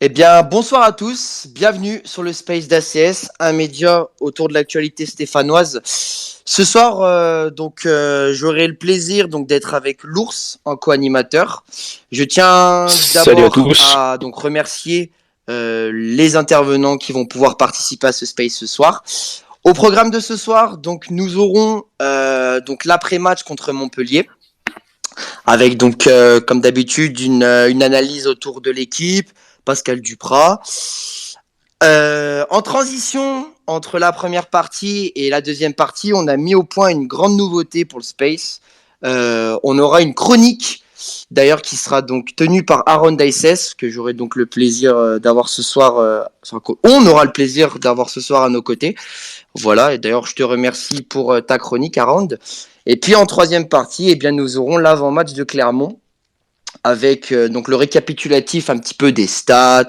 Eh bien, bonsoir à tous, bienvenue sur le Space d'ACS, un média autour de l'actualité stéphanoise. Ce soir, j'aurai le plaisir d'être avec l'ours en co-animateur. Je tiens Salut à d'abord tous. à remercier les intervenants qui vont pouvoir participer à ce Space ce soir. Au programme de ce soir, nous aurons l'après-match contre Montpellier, avec comme d'habitude une analyse autour de l'équipe. Pascal Duprat. En transition entre la première partie et la deuxième partie, on a mis au point une grande nouveauté pour le Space. On aura une chronique, d'ailleurs, qui sera donc tenue par Aaron Dices, que j'aurai donc le plaisir d'avoir ce soir. On aura le plaisir d'avoir ce soir à nos côtés. Voilà, et d'ailleurs, je te remercie pour ta chronique, Aaron. Et puis en troisième partie, eh bien, nous aurons l'avant-match de Clermont, avec le récapitulatif un petit peu des stats,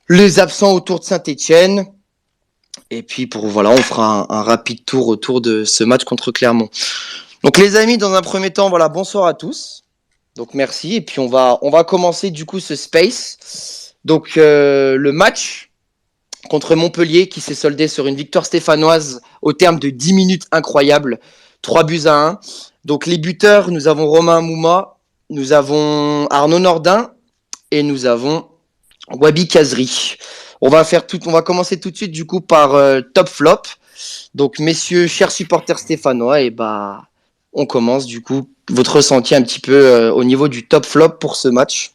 les absents autour de Saint-Etienne. Et puis on fera un rapide tour autour de ce match contre Clermont. Donc les amis, dans un premier temps, bonsoir à tous. Donc merci. Et puis on va commencer du coup ce space. Donc le match contre Montpellier qui s'est soldé sur une victoire stéphanoise au terme de 10 minutes incroyables. 3-1. Donc les buteurs, nous avons Romain Mouma, nous avons Arnaud Nordin et nous avons Wabi Kazri. On va commencer tout de suite du coup par top flop. Donc messieurs, chers supporters stéphanois, on commence du coup votre ressenti un petit peu au niveau du top flop pour ce match.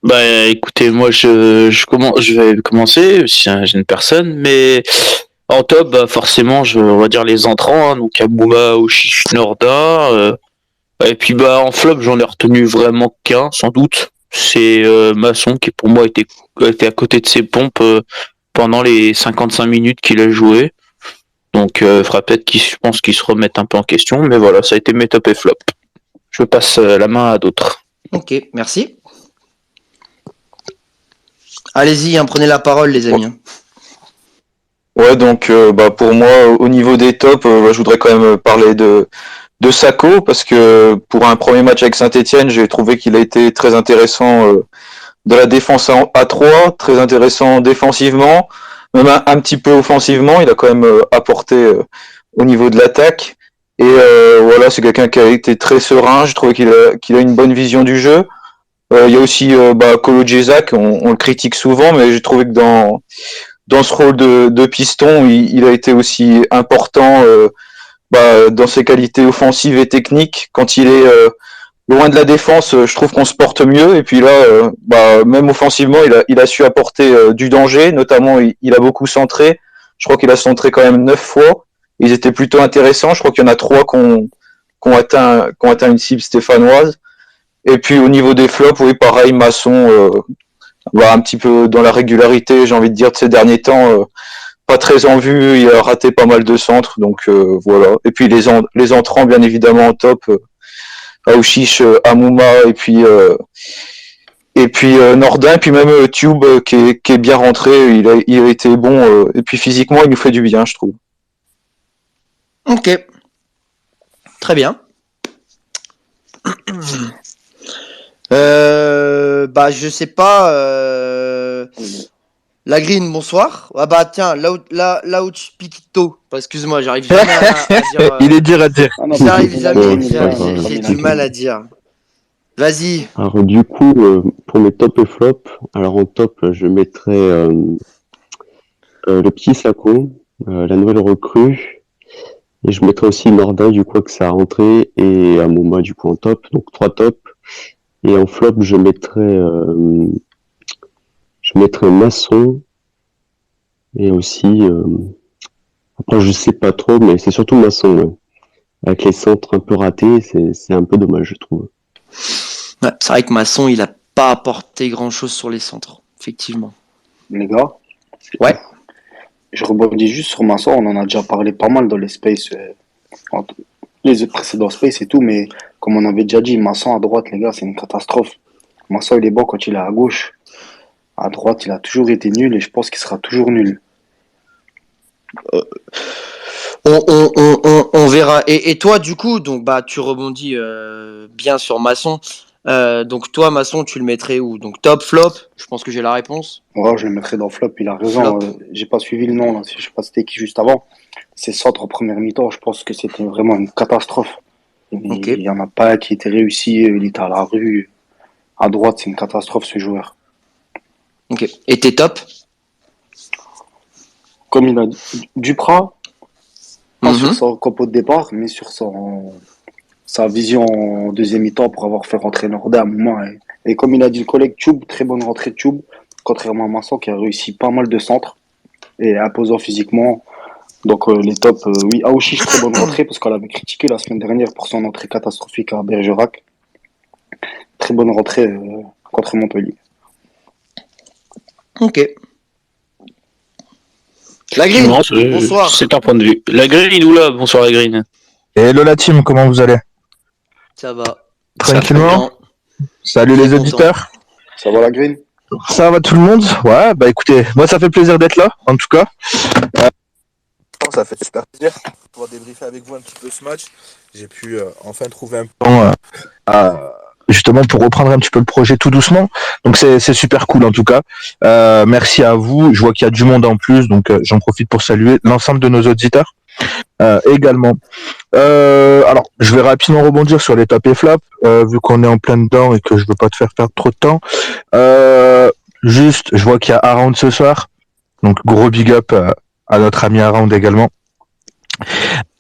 Bah écoutez, moi je vais commencer, si j'ai une personne, mais en top, forcément, on va dire les entrants, hein, donc Amouma, Oshish, Norda, et puis en flop, j'en ai retenu vraiment qu'un, sans doute. C'est Masson qui pour moi était à côté de ses pompes pendant les 55 minutes qu'il a joué. Donc il faudra peut-être je pense qu'il se remette un peu en question, mais voilà, ça a été mes top et flop. Je passe la main à d'autres. Ok, merci. Allez-y, prenez la parole les amis. Ouais, donc pour moi, au niveau des tops, je voudrais quand même parler de Sako, parce que pour un premier match avec Saint-Etienne, j'ai trouvé qu'il a été très intéressant de la défense à 3, très intéressant défensivement, même un petit peu offensivement, il a quand même apporté au niveau de l'attaque. Et voilà, c'est quelqu'un qui a été très serein, je trouve qu'il a une bonne vision du jeu. Il y a aussi Kolo Djezak, on le critique souvent, mais j'ai trouvé que dans ce rôle de piston, il a été aussi important dans ses qualités offensives et techniques. Quand il est loin de la défense, je trouve qu'on se porte mieux. Et puis là, même offensivement, il a su apporter du danger. Notamment, il a beaucoup centré. Je crois qu'il a centré quand même 9 fois. Ils étaient plutôt intéressants. Je crois qu'il y en a 3 qui ont atteint une cible stéphanoise. Et puis au niveau des flops, oui, pareil, Masson, un petit peu dans la régularité, j'ai envie de dire, de ces derniers temps, pas très en vue, il a raté pas mal de centres, donc voilà. Et puis les entrants, bien évidemment, en top, Aouchiche, Amouma, et puis Nordin, et puis même Tube qui est bien rentré, il a été bon, et puis physiquement, il nous fait du bien, je trouve. Ok, très bien. Je sais pas. La Green, bonsoir. Ah bah tiens, Lauch Piquito. Excuse-moi, j'arrive jamais à dire. Il est dur à dire. J'arrive jamais, j'ai du mal à dire. Vas-y. Alors du coup, pour mes top et flop, alors en top, je mettrais le petit Sako, la nouvelle recrue, et je mettrais aussi Norda du coup que ça a rentré, et Amouma du coup en top, donc 3 tops. Et en flop, je mettrais Masson, et aussi après je sais pas trop, mais c'est surtout Masson, ouais. Avec les centres un peu ratés, c'est un peu dommage, je trouve. Ouais, c'est vrai que Masson, il a pas apporté grand-chose sur les centres, effectivement. Les gars, ouais. Je rebondis juste sur Masson, on en a déjà parlé pas mal dans les space, les précédents space et tout, mais comme on avait déjà dit, Masson à droite, les gars, c'est une catastrophe. Masson, il est bon quand il est à gauche. À droite, il a toujours été nul et je pense qu'il sera toujours nul. On verra. Et toi, du coup, tu rebondis bien sur Masson. Donc toi, Masson, tu le mettrais où? Donc top, flop? Je pense que j'ai la réponse. Ouais, je le mettrais dans flop, il a raison. Flop. J'ai pas suivi le nom, là. Je sais pas c'était qui juste avant. C'est centre en première mi-temps, je pense que c'était vraiment une catastrophe. Ok. Il y en a pas un qui était réussi, il était à la rue. À droite, c'est une catastrophe ce joueur. Ok. Et tes top? Comme il a dit, Duprat, pas sur Mhm. son compo de départ, mais sur sa vision en deuxième mi-temps pour avoir fait rentrer Norda à un moment. Et comme il a dit le collègue Tchoub, très bonne rentrée de Tchoub, contrairement à Masson qui a réussi pas mal de centres et imposant physiquement. Donc les tops, oui, Aouchiche, très bonne rentrée parce qu'on l'avait critiqué la semaine dernière pour son entrée catastrophique à Bergerac. Très bonne rentrée contre Montpellier. Ok. La Green, Non, bonsoir. c'est un point de vue. La Green ou là? Bonsoir la Green. Hello la team, comment vous allez? Ça va. Tranquillement. Bien. Salut Très les content. auditeurs. Ça va la green? Ça va tout le monde? Ouais, bah écoutez, moi ça fait plaisir d'être là, en tout cas. Ça fait super plaisir de pouvoir débriefer avec vous un petit peu ce match. J'ai pu enfin trouver un plan justement pour reprendre un petit peu le projet tout doucement. Donc c'est super cool en tout cas. Merci à vous. Je vois qu'il y a du monde en plus, donc j'en profite pour saluer l'ensemble de nos auditeurs également. Alors, je vais rapidement rebondir sur les top et flop, vu qu'on est en plein dedans et que je veux pas te faire perdre trop de temps. Juste, je vois qu'il y a Around ce soir, donc gros big up à notre ami Around également.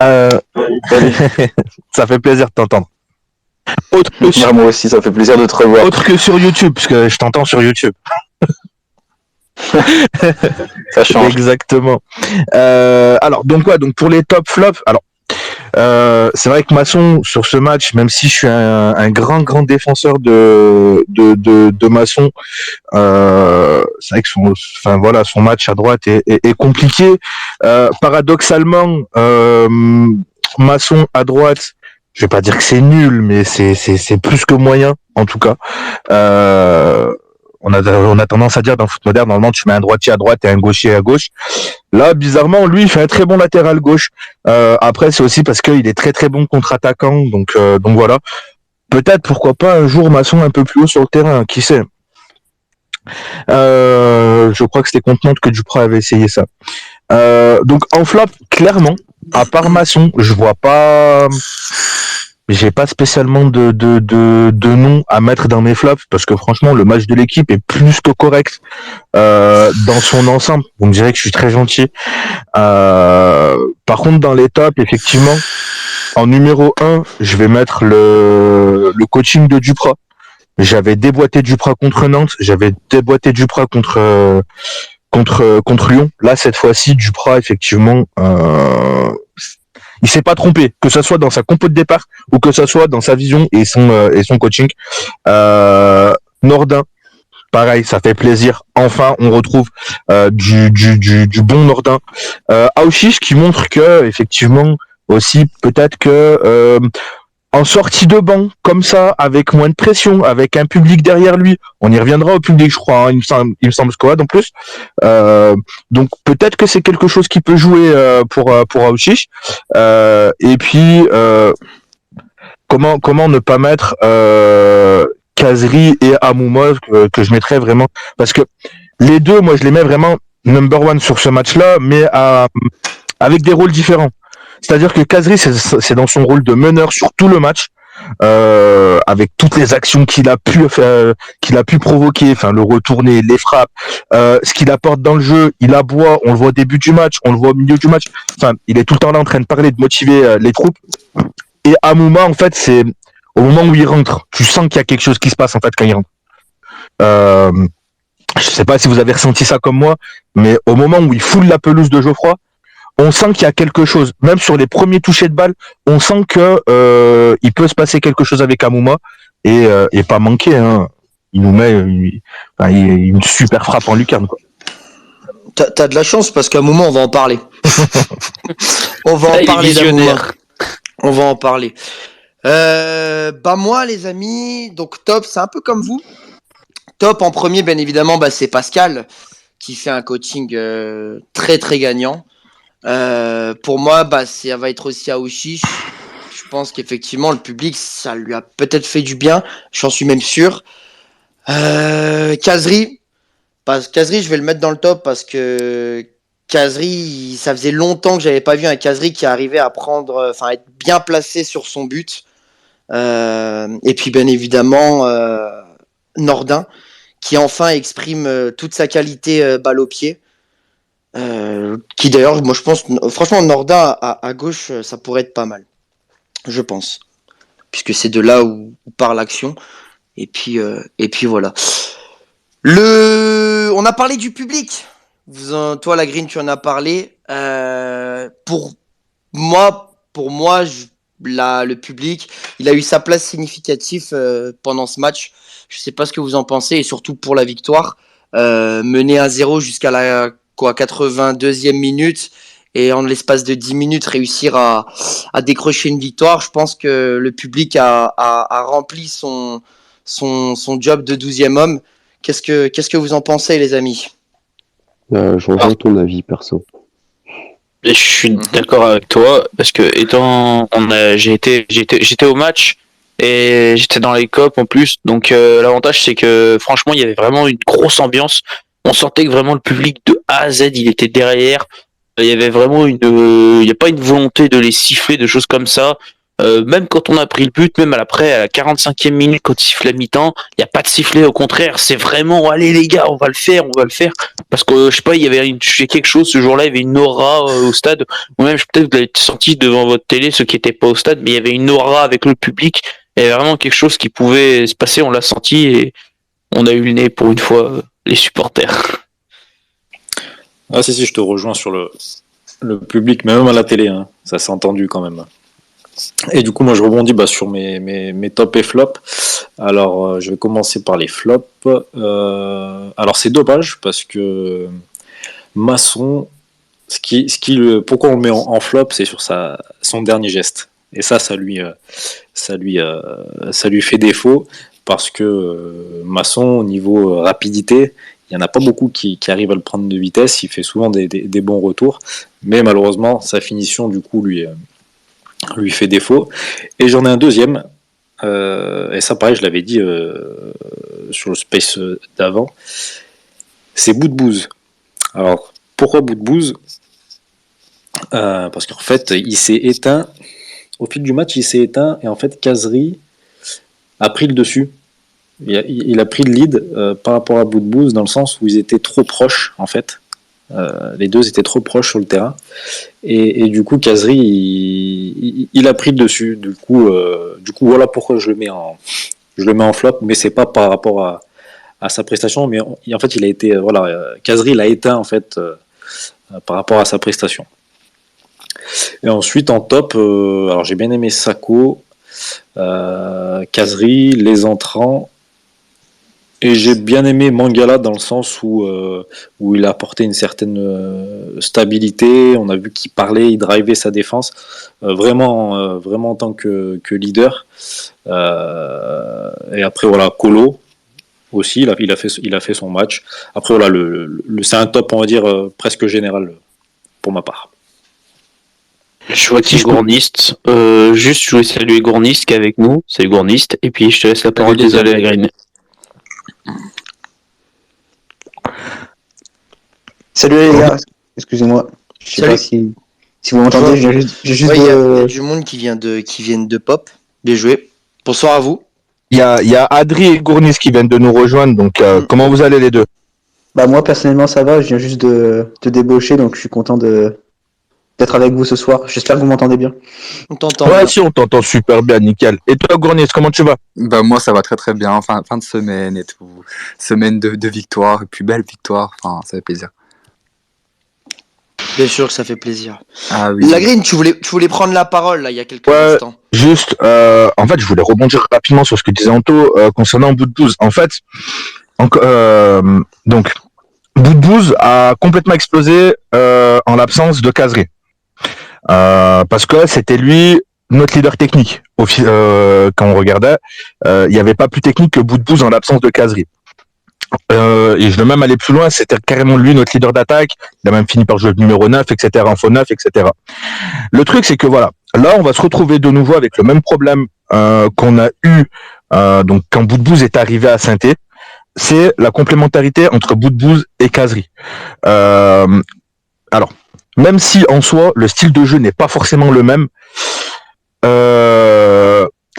Ça fait plaisir de t'entendre. Autre que, sur, Moi aussi, ça fait plaisir de te revoir. autre que sur YouTube, parce que je t'entends sur YouTube. Ça change. Exactement. Alors, donc pour les top flops, alors c'est vrai que Masson sur ce match, même si je suis un grand défenseur de Masson, c'est vrai que son match à droite est compliqué. Paradoxalement, Masson à droite, je vais pas dire que c'est nul, mais c'est plus que moyen en tout cas. On a tendance à dire dans le foot moderne, normalement tu mets un droitier à droite et un gaucher à gauche. Là, bizarrement, lui, il fait un très bon latéral gauche. Après, c'est aussi parce qu'il est très bon contre-attaquant. Donc voilà. Peut-être, pourquoi pas, un jour, Masson un peu plus haut sur le terrain. Qui sait? Je crois que c'était contre Nantes que Duprat avait essayé ça. Donc en flop, clairement, à part Masson, je vois pas... J'ai pas spécialement de nom à mettre dans mes flops parce que franchement le match de l'équipe est plus que correct dans son ensemble. Vous me direz que je suis très gentil. Par contre dans les tops, effectivement, en numéro 1, je vais mettre le coaching de Duprat. J'avais déboîté Duprat contre Nantes, j'avais déboîté Duprat contre Lyon. Là cette fois-ci Duprat effectivement il s'est pas trompé, que ce soit dans sa compo de départ ou que ce soit dans sa vision et son coaching. Nordin, pareil, ça fait plaisir. Enfin, on retrouve du bon Nordin. Aouchiche qui montre que effectivement aussi peut-être que en sortie de banc, comme ça, avec moins de pression, avec un public derrière lui, on y reviendra au public, je crois, hein, il me semble squad en plus. Donc peut-être que c'est quelque chose qui peut jouer pour Aouchiche. Et puis comment ne pas mettre Kazri et Amouma que je mettrais vraiment, parce que les deux, moi je les mets vraiment number one sur ce match-là, mais avec des rôles différents. C'est-à-dire que Kazri, c'est dans son rôle de meneur sur tout le match, avec toutes les actions qu'il a pu provoquer, enfin le retourner, les frappes, ce qu'il apporte dans le jeu, il aboie, on le voit au début du match, on le voit au milieu du match. Enfin, il est tout le temps là en train de parler, de motiver les troupes. Et Amouma, en fait, c'est au moment où il rentre, tu sens qu'il y a quelque chose qui se passe en fait quand il rentre. Je sais pas si vous avez ressenti ça comme moi, mais au moment où il foule la pelouse de Geoffroy, on sent qu'il y a quelque chose. Même sur les premiers touchés de balle, on sent que il peut se passer quelque chose avec Amouma et pas manquer. Hein. Il nous met une super frappe en lucarne. Quoi. T'as de la chance parce qu'à un moment on va en parler. On va en parler d'Amouma. On va en parler. Moi les amis, donc top, c'est un peu comme vous. Top en premier, bien évidemment, c'est Pascal qui fait un coaching très gagnant. Pour moi, ça va être aussi Aouchiche. Je pense qu'effectivement, le public, ça lui a peut-être fait du bien. J'en suis même sûr. Kazri, je vais le mettre dans le top parce que Kazri, ça faisait longtemps que j'avais pas vu un Kazri qui arrivait à être bien placé sur son but. Et puis, bien évidemment, Nordin, qui enfin exprime toute sa qualité balle au pied. Qui d'ailleurs, moi je pense, franchement, Nordin à gauche, ça pourrait être pas mal, je pense, puisque c'est de là où part l'action. Et puis voilà. On a parlé du public. Toi, la Green, tu en as parlé. Pour moi, le public, il a eu sa place significative pendant ce match. Je sais pas ce que vous en pensez, et surtout pour la victoire, mené 1-0 jusqu'à la 82e minute, et en l'espace de 10 minutes réussir à décrocher une victoire. Je pense que le public a rempli son job de 12e homme. Qu'est-ce que vous en pensez, les amis? Je rejoins ton avis perso. Je suis d'accord avec toi parce que j'étais au match et j'étais dans les copes en plus, donc l'avantage c'est que franchement il y avait vraiment une grosse ambiance. On sentait que vraiment le public de A à Z il était derrière. Il y avait vraiment il y a pas une volonté de les siffler, de choses comme ça. Même quand on a pris le but, même à la 45e minute, quand il siffle la mi-temps, il n'y a pas de sifflet, au contraire, c'est vraiment, allez les gars, on va le faire. Parce que, je sais pas, il y avait quelque chose ce jour-là, il y avait une aura au stade, ou même, peut-être vous l'avez senti devant votre télé, ceux qui n'étaient pas au stade, mais il y avait une aura avec le public, il y avait vraiment quelque chose qui pouvait se passer, on l'a senti, et on a eu le nez pour une fois, les supporters. Ah si, je te rejoins sur le public, mais même à la télé, hein, ça s'est entendu quand même. Et du coup, moi, je rebondis sur mes top et flop. Alors, je vais commencer par les flops. Alors, c'est dommage parce que Masson, pourquoi on le met en flop, c'est sur son dernier geste. Et ça lui fait défaut parce que Masson, au niveau rapidité, il n'y en a pas beaucoup qui arrivent à le prendre de vitesse. Il fait souvent des bons retours, mais malheureusement, sa finition, du coup, lui fait défaut. Et j'en ai un deuxième, et ça pareil je l'avais dit sur le space d'avant, c'est Boudbouz. Alors pourquoi Boudbouz? Parce qu'en fait il s'est éteint au fil du match, et en fait Kazri a pris le dessus, il a pris le lead par rapport à Boudbouz, dans le sens où ils étaient trop proches en fait. Les deux étaient trop proches sur le terrain, et du coup Kazri il a pris le dessus. Du coup voilà pourquoi je le mets en flop, mais c'est pas par rapport à sa prestation, mais en fait il a été Kazri l'a éteint en fait par rapport à sa prestation. Et ensuite en top, alors j'ai bien aimé Sako, Kazri, les entrants. Et j'ai bien aimé Mangala dans le sens où il a apporté une certaine stabilité. On a vu qu'il parlait, il drivait sa défense, vraiment en tant que leader. Et après voilà, Kolo aussi, il a fait son match. Après voilà, c'est un top, on va dire presque général pour ma part. Je vois qui Gourniste. Juste, je voulais saluer Gourniste qui est avec nous. Salut Gourniste. Et puis je te laisse la parole. Désolé, la Green. Salut les gars, excusez-moi. Je sais pas si vous m'entendez. J'ai juste il y a du monde qui viennent de pop. Bien joué. Bonsoir à vous. Il y a Adri et Gournis qui viennent de nous rejoindre, donc comment vous allez les deux? Bah moi personnellement ça va, je viens juste de débaucher, donc je suis content d'être avec vous ce soir. J'espère que vous m'entendez bien. On t'entend. Ouais, bien. si on t'entend super bien, nickel. Et toi Gournis, comment tu vas? Bah moi ça va très très bien, fin de semaine et tout. Semaine de victoire, et puis belle victoire, enfin ça fait plaisir. Bien sûr que ça fait plaisir. Ah oui. La Green, tu voulais prendre la parole là il y a quelques instants. Juste, en fait, je voulais rebondir rapidement sur ce que disait Anto concernant Boudbouz. En fait, donc Boudbouz a complètement explosé en l'absence de Kazri. Parce que c'était lui notre leader technique. Quand on regardait, il n'y avait pas plus technique que Boudbouz en l'absence de Kazri. Et je veux même aller plus loin, c'était carrément lui notre leader d'attaque. Il a même fini par jouer le numéro 9, etc., info 9, etc. Le truc, c'est que voilà, là, on va se retrouver de nouveau avec le même problème qu'on a eu donc quand Boudbouz est arrivé à Saint-Étienne. C'est la complémentarité entre Boudbouz et Kazri. Alors, même si en soi, le style de jeu n'est pas forcément le même,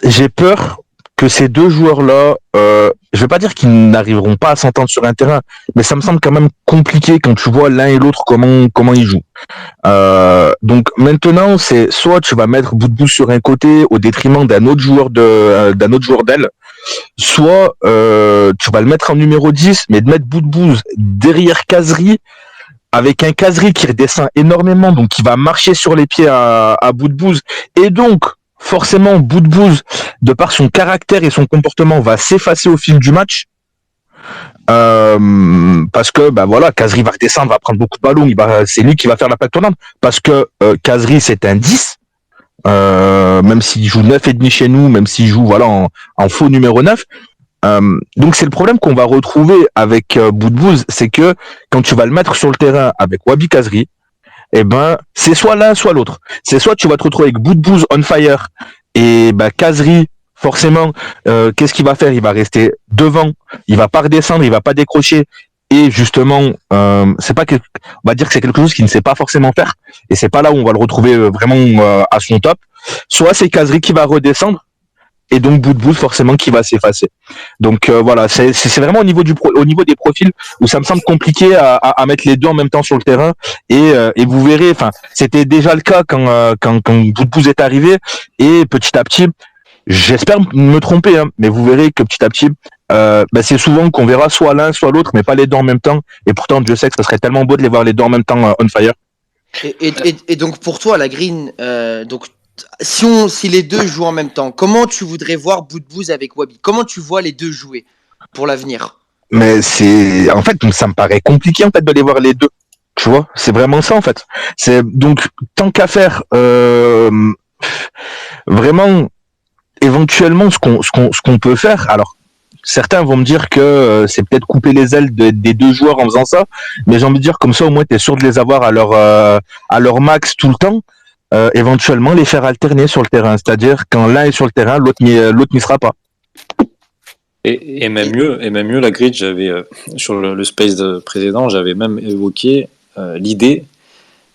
j'ai peur que ces deux joueurs-là, je vais pas dire qu'ils n'arriveront pas à s'entendre sur un terrain, mais ça me semble quand même compliqué quand tu vois l'un et l'autre comment ils jouent. Donc maintenant, c'est soit tu vas mettre Boudbouz sur un côté au détriment d'un autre joueur d'aile, soit tu vas le mettre en numéro 10, mais de mettre Boudbouz derrière Kazri, avec un Kazri qui redescend énormément, donc qui va marcher sur les pieds à Boudbouz, et donc forcément Boudbouz, de par son caractère et son comportement, va s'effacer au fil du match. Parce que bah voilà, Kazri va redescendre, va prendre beaucoup de ballons, c'est lui qui va faire la plaque tournante, parce que Kazri c'est un 10, même s'il joue 9,5 chez nous, même s'il joue voilà en faux numéro 9. Donc c'est le problème qu'on va retrouver avec Boudbouz, c'est que quand tu vas le mettre sur le terrain avec Wabi Kazri, eh ben c'est soit l'un soit l'autre. C'est soit tu vas te retrouver avec Boudbouz on fire et bah Kazri forcément qu'est-ce qu'il va faire? Il va rester devant, il va pas redescendre, il va pas décrocher. Et justement, c'est pas on va dire que c'est quelque chose qu'il ne sait pas forcément faire, et c'est pas là où on va le retrouver vraiment à son top. Soit c'est Kazri qui va redescendre, et donc Boudbouz forcément qui va s'effacer. Donc voilà, c'est vraiment au niveau des profils où ça me semble compliqué à mettre les deux en même temps sur le terrain, et vous verrez, enfin c'était déjà le cas quand Boudbouz est arrivé, et petit à petit, j'espère me tromper, hein, mais vous verrez que petit à petit, c'est souvent qu'on verra soit l'un soit l'autre, mais pas les deux en même temps. Et pourtant, Dieu sait que ce serait tellement beau de les voir les deux en même temps on fire. Et donc pour toi, la green, donc si les deux jouent en même temps, comment tu voudrais voir Boudbouz avec Wabi? Comment tu vois les deux jouer pour l'avenir? Mais c'est en fait, ça me paraît compliqué en fait de les voir les deux. Tu vois, c'est vraiment ça en fait. C'est donc tant qu'à faire, vraiment éventuellement ce qu'on peut faire. Alors certains vont me dire que c'est peut-être couper les ailes des deux joueurs en faisant ça, mais j'ai envie de dire comme ça au moins tu es sûr de les avoir à leur max tout le temps. Éventuellement les faire alterner sur le terrain, c'est-à-dire quand l'un est sur le terrain, l'autre n'y sera pas. Et même mieux, la grid, j'avais sur le space précédent, j'avais même évoqué l'idée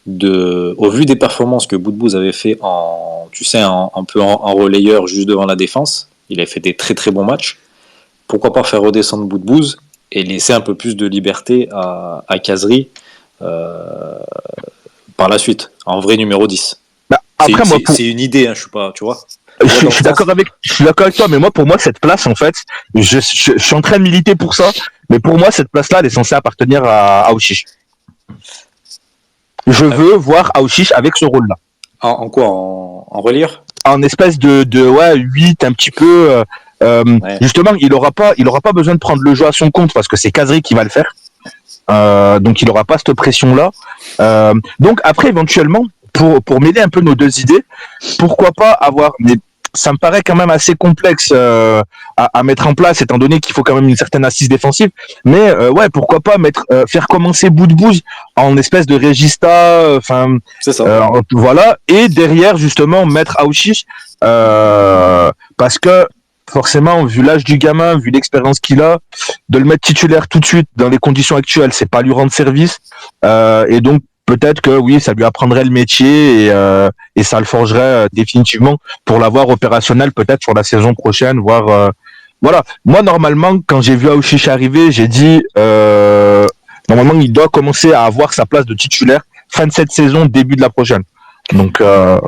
au vu des performances que Boudbouz avait fait un peu en relayeur juste devant la défense, il avait fait des très très bons matchs. Pourquoi pas faire redescendre Boudbouz et laisser un peu plus de liberté à Kazri par la suite, en vrai numéro 10. Après, c'est une idée, hein, je suis pas, tu vois. Je suis d'accord avec toi, mais pour moi, cette place, en fait, je suis en train de militer pour ça, mais pour moi, cette place-là, elle est censée appartenir à Aouchiche. Je veux voir Aouchiche avec ce rôle-là. En quoi? En relayeur? En espèce de 8, un petit peu. Ouais. Justement, il aura pas besoin de prendre le jeu à son compte parce que c'est Kazri qui va le faire. Donc il aura pas cette pression-là. Donc après, éventuellement, pour mêler un peu nos deux idées, pourquoi pas avoir... Mais ça me paraît quand même assez complexe à mettre en place, étant donné qu'il faut quand même une certaine assise défensive. Mais pourquoi pas faire commencer Boudbouz en espèce de régista, voilà, et derrière justement mettre Aouchiche, parce que forcément, vu l'âge du gamin, vu l'expérience qu'il a, de le mettre titulaire tout de suite dans les conditions actuelles, c'est pas lui rendre service, et donc peut-être que oui, ça lui apprendrait le métier et ça le forgerait définitivement pour l'avoir opérationnel peut-être sur la saison prochaine, voire voilà. Moi normalement, quand j'ai vu Aouchiche arriver, j'ai dit normalement il doit commencer à avoir sa place de titulaire fin de cette saison, début de la prochaine. Donc voilà.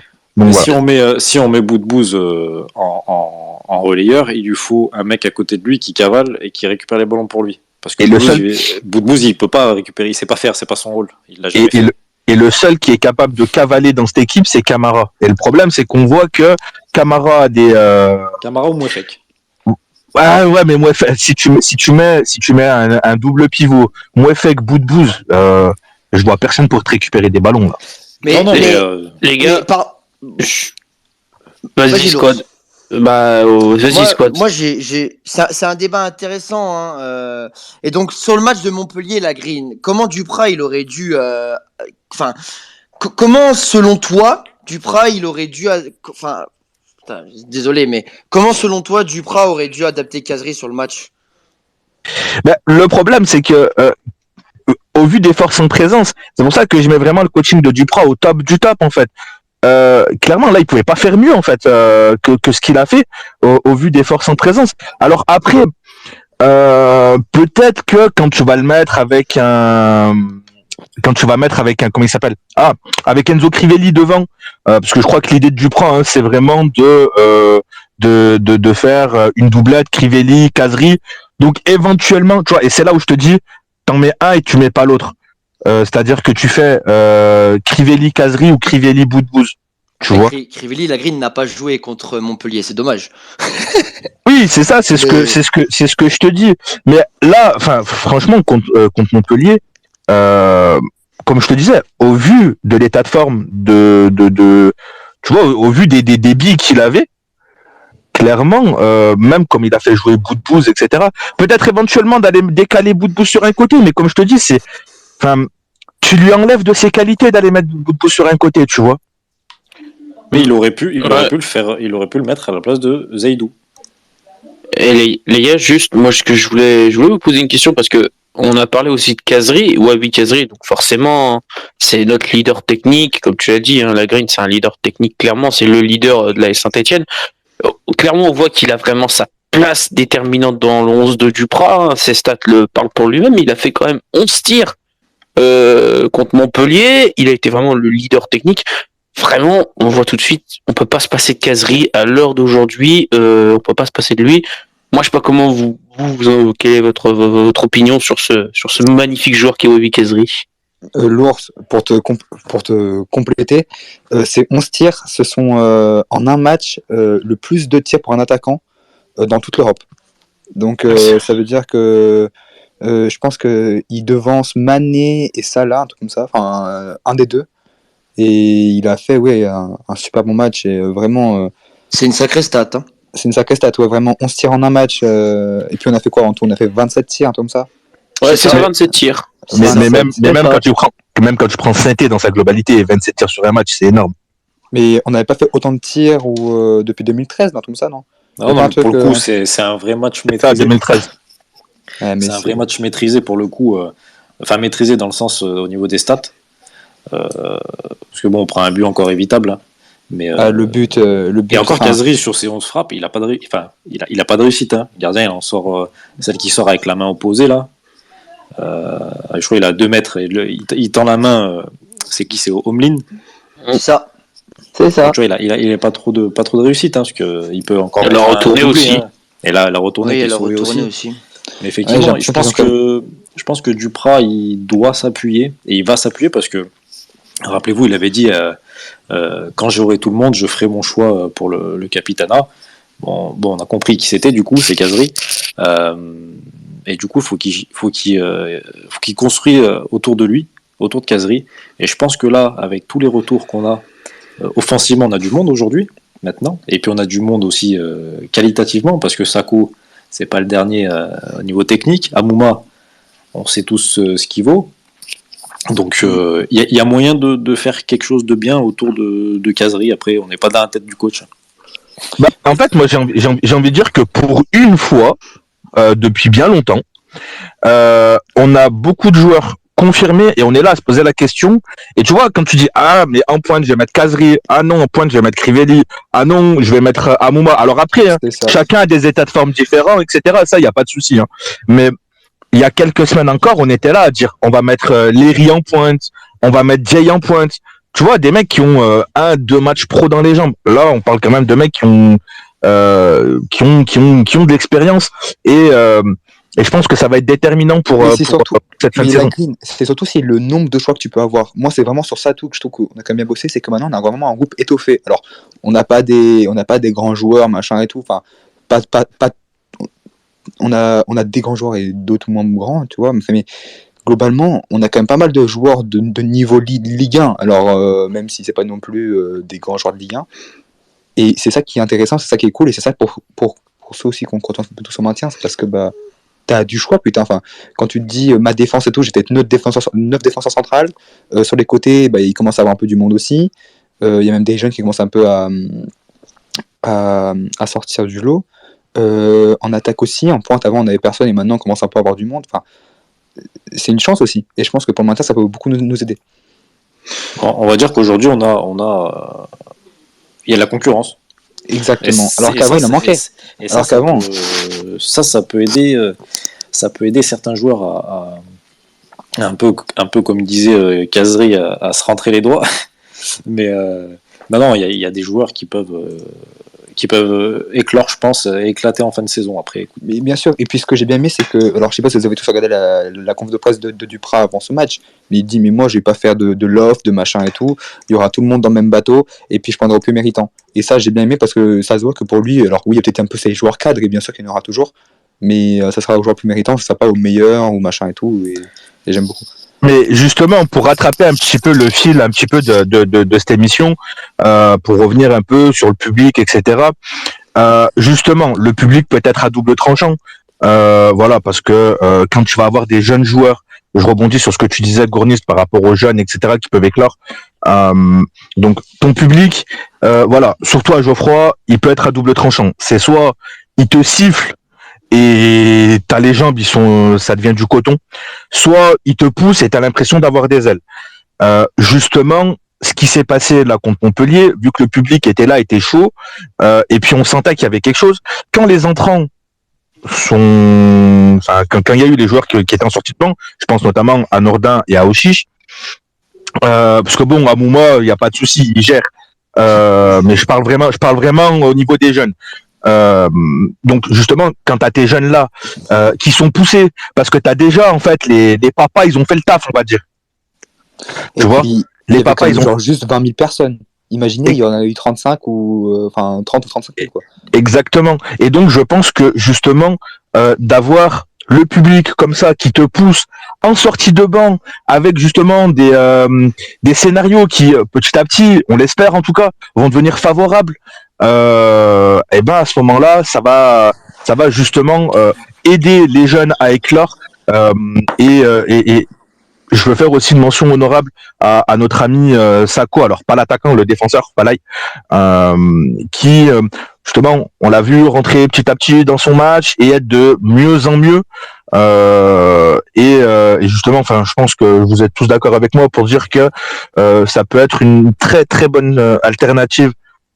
Si on met Boudbouz en relayeur, il lui faut un mec à côté de lui qui cavale et qui récupère les ballons pour lui. Parce que Boudbouz, il peut pas récupérer, il sait pas faire, c'est pas son rôle. Il l'a jamais fait. Et le seul qui est capable de cavaler dans cette équipe, c'est Camara. Et le problème, c'est qu'on voit que Camara a des... Camara ou Mouefek? Ouais, mais Mouefek, si tu mets un double pivot, Mouefek, Boudbouz, je vois personne pour te récupérer des ballons, là. Les gars... Vas-y, Squad. Vas-y, Squad. Moi, c'est un débat intéressant. Hein, et donc, sur le match de Montpellier, la Green, comment Duprat, il aurait dû... comment, selon toi, Duprat, il aurait dû, enfin, putain, désolé, mais comment selon toi Duprat aurait dû adapter Kazri sur le match? Ben, le problème, c'est que au vu des forces en présence, c'est pour ça que je mets vraiment le coaching de Duprat au top du top en fait. Clairement, là, il pouvait pas faire mieux en fait que ce qu'il a fait au vu des forces en présence. Alors après, peut-être que quand tu vas le mettre avec quand tu vas mettre avec un, comment il s'appelle, avec Enzo Crivelli devant, parce que je crois que l'idée de Duprat, hein, c'est vraiment de faire une doublette Crivelli Kazri. Donc éventuellement, tu vois, et c'est là où je te dis, t'en mets un et tu mets pas l'autre. C'est-à-dire que tu fais Crivelli Kazri ou Crivelli Boudbouz. Tu vois. Crivelli, la Green n'a pas joué contre Montpellier, c'est dommage. Oui, c'est ça, c'est ce que je te dis. Mais là, enfin, franchement, contre Montpellier, comme je te disais, au vu de l'état de forme tu vois, au vu des billes qu'il avait, clairement, même comme il a fait jouer Boudbouz, etc. Peut-être éventuellement d'aller décaler Boudbouz sur un côté, mais comme je te dis, tu lui enlèves de ses qualités d'aller mettre Boudbouz sur un côté, tu vois. Mais il aurait pu le faire, il aurait pu le mettre à la place de Zaidou. Et les gars, juste, moi, je voulais vous poser une question parce que on a parlé aussi de Kazri, Wabi Kazri, donc forcément, c'est notre leader technique, comme tu l'as dit, hein, la Green, c'est un leader technique, clairement, c'est le leader de la Saint-Etienne. Clairement, on voit qu'il a vraiment sa place déterminante dans le 11 de Duprat, hein, ses stats le parlent pour lui-même, il a fait quand même 11 tirs contre Montpellier, il a été vraiment le leader technique. Vraiment, on voit tout de suite, on peut pas se passer de Kazri à l'heure d'aujourd'hui, on peut pas se passer de lui. Moi, je sais pas comment vous quelle est votre opinion sur ce magnifique joueur qui est Wabi Kazri. L'ours, pour te compléter, ces 11 tirs, ce sont en un match le plus de tirs pour un attaquant dans toute l'Europe. Donc ça veut dire que je pense qu'il devance Mané et Salah, un truc comme ça, enfin un des deux. Et il a fait un super bon match et vraiment... c'est une sacrée stat. Hein. C'est une sacrée stat, ouais, vraiment 11 tirs en un match. Et puis on a fait quoi en tout? On a fait 27 tirs, un truc comme ça. Ouais, c'est 27 tirs. Mais même quand tu prends Saint-Étienne dans sa globalité, 27 tirs sur un match, c'est énorme. Mais on n'avait pas fait autant de tirs depuis 2013, un truc comme ça, non? Non, pour le coup, c'est un vrai match maîtrisé. 2013. Ouais, c'est un vrai match maîtrisé pour le coup. Enfin, maîtrisé dans le sens au niveau des stats. Parce que bon, on prend un but encore évitable. Hein, mais, le but. Et encore Kazri sur ses 11 frappes, il a pas de réussite. Hein. Le gardien, il en sort celle qui sort avec la main opposée là. Je crois qu'il a 2 mètres et il tend la main. C'est qui? C'est Omlin. C'est ça. Tu vois, il a pas trop de réussite, hein, parce que il peut encore. Il a retourné aussi. Hein. Et là, la retournée, oui, aussi. Mais effectivement, je pense que Duprat, il doit s'appuyer et il va s'appuyer parce que, rappelez-vous, il avait dit quand j'aurai tout le monde, je ferai mon choix pour le capitanat. Bon, on a compris qui c'était, du coup, c'est Kazri. Et du coup, il faut qu'il construise autour de lui, autour de Kazri. Et je pense que là, avec tous les retours qu'on a, offensivement, on a du monde aujourd'hui, maintenant. Et puis on a du monde aussi qualitativement, parce que Sako, c'est pas le dernier au niveau technique. Amouma, on sait tous ce qu'il vaut. Donc il y a moyen de faire quelque chose de bien autour de Kazri. Après, on n'est pas dans la tête du coach. En fait, moi, j'ai envie de dire que pour une fois, depuis bien longtemps, on a beaucoup de joueurs confirmés et on est là à se poser la question. Et tu vois, quand tu dis mais en pointe je vais mettre Kazri, non en pointe je vais mettre Crivelli, non je vais mettre Amouma. Alors après, hein, chacun a des états de forme différents, etc. Ça, il y a pas de souci. Hein. Mais il y a quelques semaines encore, on était là à dire on va mettre Léry en pointe, on va mettre Jay en pointe. Tu vois, des mecs qui ont 1-2 matchs pro dans les jambes. Là, on parle quand même de mecs qui ont de l'expérience et je pense que ça va être déterminant pour cette fin de saison. C'est surtout si le nombre de choix que tu peux avoir. Moi, c'est vraiment sur ça tout que je trouve qu'on a quand même bien bossé, c'est que maintenant on a vraiment un groupe étoffé. Alors, on n'a pas des grands joueurs, machin et tout. Enfin, on a des grands joueurs et d'autres moins grands, tu vois. Mais globalement, on a quand même pas mal de joueurs de niveau Ligue 1. Alors, même si c'est pas non plus des grands joueurs de Ligue 1. Et c'est ça qui est intéressant, c'est ça qui est cool, et c'est ça pour ceux aussi qu'on compte un peu tous au maintien, c'est parce que t'as du choix, putain. Enfin, quand tu te dis ma défense et tout, j'étais 9 défenseurs centrales. Sur les côtés, il commence à avoir un peu du monde aussi. Il y a même des jeunes qui commencent un peu à sortir du lot. En attaque aussi, en pointe avant on avait personne et maintenant on commence un peu à avoir du monde. Enfin, c'est une chance aussi. Et je pense que pour le maintien ça peut beaucoup nous aider. On va dire qu'aujourd'hui, il y a la concurrence. Exactement. Alors qu'avant, il en manquait. Et Alors qu'avant, ça peut aider, certains joueurs à un peu comme disait Kazri, à se rentrer les doigts. Mais non, il y a des joueurs qui peuvent éclore, je pense, éclater en fin de saison après. Écoute. Mais bien sûr, et puis ce que j'ai bien aimé, c'est que, alors je sais pas si vous avez tous regardé la conf de presse de Duprat avant ce match, mais il dit, mais moi je vais pas faire de l'off, de machin et tout, il y aura tout le monde dans le même bateau, et puis je prendrai au plus méritant. Et ça j'ai bien aimé parce que ça se voit que pour lui, alors oui, il y a peut-être un peu ces joueurs cadres, et bien sûr qu'il y en aura toujours, mais ça sera aux joueurs plus méritants, ça sera pas aux meilleurs ou machin et tout, et j'aime beaucoup. Mais justement, pour rattraper un petit peu le fil, un petit peu de cette émission, pour revenir un peu sur le public, etc. Justement, le public peut être à double tranchant. Voilà, parce que quand tu vas avoir des jeunes joueurs, je rebondis sur ce que tu disais, Gournis, par rapport aux jeunes, etc., qui peuvent éclore. Donc, ton public, voilà, surtout à Geoffroy, il peut être à double tranchant. C'est soit il te siffle et t'as les jambes, ça devient du coton, soit il te pousse et t'as l'impression d'avoir des ailes. Justement, ce qui s'est passé là contre Montpellier, vu que le public était là, était chaud, et puis on sentait qu'il y avait quelque chose. Quand les entrants quand il y a eu les joueurs qui étaient en sortie de banc, je pense notamment à Nordin et à Oshish, parce que bon, à Mouma, il n'y a pas de souci, il gère. Mais je parle vraiment au niveau des jeunes. Donc justement, quand t'as tes jeunes là qui sont poussés, parce que t'as déjà en fait les papas, ils ont fait le taf, on va dire. Tu vois, les papas, ils ont genre juste 20 000 personnes. Imaginez, il y en a eu 35 ou 30 ou 35 000, quoi. Exactement. Et donc je pense que justement d'avoir le public comme ça qui te pousse en sortie de banc avec justement des scénarios qui petit à petit, on l'espère en tout cas, vont devenir favorables. Et ben à ce moment-là, ça va justement aider les jeunes à éclore et je veux faire aussi une mention honorable à notre ami Sako, alors pas l'attaquant, le défenseur, Falay, qui justement, on l'a vu rentrer petit à petit dans son match et être de mieux en mieux. Et justement, enfin, je pense que vous êtes tous d'accord avec moi pour dire que ça peut être une très très bonne alternative,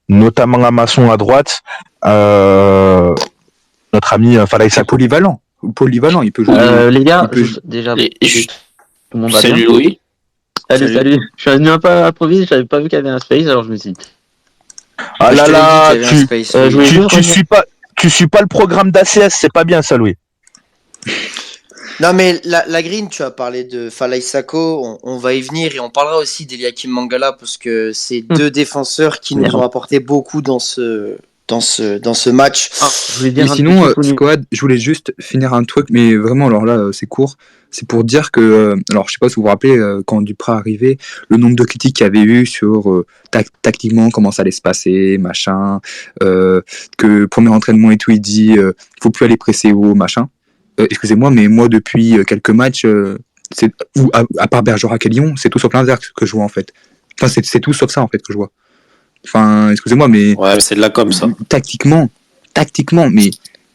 notamment à Masson à droite. Notre ami Falay Sako. Polyvalent, il peut jouer. Les gars, déjà. Tout le monde va Salut bien. Louis. Salut. Je suis venu un peu à l'improviste, j'avais pas vu qu'il y avait un space, alors je me suis dit. Ah là là, tu suis pas le programme d'ACS, c'est pas bien ça, Louis. Non mais la green, tu as parlé de Falay Sako, on va y venir et on parlera aussi d'Eliakim Mangala parce que c'est deux défenseurs qui nous ont apporté beaucoup dans ce match. Et sinon, Squad, je voulais juste finir un truc, mais vraiment, alors là, c'est court. C'est pour dire que, alors je sais pas si vous vous rappelez, quand Duprat arrivait, le nombre de critiques qu'il y avait eu sur tactiquement comment ça allait se passer, machin, que premier entraînement et tout, il dit faut plus aller presser haut, machin. Excusez-moi, mais moi depuis quelques matchs, à part Bergerac et Lyon, c'est tout sauf l'inverse que je vois en fait. Enfin, c'est tout sauf ça en fait que je vois. Enfin, excusez-moi, mais ouais, c'est de la com ça. Tactiquement, mais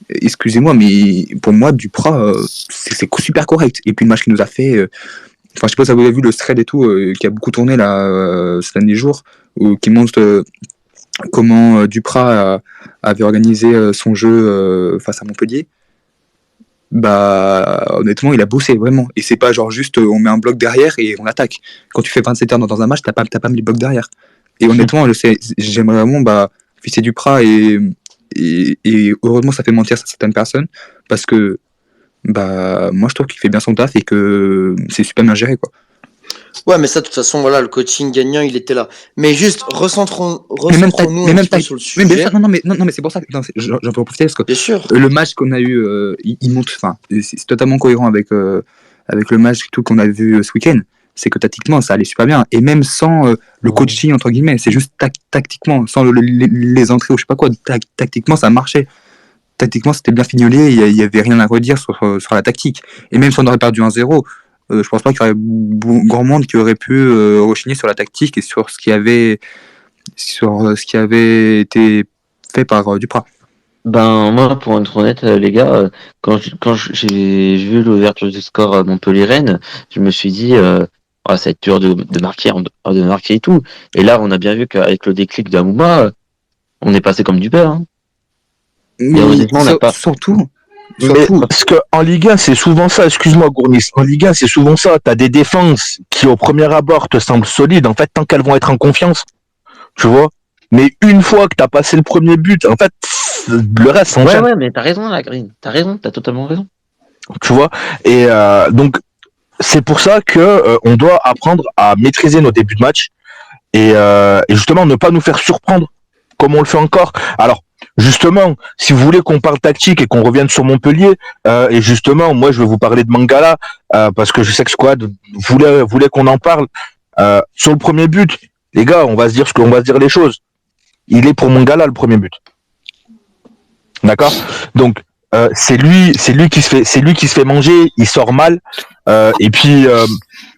excusez-moi, mais pour moi, Duprat, c'est super correct. Et puis le match qu'il nous a fait, enfin, je sais pas si vous avez vu le thread et tout, qui a beaucoup tourné là ces derniers jours, qui montre comment Duprat avait organisé son jeu face à Montpellier. Bah, honnêtement, il a bossé vraiment. Et c'est pas genre juste on met un bloc derrière et on attaque. Quand tu fais 27 heures dans un match, t'as pas mis le bloc derrière. Et honnêtement, j'aimerais vraiment fisser Duprat et heureusement ça fait mentir certaines personnes parce que moi je trouve qu'il fait bien son taf et que c'est super bien géré quoi. Ouais, mais ça de toute façon voilà, le coaching gagnant il était là. Mais juste recentrons-nous un petit peu sur le sujet. Non mais c'est pour ça que j'en peux en profiter parce que bien sûr. Le match qu'on a eu il montre, enfin c'est totalement cohérent avec le match tout qu'on a vu ce week-end. C'est que tactiquement ça allait super bien et même sans le coaching entre guillemets, c'est juste tactiquement sans les entrées ou je sais pas quoi, tactiquement ça marchait. Tactiquement c'était bien fignolé, il y avait rien à redire sur la tactique et même si on aurait perdu 1-0, je pense pas qu'il y aurait grand monde qui aurait pu rechigner sur la tactique et sur ce qu'il y avait sur ce qui avait été fait par Duprat. Ben, moi, pour être honnête, les gars, j'ai vu l'ouverture du score Montpellier-Rennes, je me suis dit, ah, ça va être dur de marquer et tout. Et là, on a bien vu qu'avec le déclic d'Amouma, on est passé comme du beurre. Hein. Mais honnêtement, on n'a pas. surtout, Mais parce que en Ligue 1, c'est souvent ça, excuse-moi Gournis, en Ligue 1, c'est souvent ça. T'as des défenses qui au premier abord te semblent solides, en fait, tant qu'elles vont être en confiance, tu vois. Mais une fois que t'as passé le premier but, en fait, le reste s'enchaîne. Ouais, mais t'as raison, la Green. T'as raison, t'as totalement raison. Tu vois. Et donc, c'est pour ça que on doit apprendre à maîtriser nos débuts de match et justement ne pas nous faire surprendre comme on le fait encore. Alors, justement, si vous voulez qu'on parle tactique et qu'on revienne sur Montpellier, et justement, moi, je vais vous parler de Mangala parce que je sais que Squad voulait qu'on en parle. Sur le premier but, les gars, on va se dire les choses. Il est pour Mangala le premier but. D'accord. Donc c'est lui qui se fait manger. Il sort mal. Et puis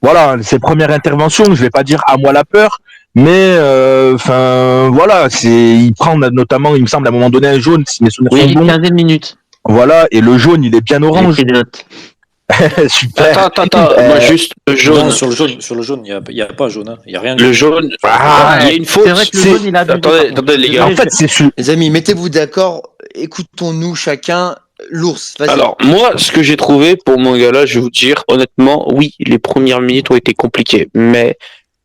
voilà, ses premières interventions. Je vais pas dire à moi la peur, mais voilà, il prend notamment, il me semble à un moment donné un jaune. Si mes souvenirs sont bons. 15 minutes. Voilà, et le jaune, il est bien orange. Super. Attends, moi juste le jaune. Non, sur le jaune, il y a pas jaune, hein. Il y a rien. Le jaune, il y a une faute. C'est vrai que le jaune, il a abusé, Attendez les gars. En fait, c'est Les amis, mettez-vous d'accord. Écoutons-nous chacun. L'ours, vas-y. Alors, moi, ce que j'ai trouvé pour Mangala, je vais vous dire, honnêtement, oui, les premières minutes ont été compliquées, mais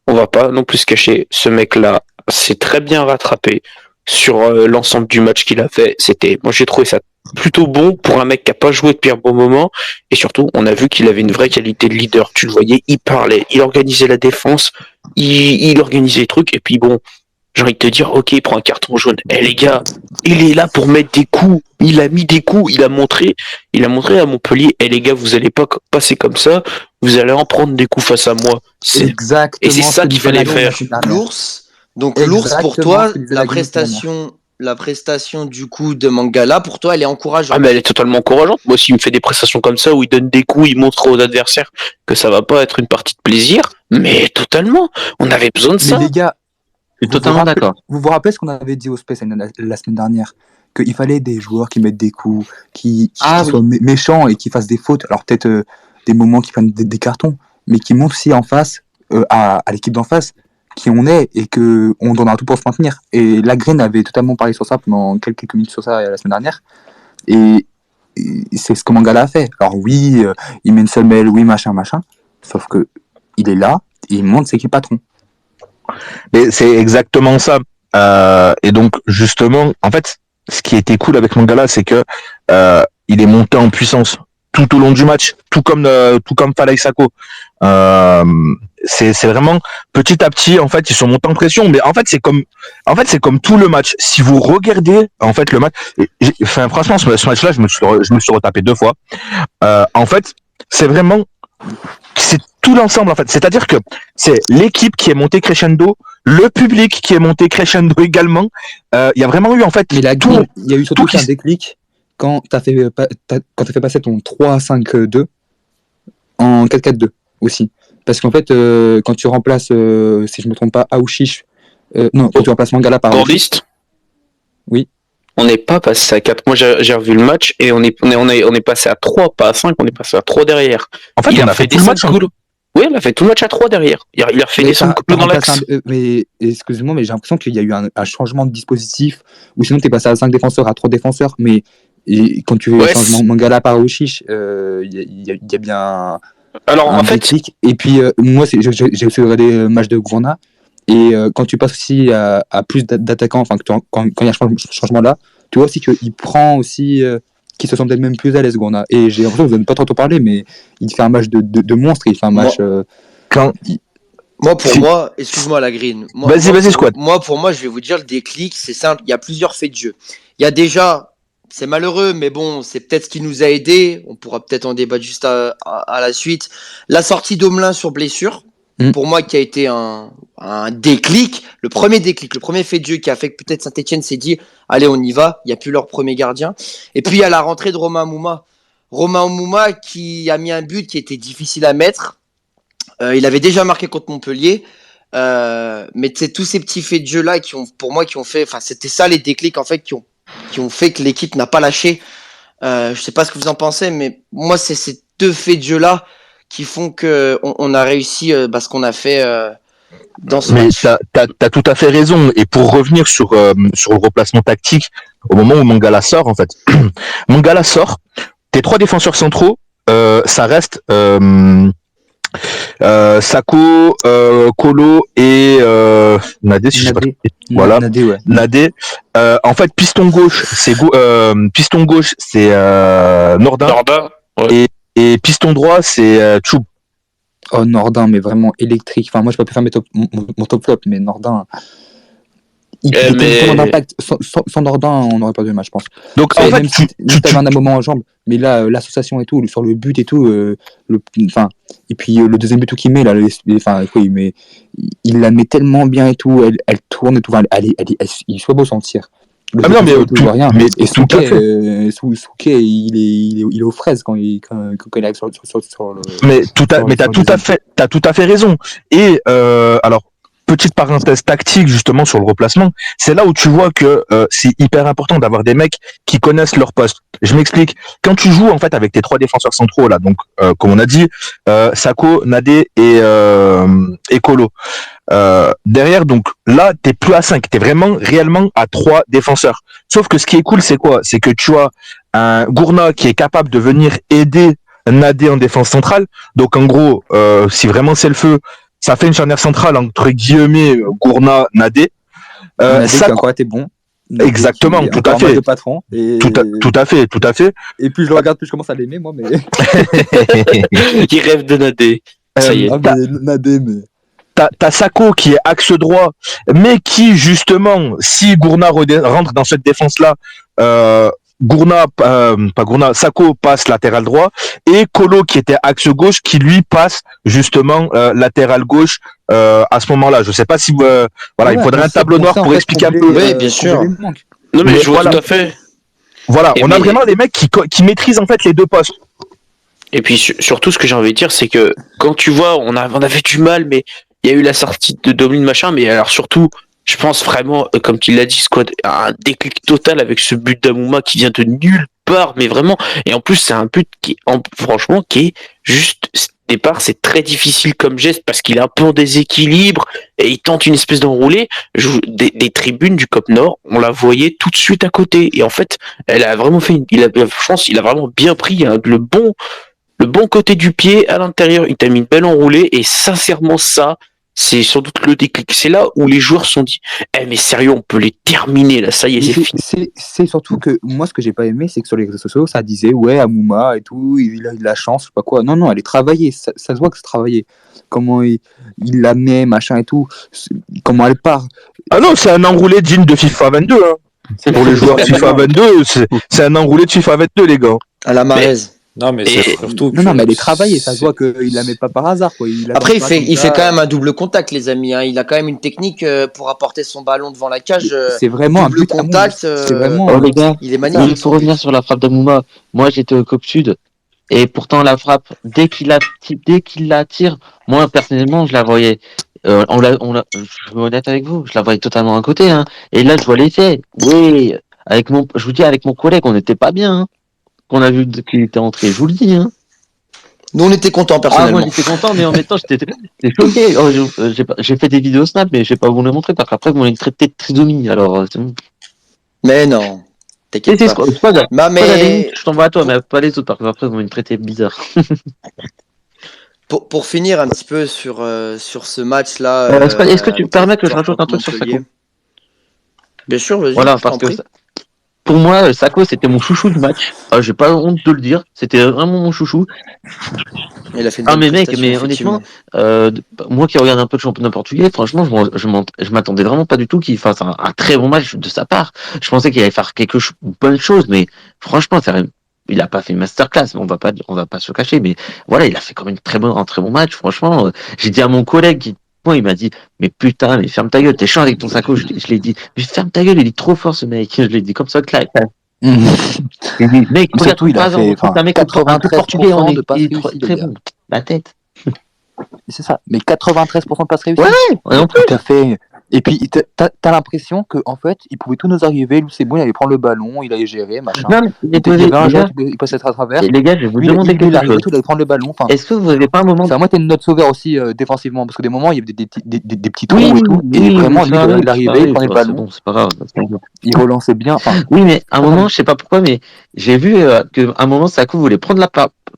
on va pas non plus se cacher. Ce mec-là s'est très bien rattrapé sur l'ensemble du match qu'il a fait. Moi, j'ai trouvé ça plutôt bon pour un mec qui a pas joué depuis un bon moment, et surtout, on a vu qu'il avait une vraie qualité de leader. Tu le voyais, il parlait, il organisait la défense, il organisait les trucs, et puis bon, j'ai envie de te dire, ok, il prend un carton jaune. Les gars, il est là pour mettre des coups. Il a mis des coups. Il a montré à Montpellier, les gars, vous allez pas passer comme ça. Vous allez en prendre des coups face à moi. Exactement. Et c'est ça qu'il fallait faire. L'ours. Donc l'ours, pour toi, la prestation du coup de Mangala, pour toi, elle est encourageante. Ah, mais elle est totalement encourageante. Moi, s'il me fait des prestations comme ça, où il donne des coups, il montre aux adversaires que ça va pas être une partie de plaisir, mais totalement. On avait besoin de ça. Mais les gars, je suis totalement d'accord. Vous vous rappelez ce qu'on avait dit au Space la semaine dernière? Qu'il fallait des joueurs qui mettent des coups, qui soient méchants et qui fassent des fautes. Alors peut-être des moments qui prennent des cartons, mais qui montrent aussi en face, à l'équipe d'en face, qui on est et qu'on donnera tout pour se maintenir. Et la Green avait totalement parlé sur ça pendant quelques minutes sur ça la semaine dernière. Et c'est ce que Mangala a fait. Alors oui, il met une semelle, oui, machin. Sauf que il est là et il montre c'est qui le patron. Mais c'est exactement ça. Et donc, justement, en fait, ce qui était cool avec Mangala, c'est que il est monté en puissance tout au long du match, tout comme Falaï Sako. C'est vraiment petit à petit, en fait, ils sont montés en pression. Mais en fait, c'est comme tout le match. Si vous regardez, en fait, le match, franchement, ce match-là, je me suis retapé 2 fois. En fait, c'est tout l'ensemble, en fait. C'est-à-dire que c'est l'équipe qui est montée crescendo, le public qui est monté crescendo également. Il y a vraiment eu, en fait, mais il y a eu surtout un déclic quand t'as fait passer ton 3-5-2 en 4-4-2 aussi. Parce qu'en fait, quand tu remplaces, si je me trompe pas, Aouchiche, quand tu remplaces Mangala par Aouchiche. Oui. On n'est pas passé à 4. Moi, j'ai revu le match et on est passé à 3, pas à 5, on est passé à 3 derrière. En fait, il on a fait tout le match. Oui, on a fait tout le match à 3 derrière. Il a refait des coups dans l'axe. Mais excusez-moi, mais j'ai l'impression qu'il y a eu un changement de dispositif, ou sinon tu es passé à 5 défenseurs, à 3 défenseurs, mais quand tu fais le changement Mangala par Aouchiche, il y a bien un déclic. Et puis, moi, j'ai aussi regardé le match de Gourna, et quand tu passes aussi à plus d'attaquants, enfin, quand il y a ce changement-là, tu vois aussi qu'il prend aussi... qui se sont peut-être même plus à l'aise, Gourna. Et j'ai l'impression que vous n'avez pas trop parlé, mais il fait un match de monstre, il fait un match... Moi, excuse-moi la Green. Vas-y, Squad. Pour moi, je vais vous dire le déclic, c'est simple. Il y a plusieurs faits de jeu. Il y a déjà, c'est malheureux, mais bon, c'est peut-être ce qui nous a aidés. On pourra peut-être en débattre juste à la suite. La sortie d'Omelin sur blessure, pour moi, qui a été un déclic. Le premier fait de jeu qui a fait que peut-être Saint-Etienne s'est dit, allez, on y va. Il n'y a plus leur premier gardien. Et puis, il y a la rentrée de Romain Mouma. Romain Mouma qui a mis un but qui était difficile à mettre. Il avait déjà marqué contre Montpellier. Mais tu sais, tous ces petits faits de jeu là pour moi, qui ont fait, enfin, c'était ça les déclics en fait qui ont fait que l'équipe n'a pas lâché. Je sais pas ce que vous en pensez, mais moi, c'est ces deux faits de jeu là qui font que on a réussi ce qu'on a fait dans ce Mais match. t'as tout à fait raison. Et pour revenir sur le replacement tactique, au moment où Mangala sort, en fait, Mangala sort. Tes trois défenseurs centraux, ça reste Sako, Kolo et Nadé, si je sais pas. Voilà. Nadé, ouais. Nadé. En fait, piston gauche, c'est Nordin. Norda, ouais. Et piston droit, c'est Choub. Oh, Nordin, mais vraiment électrique. Enfin, moi, je peux pas faire mon top flop, mais Nordin. Il était tellement d'impact. Sans Nordin, on n'aurait pas eu le match, je pense. Donc, en fait, même si t'avais un moment en jambe, mais là, l'association et tout, sur le but et tout, et puis le deuxième but qu'il met, là, il la met tellement bien et tout, elle tourne et tout, il soit beau son tir. Ah non, mais rien. Mais Et tout à fait. Souquet, il est aux fraises quand il arrive sur le. Mais t'as tout à fait raison. Et alors, petite parenthèse tactique justement sur le replacement, c'est là où tu vois que c'est hyper important d'avoir des mecs qui connaissent leur poste. Je m'explique. Quand tu joues en fait avec tes trois défenseurs centraux là, donc comme on a dit, Sako, Nadé et Kolo. Derrière, donc là, t'es plus à 5, t'es vraiment réellement à 3 défenseurs. Sauf que ce qui est cool, c'est quoi? C'est que tu as un Gourna qui est capable de venir aider Nadé en défense centrale. Donc en gros, si vraiment c'est le feu, ça fait une charnière centrale entre guillemets Gourna, Nadé. Nadé qui a encore été bon. Exactement, tout à fait. De patron, et... tout à fait. Et plus je le regarde, plus je commence à l'aimer, moi, mais. Il rêve de Nadé. Ça y est. Nadé, mais. T'as Sako qui est axe droit, mais qui justement, si Gourna rentre dans cette défense-là, Sako passe latéral droit, et Kolo qui était axe gauche, qui lui passe justement latéral gauche à ce moment-là. Je sais pas si il faudrait un tableau noir pour expliquer un peu. Oui, bien sûr. Non mais je vois tout à fait. Voilà, on a vraiment les mecs qui maîtrisent en fait les deux postes. Et puis surtout, ce que j'ai envie de dire, c'est que quand tu vois, on avait du mal, mais il y a eu la sortie de Domlin machin, mais alors surtout, je pense vraiment, comme tu l'as dit, Squad, un déclic total avec ce but d'Amouma qui vient de nulle part, mais vraiment. Et en plus, c'est un but franchement, qui est juste, départ, c'est très difficile comme geste parce qu'il est un peu en déséquilibre et il tente une espèce d'enroulé. Des tribunes du Cop Nord, on la voyait tout de suite à côté. Et en fait, elle a vraiment il a vraiment bien pris le bon côté du pied à l'intérieur. Il t'a mis une belle enroulée et sincèrement, ça, c'est sans doute le déclic. C'est là où les joueurs se sont dit, mais sérieux, on peut les terminer là, ça y est, c'est fini. C'est surtout que moi, ce que j'ai pas aimé, c'est que sur les réseaux sociaux, ça disait, ouais, Amouma et tout, il a de la chance, je sais pas quoi. Non, elle est travaillée, ça se voit que c'est travaillé. Comment il la met, machin et tout, comment elle part. Ah non, c'est un enroulé digne de FIFA 22. Hein. Pour les joueurs de FIFA 22, c'est un enroulé de FIFA 22, les gars. À la Mahrez. Non, mais c'est surtout. Non, mais elle est travaillée, ça se voit qu'il la met pas par hasard, quoi. Après, il fait quand même un double contact, les amis. Hein. Il a quand même une technique pour apporter son ballon devant la cage. C'est vraiment double un but contact. C'est vraiment. Les gars, il est magnifique. il faut revenir sur la frappe d'Amouma. Moi, j'étais au Cop Sud. Et pourtant, la frappe, dès qu'il la tire, moi, personnellement, je la voyais. Je suis honnête avec vous, je la voyais totalement à côté. Hein. Et là, je vois l'effet. Oui, je vous dis, avec mon collègue, on n'était pas bien. Hein. On a vu qu'il était entré, je vous le dis. Hein. Nous, on était contents, personnellement. Moi, j'étais content, mais en même temps, j'étais choqué. Oh, j'ai fait des vidéos Snap, mais je vais pas vous les montrer parce qu'après, vous m'avez traité de trisomie. Alors, mais non, t'inquiète pas. C'est pas grave. Mais... Je t'envoie à toi, mais pas les autres, parce qu'après, vous m'avez traité bizarre. Pour finir un petit peu sur ce match-là. Est-ce que tu me permets que je rajoute un truc sur Sako? Bien sûr, vas-y. Voilà, parce que pour moi, Sako, c'était mon chouchou du match. J'ai pas honte de le dire. C'était vraiment mon chouchou. Il a fait mais mec, mais honnêtement, moi qui regarde un peu le championnat portugais, franchement, je m'attendais vraiment pas du tout qu'il fasse un très bon match de sa part. Je pensais qu'il allait faire bonne chose, mais franchement, il a pas fait une masterclass, mais on va pas se cacher, mais voilà, il a fait quand même un très bon match, franchement. J'ai dit à mon collègue il m'a dit, mais putain, mais ferme ta gueule, t'es chiant avec ton Sako. Je l'ai dit, mais ferme ta gueule, il est trop fort ce mec. Je l'ai dit comme ça, clac. Mec, surtout, il a fait un mec 93% portugais, de passes il est très bon. La tête. c'est ça. Mais 93% de passes réussies. Ouais, en plus. Tout à fait. Et puis, t'as l'impression qu'en fait, il pouvait tout nous arriver. Lui, c'est bon, il allait prendre le ballon, il allait gérer, machin. Non, mais Il y avait un les joueur gars, qui passait à travers. les gars, je vais vous Lui, demander il quelque arrivait, chose. tout, il allait prendre le ballon. Enfin, Est-ce que vous avez pas un moment ça a moi été notre sauveur aussi défensivement. Parce que des moments, il y avait des petits trous Oui, et tout. oui, Et vraiment, ça lui, arrive, il ça arrivait, il arrive. prenait le C'est ballon. bon, c'est pas grave. Il relançait bien. Enfin, Oui, mais à un moment, je sais pas pourquoi, mais j'ai vu qu'à un moment, Sakou voulait prendre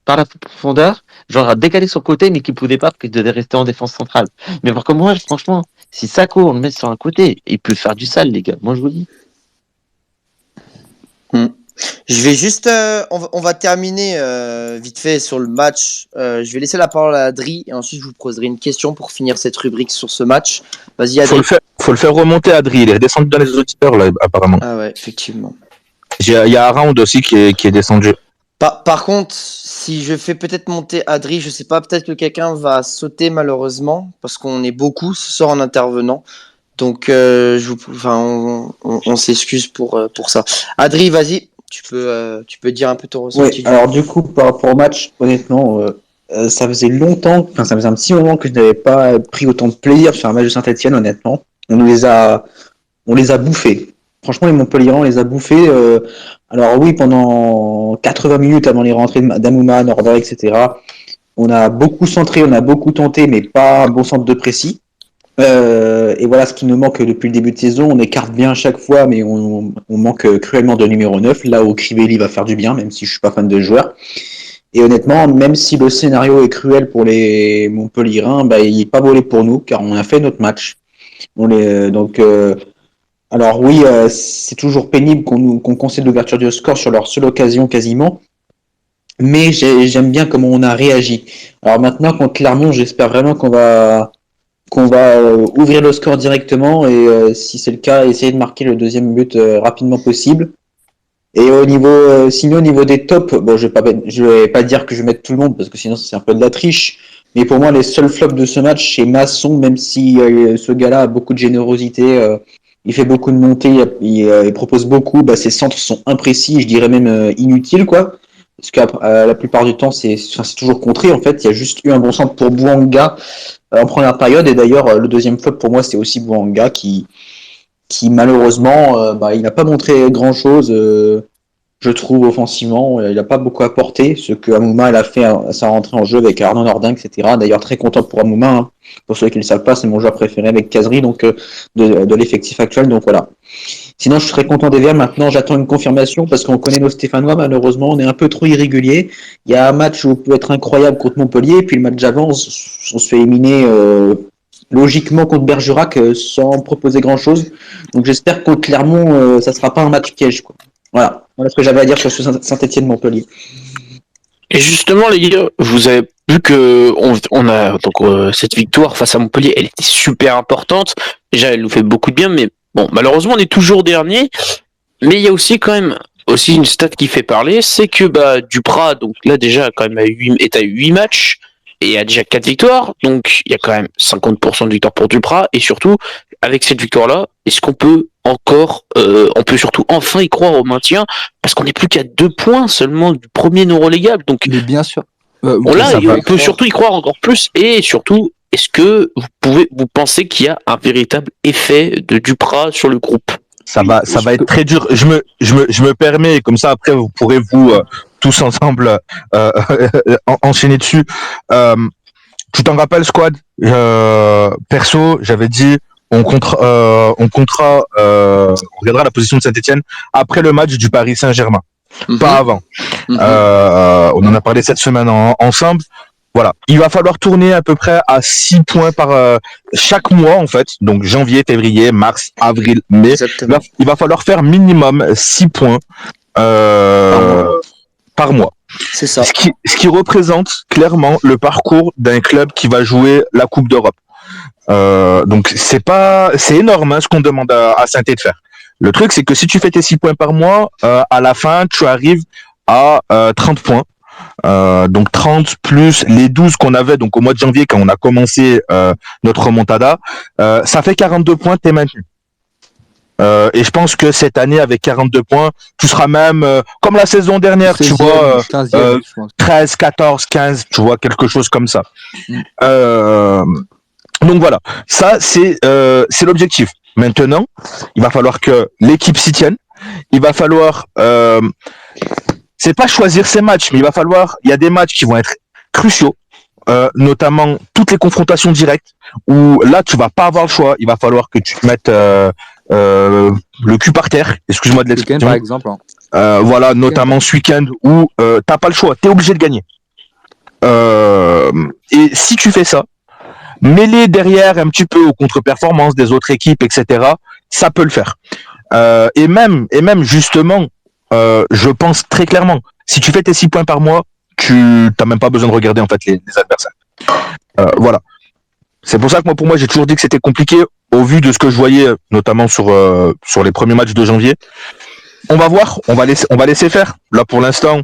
par la profondeur, genre à décaler sur le côté, mais qu'il pouvait pas parce qu'il devait rester en défense centrale. Mais par contre, moi, franchement, si Sakou, on le met sur un côté, il peut faire du sale, les gars. Moi, je vous dis. Je vais juste, on va terminer vite fait sur le match. Je vais laisser la parole à Adri et ensuite je vous poserai une question pour finir cette rubrique sur ce match. Vas-y Adri. Faut le faire remonter, Adri. Il est redescendu dans les auditeurs, là, apparemment. Ah ouais, effectivement. Il y a Around aussi qui est descendu. Par contre, si je fais peut-être monter Adri, je sais pas, peut-être que quelqu'un va sauter malheureusement parce qu'on est beaucoup ce soir en intervenant. Donc, on s'excuse pour ça. Adri, vas-y, tu peux dire un peu ton ressenti. Oui, alors du coup, par rapport au match, honnêtement, ça faisait longtemps, enfin ça faisait un petit moment que je n'avais pas pris autant de plaisir sur un match de Saint-Etienne, honnêtement. On les a bouffés. Franchement, les Montpellierans, on les a bouffés. Alors oui, pendant 80 minutes avant les rentrées d'Amouma, Norda, etc., on a beaucoup centré, on a beaucoup tenté, mais pas un bon centre de précis. Et voilà ce qui nous manque depuis le début de saison. On écarte bien à chaque fois, mais on manque cruellement de numéro 9. Là où Crivelli va faire du bien, même si je suis pas fan de ce joueur. Et honnêtement, même si le scénario est cruel pour les Montpellierins, il n'est pas volé pour nous, car on a fait notre match. Alors oui, c'est toujours pénible qu'on concède l'ouverture du score sur leur seule occasion quasiment. Mais j'aime bien comment on a réagi. Alors maintenant, contre Clermont, j'espère vraiment qu'on va ouvrir le score directement et si c'est le cas, essayer de marquer le deuxième but rapidement possible. Et sinon au niveau des tops, bon, je vais pas dire que je vais mettre tout le monde parce que sinon c'est un peu de la triche. Mais pour moi, les seuls flops de ce match, c'est Masson, même si ce gars-là a beaucoup de générosité, il fait beaucoup de montées, il propose beaucoup. Ses centres sont imprécis, je dirais même inutiles, quoi. Parce que la plupart du temps, c'est toujours contré. En fait, il y a juste eu un bon centre pour Bouanga en première période. Et d'ailleurs, le deuxième flop pour moi, c'est aussi Bouanga qui malheureusement, il n'a pas montré grand-chose. Je trouve offensivement, il n'a pas beaucoup apporté. Ce que Amouma elle a fait à sa rentrée en jeu avec Arnaud Nordin, etc. D'ailleurs, très content pour Amouma. Hein. Pour ceux qui ne le savent pas, c'est mon joueur préféré avec Kazri, donc de l'effectif actuel. Donc voilà. Sinon, je serais content d'Evian. Maintenant, j'attends une confirmation parce qu'on connaît nos Stéphanois. Malheureusement, on est un peu trop irrégulier. Il y a un match où on peut être incroyable contre Montpellier, puis le match d'avant, on se fait éliminer logiquement contre Bergerac sans proposer grand-chose. Donc j'espère qu'au Clermont, ça sera pas un match piège, quoi. Voilà ce que j'avais à dire sur ce Saint-Etienne-Montpellier. Et justement, les gars, vous avez vu que on a donc cette victoire face à Montpellier, elle était super importante. Déjà, elle nous fait beaucoup de bien, mais bon, malheureusement, on est toujours dernier. Mais il y a aussi quand même une stat qui fait parler, c'est que Duprat, donc là déjà quand même est à 8 matchs et a déjà 4 victoires, donc il y a quand même 50% de victoire pour Duprat. Et surtout, avec cette victoire-là, est-ce qu'on peut on peut surtout enfin y croire au maintien, parce qu'on n'est plus qu'à 2 points seulement du premier non relégable. Donc, mais bien sûr. On peut surtout y croire encore plus. Et surtout, est-ce que vous pensez qu'il y a un véritable effet de Duprat sur le groupe? Ça va être très dur. Je me permets, comme ça après vous pourrez tous ensemble enchaîner dessus. Tu t'en rappelles, Squad? Perso, j'avais dit on regardera la position de Saint-Etienne après le match du Paris Saint-Germain, pas avant. On en a parlé cette semaine ensemble. Voilà, il va falloir tourner à peu près à 6 points par chaque mois en fait. Donc janvier, février, mars, avril, mai. Il va falloir faire minimum 6 points par mois. C'est ça. Ce qui représente clairement le parcours d'un club qui va jouer la Coupe d'Europe. Donc c'est énorme hein, ce qu'on demande à Saint-Étienne de faire. Le truc c'est que si tu fais tes 6 points par mois, à la fin tu arrives à 30 points. Donc 30 plus les 12 qu'on avait donc au mois de janvier quand on a commencé notre remontada, ça fait 42 points, t'es maintenu. Et je pense que cette année, avec 42 points, tu seras même, comme la saison dernière, tu 16e, vois, 15e, je pense. 13, 14, 15, tu vois, quelque chose comme ça. Mm. Donc voilà, ça c'est l'objectif. Maintenant, il va falloir que l'équipe s'y tienne. Il va falloir, c'est pas choisir ses matchs, mais il y a des matchs qui vont être cruciaux, notamment toutes les confrontations directes, où là tu vas pas avoir le choix. Il va falloir que tu te mettes le cul par terre. Excuse-moi de Le week-end, l'expression. par exemple. Hein. Voilà, notamment ce week-end où t'as pas le choix, t'es obligé de gagner. Et si tu fais ça, mêler derrière un petit peu aux contre-performances des autres équipes, etc., ça peut le faire. Et même justement, je pense très clairement, si tu fais tes 6 points par mois, tu n'as même pas besoin de regarder en fait les adversaires. Voilà. C'est pour ça que pour moi, j'ai toujours dit que c'était compliqué au vu de ce que je voyais, notamment sur les premiers matchs de janvier. On va voir, on va laisser faire. Là, pour l'instant,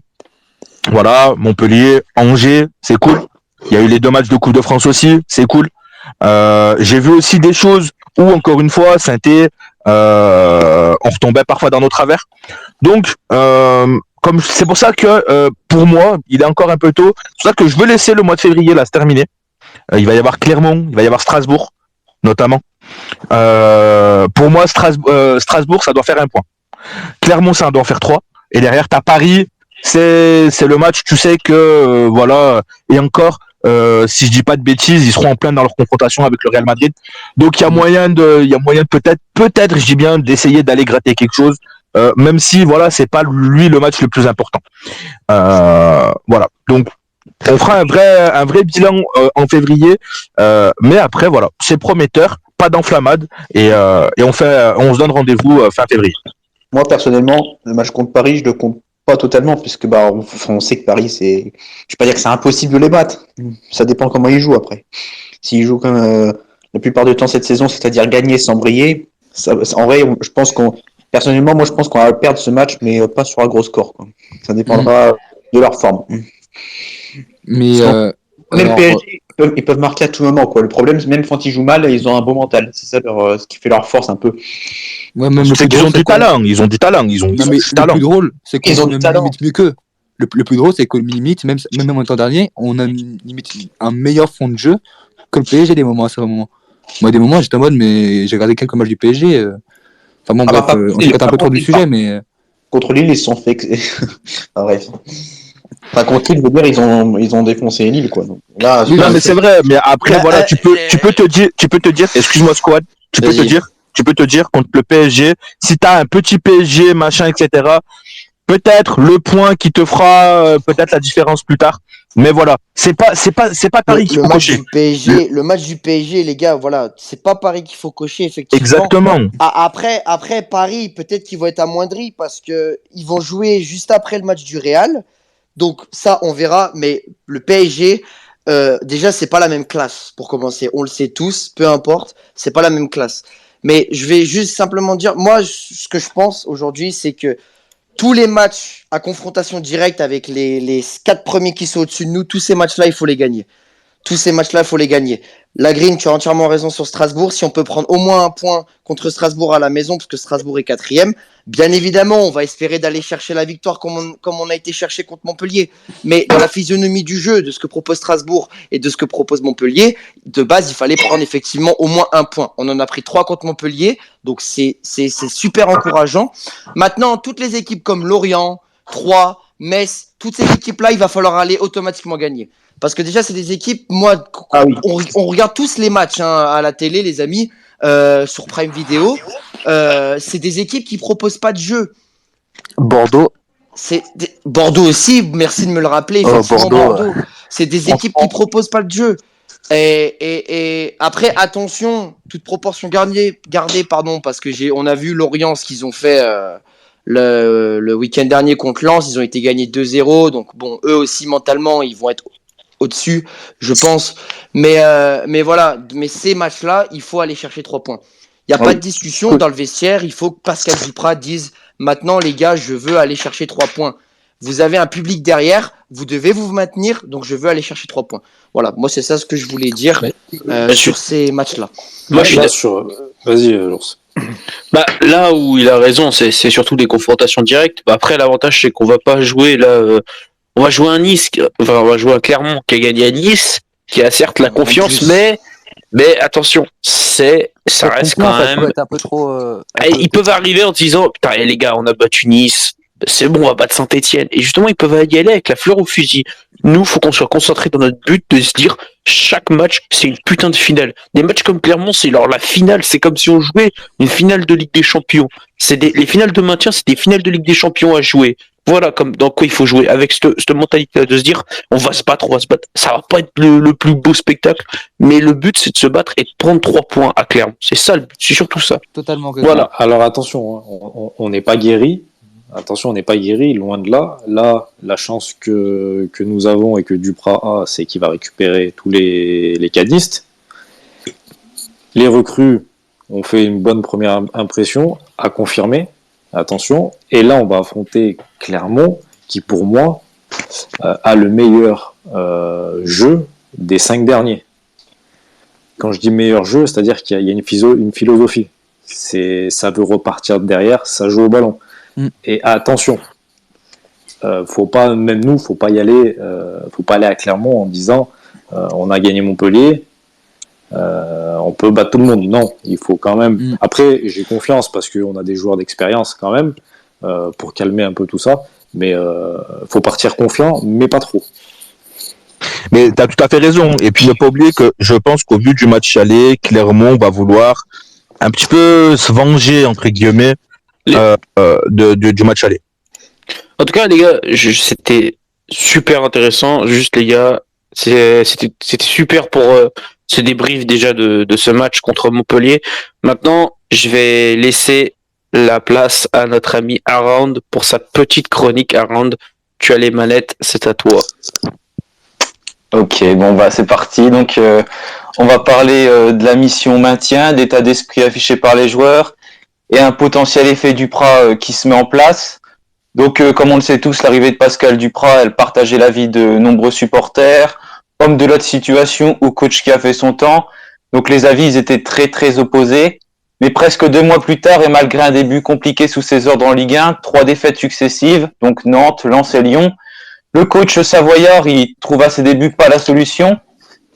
voilà, Montpellier, Angers, c'est cool. Il y a eu les 2 matchs de Coupe de France aussi, c'est cool. J'ai vu aussi des choses où, encore une fois, Saint-Étienne, on retombait parfois dans nos travers. Donc, c'est pour ça que, pour moi, il est encore un peu tôt. C'est pour ça que je veux laisser le mois de février là se terminer. Il va y avoir Clermont, il va y avoir Strasbourg, notamment. Pour moi, Strasbourg, ça doit faire 1 point. Clermont, ça doit en faire 3. Et derrière, t'as Paris. C'est le match, tu sais que voilà, et encore, si je dis pas de bêtises, ils seront en plein dans leur confrontation avec le Real Madrid. Donc il y a moyen de peut-être, je dis bien, d'essayer d'aller gratter quelque chose, même si voilà, c'est pas lui le match le plus important. Voilà. Donc on fera un vrai bilan en février, mais après voilà, c'est prometteur, pas d'enflammade, et on se donne rendez-vous fin février. Moi, personnellement, le match contre Paris, je le compte pas totalement, puisque on sait que Paris, je vais pas dire que c'est impossible de les battre. Ça dépend comment ils jouent après. S'ils jouent comme la plupart du temps cette saison, c'est-à-dire gagner sans briller, en vrai, je pense personnellement, moi, je pense qu'on va perdre ce match, mais pas sur un gros score, quoi. Ça dépendra de leur forme. Mais Même PSG, ils peuvent marquer à tout moment, quoi. Le problème, c'est même quand ils jouent mal, ils ont un bon mental. C'est ça ce qui fait leur force un peu. ouais, même C'est qu'ils ont du talent, ils ont du talent, ils ont Non, mais du le talent. plus drôle, c'est qu'on Ils ont a du talent. limite mieux qu'eux. Le plus drôle, c'est qu'au limite, même en temps dernier, on a limite un meilleur fond de jeu que le PSG des moments à ce moment. Moi, des moments, j'étais en mode, mais j'ai regardé quelques matchs du PSG. Enfin bon, bref, on s'écarte un peu trop du sujet, mais. Contre Lille, ils se sont fait. Enfin, bref. Enfin, contre Lille, je veux dire, ils ont défoncé Lille, quoi. Donc, là, Oui, Non, mais c'est vrai, mais après, voilà, tu peux te dire, excuse-moi, Squad, tu peux te dire contre le PSG, si t'as un petit PSG, machin, etc., peut-être le point qui te fera peut-être la différence plus tard. Mais voilà, c'est pas Paris qu'il Le faut match cocher. du PSG, le match du PSG, les gars, voilà, c'est pas Paris qu'il faut cocher, effectivement. Exactement. Après Paris, peut-être qu'ils vont être amoindris parce que ils vont jouer juste après le match du Real. Donc ça, on verra. Mais le PSG, déjà, c'est pas la même classe pour commencer. On le sait tous, peu importe, c'est pas la même classe. Mais je vais juste simplement dire, moi, ce que je pense aujourd'hui, c'est que tous les matchs à confrontation directe avec les 4 premiers qui sont au-dessus de nous, tous ces matchs-là, il faut les gagner. Tous ces matchs-là, il faut les gagner. La Green, tu as entièrement raison sur Strasbourg. Si on peut prendre au moins 1 point contre Strasbourg à la maison, parce que Strasbourg est 4e, bien évidemment, on va espérer d'aller chercher la victoire comme on a été cherché contre Montpellier. Mais dans la physionomie du jeu, de ce que propose Strasbourg et de ce que propose Montpellier, de base, il fallait prendre effectivement au moins 1 point. On en a pris 3 contre Montpellier, donc c'est super encourageant. Maintenant, toutes les équipes comme Lorient, Troyes, Metz, toutes ces équipes-là, il va falloir aller automatiquement gagner. Parce que déjà, c'est des équipes, moi, on regarde tous les matchs à la télé, les amis, sur Prime Video. C'est des équipes qui proposent pas de jeu. Bordeaux. Bordeaux aussi, merci de me le rappeler. Bordeaux. C'est des équipes qui proposent pas de jeu. Et après, attention, toute proportion gardée, parce que on a vu Lorient, ce qu'ils ont fait le week-end dernier contre Lens. Ils ont été gagnés 2-0. Donc bon, eux aussi, mentalement, ils vont être au-dessus, je pense. Mais voilà, mais ces matchs-là, il faut aller chercher 3 points. Il n'y a pas de discussion dans le vestiaire. Il faut que Pascal Duprat dise maintenant, les gars, je veux aller chercher 3 points. Vous avez un public derrière, vous devez vous maintenir, donc je veux aller chercher 3 points. Voilà, moi c'est ça ce que je voulais dire sur ces matchs-là. Moi je suis sûr. Vas-y, l'ours. Bah, là où il a raison, c'est surtout des confrontations directes. Bah, après, l'avantage, c'est qu'on va pas jouer là. On va jouer un Nice, on va jouer un Clermont qui a gagné à Nice, qui a certes la confiance, mais attention, ça reste quand Ça peut même. être un peu trop. Ils peuvent arriver en disant, putain, les gars, on a battu Nice, c'est bon, on va battre Saint-Etienne. Et justement, ils peuvent y aller avec la fleur au fusil. Nous, faut qu'on soit concentré dans notre but de se dire, chaque match, c'est une putain de finale. Des matchs comme Clermont, c'est la finale, c'est comme si on jouait une finale de Ligue des Champions. Les finales de maintien, c'est des finales de Ligue des Champions à jouer. Voilà comme dans quoi il faut jouer, avec cette mentalité de se dire, on va se battre. Ça va pas être le plus beau spectacle, mais le but, c'est de se battre et de prendre 3 points à Clermont. C'est ça le but, c'est surtout ça. Totalement. Voilà. Alors attention, hein, on n'est pas guéri. Attention, on n'est pas guéri, loin de là. Là, la chance que nous avons et que Duprat a, c'est qu'il va récupérer tous les cadistes. Les recrues ont fait une bonne première impression, à confirmer. Attention. Et là, on va affronter Clermont, qui pour moi a le meilleur jeu des 5 derniers. Quand je dis meilleur jeu, c'est-à-dire qu'il y a une philosophie. Ça veut repartir derrière, ça joue au ballon. Et attention, faut pas y aller, faut pas aller à Clermont en disant on a gagné Montpellier, on peut battre tout le monde. Non, il faut quand même. Après, j'ai confiance parce qu'on a des joueurs d'expérience quand même pour calmer un peu tout ça. Mais faut partir confiant, mais pas trop. Mais tu as tout à fait raison. Et puis ne pas oublier que je pense qu'au vu du match aller, Clermont va vouloir un petit peu se venger entre guillemets du match aller. En tout cas, les gars, c'était super intéressant. Juste, les gars, c'était super pour ce débrief déjà de ce match contre Montpellier. Maintenant, je vais laisser la place à notre ami Around pour sa petite chronique. Around, tu as les manettes, c'est à toi. Ok, bon bah c'est parti. Donc on va parler de la mission maintien, d'état d'esprit affiché par les joueurs et un potentiel effet Duprat qui se met en place. Donc comme on le sait tous, l'arrivée de Pascal Duprat, elle partageait l'avis de nombreux supporters, homme de l'autre situation ou coach qui a fait son temps. Donc les avis ils étaient très très opposés. Mais presque 2 mois plus tard et malgré un début compliqué sous ses ordres en Ligue 1, 3 défaites successives, donc Nantes, Lens et Lyon, le coach savoyard, il trouve à ses débuts pas la solution.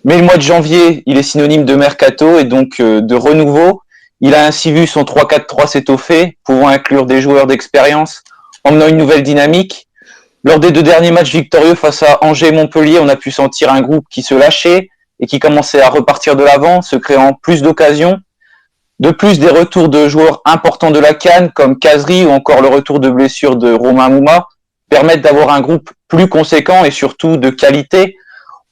Mais le mois de janvier, il est synonyme de mercato et donc de renouveau. Il a ainsi vu son 3-4-3 s'étoffer, pouvant inclure des joueurs d'expérience, emmenant une nouvelle dynamique. Lors des 2 derniers matchs victorieux face à Angers et Montpellier, on a pu sentir un groupe qui se lâchait et qui commençait à repartir de l'avant, se créant plus d'occasions. De plus, des retours de joueurs importants de la CAN, comme Kazri ou encore le retour de blessure de Romain Mouma, permettent d'avoir un groupe plus conséquent et surtout de qualité.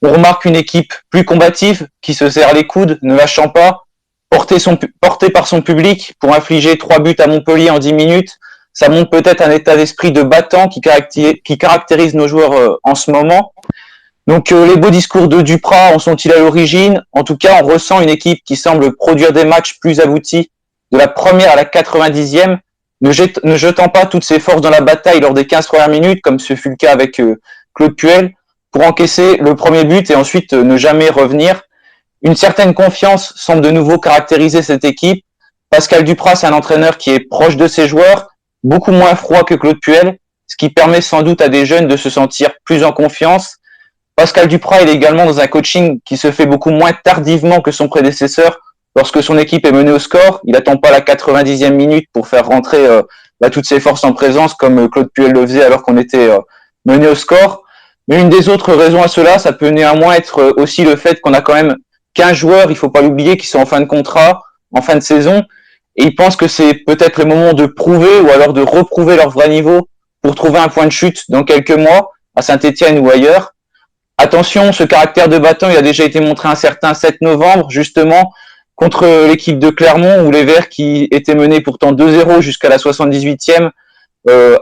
On remarque une équipe plus combative, qui se serre les coudes, ne lâchant pas, portée par son public pour infliger 3 buts à Montpellier en 10 minutes. Ça montre peut-être un état d'esprit de battant qui caractérise nos joueurs en ce moment. Donc les beaux discours de Duprat en sont-ils à l'origine? En tout cas, on ressent une équipe qui semble produire des matchs plus aboutis de la première à la 90e, ne jetant pas toutes ses forces dans la bataille lors des 15 premières minutes, comme ce fut le cas avec Claude Puel, pour encaisser le premier but et ensuite ne jamais revenir. Une certaine confiance semble de nouveau caractériser cette équipe. Pascal Duprat, c'est un entraîneur qui est proche de ses joueurs, beaucoup moins froid que Claude Puel, ce qui permet sans doute à des jeunes de se sentir plus en confiance. Pascal Duprat, il est également dans un coaching qui se fait beaucoup moins tardivement que son prédécesseur. Lorsque son équipe est menée au score, il n'attend pas la 90e minute pour faire rentrer toutes ses forces en présence comme Claude Puel le faisait alors qu'on était mené au score. Mais une des autres raisons à cela, ça peut néanmoins être aussi le fait qu'on a quand même 15 joueurs, il faut pas l'oublier, qui sont en fin de contrat, en fin de saison. Et ils pensent que c'est peut-être le moment de prouver ou alors de reprouver leur vrai niveau pour trouver un point de chute dans quelques mois à Saint-Etienne ou ailleurs. Attention, ce caractère de battant, il a déjà été montré un certain 7 novembre, justement, contre l'équipe de Clermont, où les Verts, qui étaient menés pourtant 2-0 jusqu'à la 78e,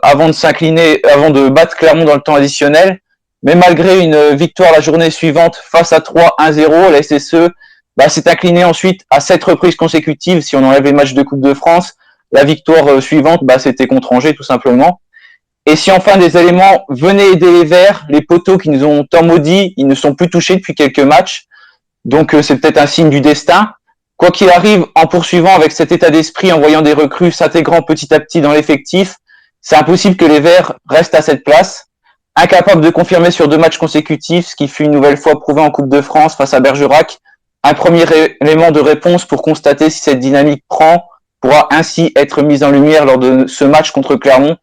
avant de battre Clermont dans le temps additionnel. Mais malgré une victoire la journée suivante face à 3, 1-0, la SSE s'est inclinée ensuite à 7 reprises consécutives, si on enlève les matchs de Coupe de France. La victoire suivante, c'était contre Angers, tout simplement. Et si enfin des éléments venaient aider les Verts, les poteaux qui nous ont tant maudits, ils ne sont plus touchés depuis quelques matchs. Donc c'est peut-être un signe du destin. Quoi qu'il arrive, en poursuivant avec cet état d'esprit, en voyant des recrues s'intégrant petit à petit dans l'effectif, c'est impossible que les Verts restent à cette place. Incapable de confirmer sur 2 matchs consécutifs, ce qui fut une nouvelle fois prouvé en Coupe de France face à Bergerac, un premier élément de réponse pour constater si cette dynamique pourra ainsi être mise en lumière lors de ce match contre Clermont.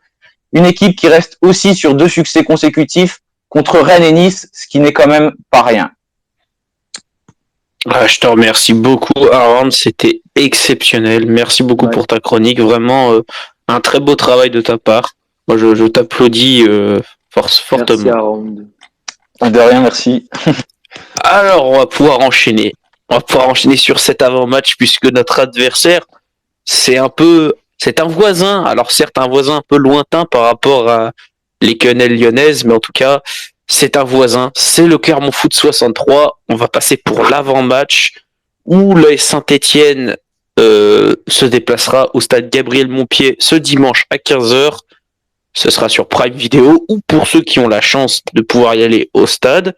Une équipe qui reste aussi sur 2 succès consécutifs contre Rennes et Nice, ce qui n'est quand même pas rien. Je te remercie beaucoup, Aaron. C'était exceptionnel. Merci beaucoup pour ta chronique. Vraiment, un très beau travail de ta part. Moi, je t'applaudis fortement. Merci, Aaron. De rien, merci. Alors, on va pouvoir enchaîner. On va pouvoir enchaîner sur cet avant-match puisque notre adversaire, c'est un voisin. Alors, certes, un voisin un peu lointain par rapport à les quenelles lyonnaises, mais en tout cas, c'est un voisin. C'est le Clermont Foot 63. On va passer pour l'avant-match où l'AS Saint-Étienne se déplacera au stade Gabriel Montpied ce dimanche à 15h. Ce sera sur Prime Video ou pour ceux qui ont la chance de pouvoir y aller au stade,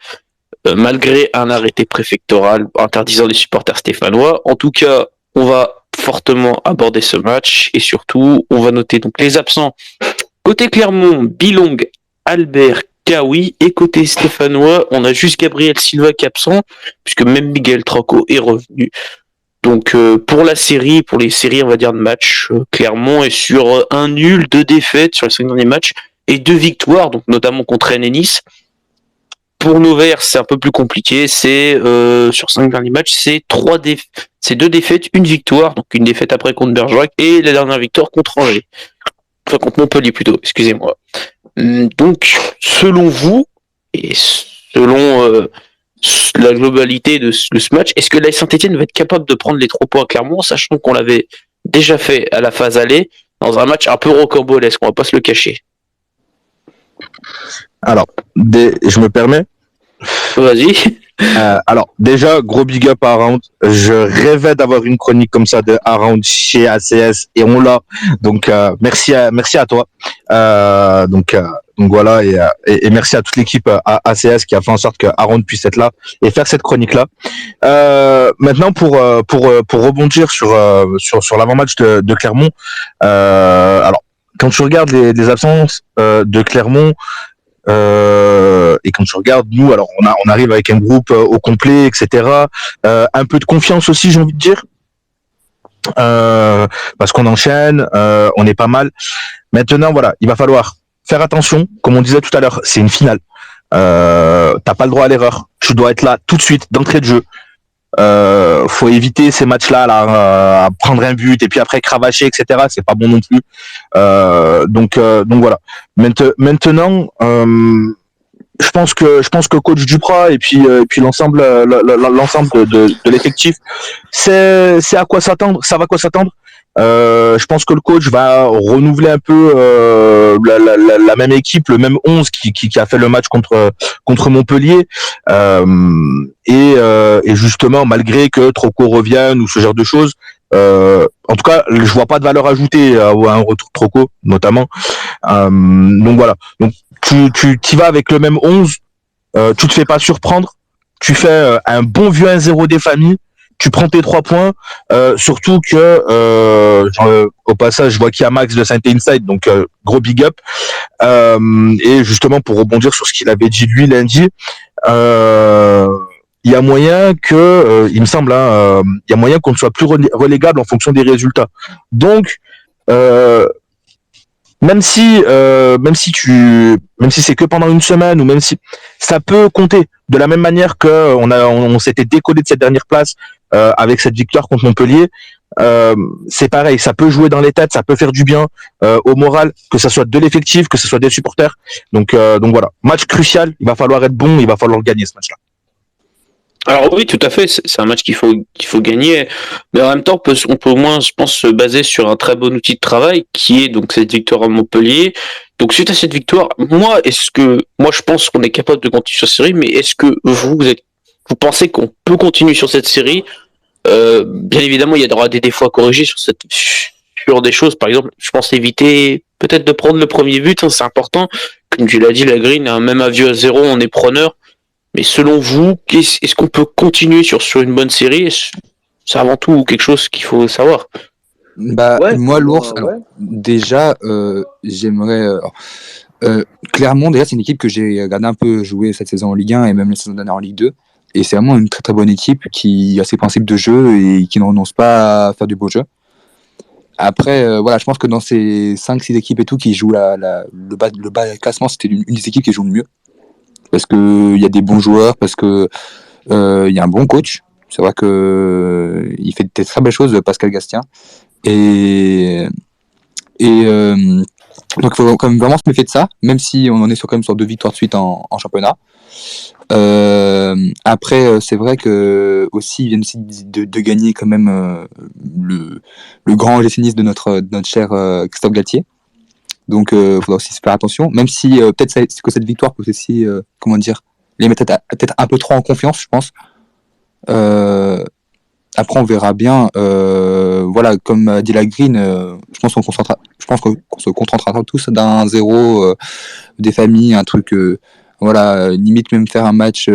malgré un arrêté préfectoral interdisant les supporters stéphanois. En tout cas, on va fortement aborder ce match et surtout, on va noter donc les absents. Côté Clermont, Bilong, Albert, Kawi, et côté stéphanois, on a juste Gabriel Silva qui est absent, puisque même Miguel Troco est revenu. Donc pour les séries, on va dire, de matchs, Clermont est sur un nul, 2 défaites sur les 5 derniers matchs, et 2 victoires, donc notamment contre Rennes et Nice. Pour nos Verts, c'est un peu plus compliqué, c'est sur 5 derniers matchs, c'est 2 défaites, 1 victoire, donc une défaite après contre Bergerac, et la dernière victoire contre Angers. Enfin, contre Montpellier plutôt, excusez-moi. Donc, selon vous, et selon la globalité de ce match, est-ce que l'AS Saint-Étienne va être capable de prendre les 3 points à Clermont, sachant qu'on l'avait déjà fait à la phase aller, dans un match un peu rocambolesque, on va pas se le cacher? Alors, je me permets. Vas-y. Alors, déjà, gros big up à Around. Je rêvais d'avoir une chronique comme ça de Around chez ACS et on l'a. Donc, merci à toi. Donc voilà, et merci à toute l'équipe à ACS qui a fait en sorte que Around puisse être là et faire cette chronique-là. Maintenant, pour rebondir sur l'avant-match de Clermont, alors, quand tu regardes les absences de Clermont, et quand tu regardes, nous, alors on arrive avec un groupe au complet, etc. Un peu de confiance aussi, j'ai envie de dire, parce qu'on enchaîne, on est pas mal. Maintenant, voilà, il va falloir faire attention. Comme on disait tout à l'heure, c'est une finale. T'as pas le droit à l'erreur. Tu dois être là tout de suite, d'entrée de jeu. Faut éviter ces matchs-là, à prendre un but et puis après cravacher, etc. C'est pas bon non plus. Donc voilà. Maintenant, je pense que coach Duprat et puis l'ensemble de l'effectif, c'est à quoi s'attendre. Ça va quoi s'attendre. Je pense que le coach va renouveler un peu la même équipe, le même 11 qui a fait le match contre Montpellier, et justement, malgré que Troco revienne ou ce genre de choses, en tout cas, je vois pas de valeur ajoutée à un retour Troco, notamment. Donc voilà. Donc tu vas avec le même 11, tu te fais pas surprendre, tu fais un bon vieux 1-0 des familles. Tu prends tes 3 points, surtout que au passage, je vois qu'il y a Max de Saint Inside, donc gros big up. Et justement, pour rebondir sur ce qu'il avait dit lui lundi, il y a moyen que, il me semble, il y a moyen qu'on ne soit plus relégable en fonction des résultats. Donc, même si c'est que pendant une semaine, ou même si ça peut compter, de la même manière que on s'était décollé de cette dernière place avec cette victoire contre Montpellier, c'est pareil, ça peut jouer dans les têtes, ça peut faire du bien au moral, que ça soit de l'effectif, que ce soit des supporters. Donc voilà, match crucial, il va falloir être bon, il va falloir le gagner ce match-là. Alors oui, tout à fait, c'est un match qu'il faut gagner, mais en même temps, on peut au moins, je pense, se baser sur un très bon outil de travail, qui est donc cette victoire à Montpellier. Donc suite à cette victoire, moi je pense qu'on est capable de continuer sur cette série, mais est-ce que vous pensez qu'on peut continuer sur cette série? Bien évidemment, il y aura des défauts à corriger sur des choses. Par exemple, je pense éviter peut-être de prendre le premier but, c'est important. Comme tu l'as dit, la Green, même à vieux à 0, on est preneur. Mais selon vous, est-ce qu'on peut continuer sur une bonne série? C'est avant tout quelque chose qu'il faut savoir. Bah, Ouais, moi, pour l'ours, moi, alors, ouais. déjà, j'aimerais. Clermont, déjà, c'est une équipe que j'ai regardé un peu jouer cette saison en Ligue 1 et même la saison dernière en Ligue 2. Et c'est vraiment une très très bonne équipe qui a ses principes de jeu et qui ne renonce pas à faire du beau jeu. Après, voilà, je pense que dans ces 5-6 équipes et tout qui jouent le bas classement, c'était une des équipes qui joue le mieux. Parce qu'il y a des bons joueurs, parce que il y a un bon coach. C'est vrai que il fait des très belles choses, Pascal Gastien. Et, et donc il faut quand même vraiment se méfier de ça, même si on en est quand même sur 2 victoires de suite en championnat. Après, c'est vrai que aussi ils viennent aussi de gagner quand même le grand gestioniste de notre cher Christophe Galtier. Donc il faudra aussi se faire attention, même si peut-être que cette victoire peut aussi, comment dire, les mettre peut-être un peu trop en confiance, je pense. Après, on verra bien. Voilà, comme a dit la Green, je pense qu'on se contentera tous d'un 0 des familles, un truc, voilà, limite même faire un match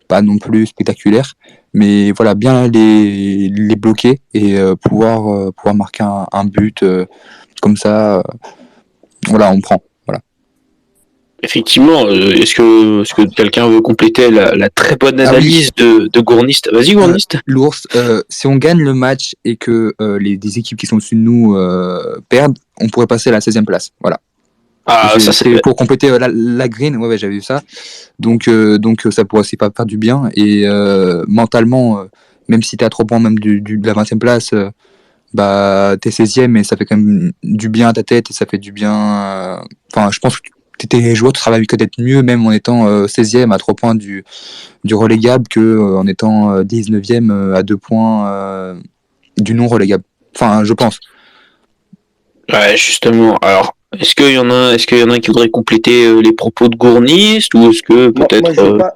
pas non plus spectaculaire, mais voilà, bien les bloquer et pouvoir marquer un but comme ça. Voilà, on prend. Voilà. Effectivement, est-ce que quelqu'un veut compléter la très bonne Ah oui. analyse de Gournist? Vas-y, Gournist. L'ours, si on gagne le match et que des équipes qui sont au-dessus de nous perdent, on pourrait passer à la 16e place. Voilà. Ah, ça c'est. C'est pour compléter la green, ouais, j'avais vu ça. Donc ça pourrait aussi pas faire du bien. Et mentalement, même si t'es à 3 points même de la 20e place, bah t'es 16e et ça fait quand même du bien à ta tête et ça fait du bien. Enfin, je pense que tes joueurs travaillent que d'être mieux, même en étant 16e à 3 points du relégable que en étant 19e à 2 points du non relégable. Enfin, je pense. Ouais, justement. Alors, est-ce qu'il y en a qui voudrait compléter les propos de Gournist ou est-ce que peut-être.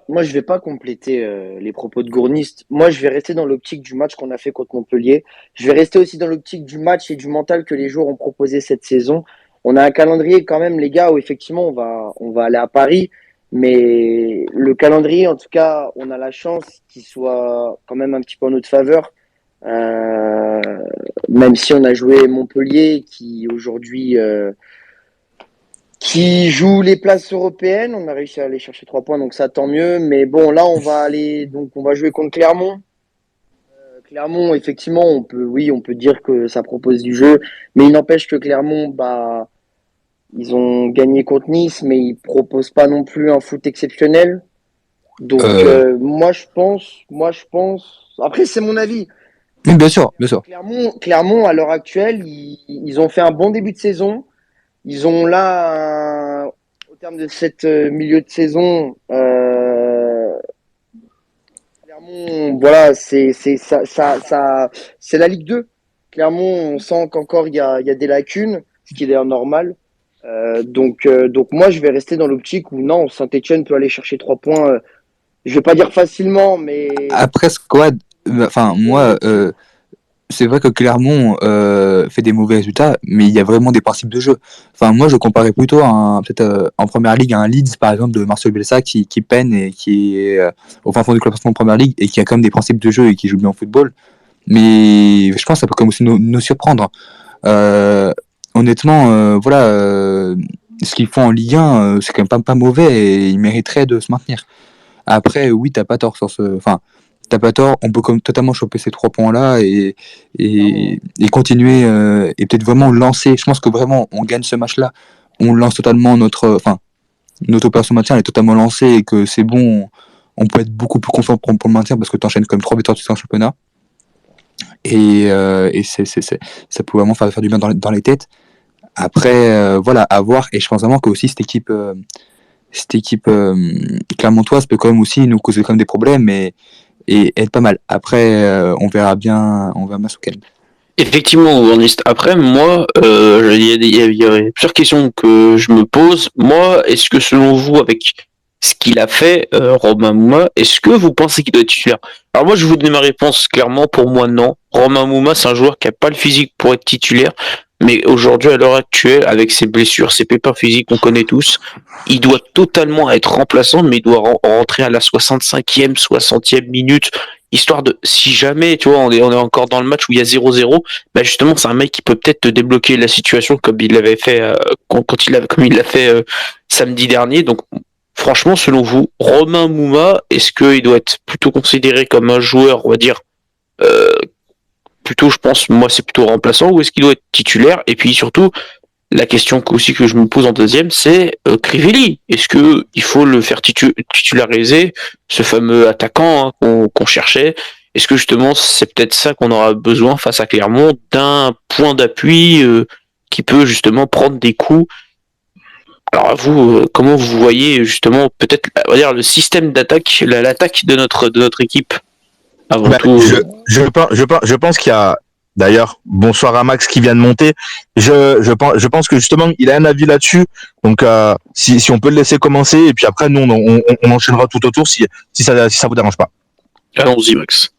Moi, je vais pas compléter les propos de Gournist. Moi, je vais rester dans l'optique du match qu'on a fait contre Montpellier. Je vais rester aussi dans l'optique du match et du mental que les joueurs ont proposé cette saison. On a un calendrier quand même, les gars, où effectivement, on va aller à Paris. Mais le calendrier, en tout cas, on a la chance qu'il soit quand même un petit peu en notre faveur. Euh, Même si on a joué Montpellier, qui joue les places européennes, on a réussi à aller chercher 3 points, donc ça tant mieux. Mais bon, là on va jouer contre Clermont. Clermont, effectivement, on peut dire que ça propose du jeu, mais il n'empêche que Clermont, bah, ils ont gagné contre Nice, mais ils proposent pas non plus un foot exceptionnel. Donc moi je pense. Après c'est mon avis. Oui, bien sûr, bien sûr. Clermont, à l'heure actuelle, ils ont fait un bon début de saison. Ils ont là, au terme de cette milieu de saison, Clermont, voilà, c'est la Ligue 2. Clermont, on sent qu'encore il y a des lacunes, ce qui est d'ailleurs normal. Donc moi, je vais rester dans l'optique où non, Saint-Etienne peut aller chercher 3 points. Je vais pas dire facilement, mais Après, Squad, enfin, moi, c'est vrai que Clermont fait des mauvais résultats, mais il y a vraiment des principes de jeu. Enfin, moi, je comparais plutôt peut-être en première ligue à un Leeds, par exemple, de Marcel Bielsa, qui peine et qui est au fin fond du classement de première ligue et qui a quand même des principes de jeu et qui joue bien au football. Mais je pense que ça peut quand même aussi nous surprendre. Honnêtement, voilà, ce qu'ils font en Ligue 1, c'est quand même pas mauvais et ils mériteraient de se maintenir. Après, oui, t'as pas tort sur ce. Enfin, t'as pas tort. On peut comme totalement choper ces 3 points-là et continuer et peut-être vraiment lancer. Je pense que vraiment, on gagne ce match-là. On lance totalement notre opération maintien, elle est totalement lancée et que c'est bon. On peut être beaucoup plus confiant pour le maintien parce que t'enchaînes comme 3 victoires de suite en championnat. Et ça peut vraiment faire du bien dans les têtes. Après, voilà, à voir. Et je pense vraiment que aussi cette équipe clermontoise peut quand même aussi nous causer quand même des problèmes et être pas mal. Après, on verra bien sous quel. Effectivement, Gournist. Après, moi, il y a plusieurs questions que je me pose. Moi, est-ce que selon vous, avec ce qu'il a fait, Romain Mouma, est-ce que vous pensez qu'il doit être titulaire? Alors moi, je vous donne ma réponse clairement. Pour moi, non. Romain Mouma, c'est un joueur qui a pas le physique pour être titulaire. Mais aujourd'hui, à l'heure actuelle, avec ses blessures, ses pépins physiques qu'on connaît tous, il doit totalement être remplaçant, mais il doit rentrer à la 65e, 60e minute. histoire de, si jamais, tu vois, on est encore dans le match où il y a 0-0, bah justement, c'est un mec qui peut peut-être te débloquer la situation comme il l'avait fait comme il l'a fait samedi dernier. Donc, franchement, selon vous, Romain Mouma, est-ce qu'il doit être plutôt considéré comme un joueur, on va dire, euh, plutôt, je pense, moi, c'est plutôt remplaçant, ou est-ce qu'il doit être titulaire? Et puis surtout, la question aussi que je me pose en deuxième, c'est Crivelli. Est-ce que il faut le faire titulariser, ce fameux attaquant qu'on cherchait? Est-ce que justement c'est peut-être ça qu'on aura besoin face à Clermont, d'un point d'appui qui peut justement prendre des coups? Alors vous, comment vous voyez justement peut-être, on va dire, le système d'attaque, l'attaque de notre équipe avant tout? Je pense qu'il y a, d'ailleurs, bonsoir à Max qui vient de monter. Je pense que justement, il a un avis là-dessus. Donc, si on peut le laisser commencer, et puis après, nous, on enchaînera tout autour si ça vous dérange pas. Allons-y, Max.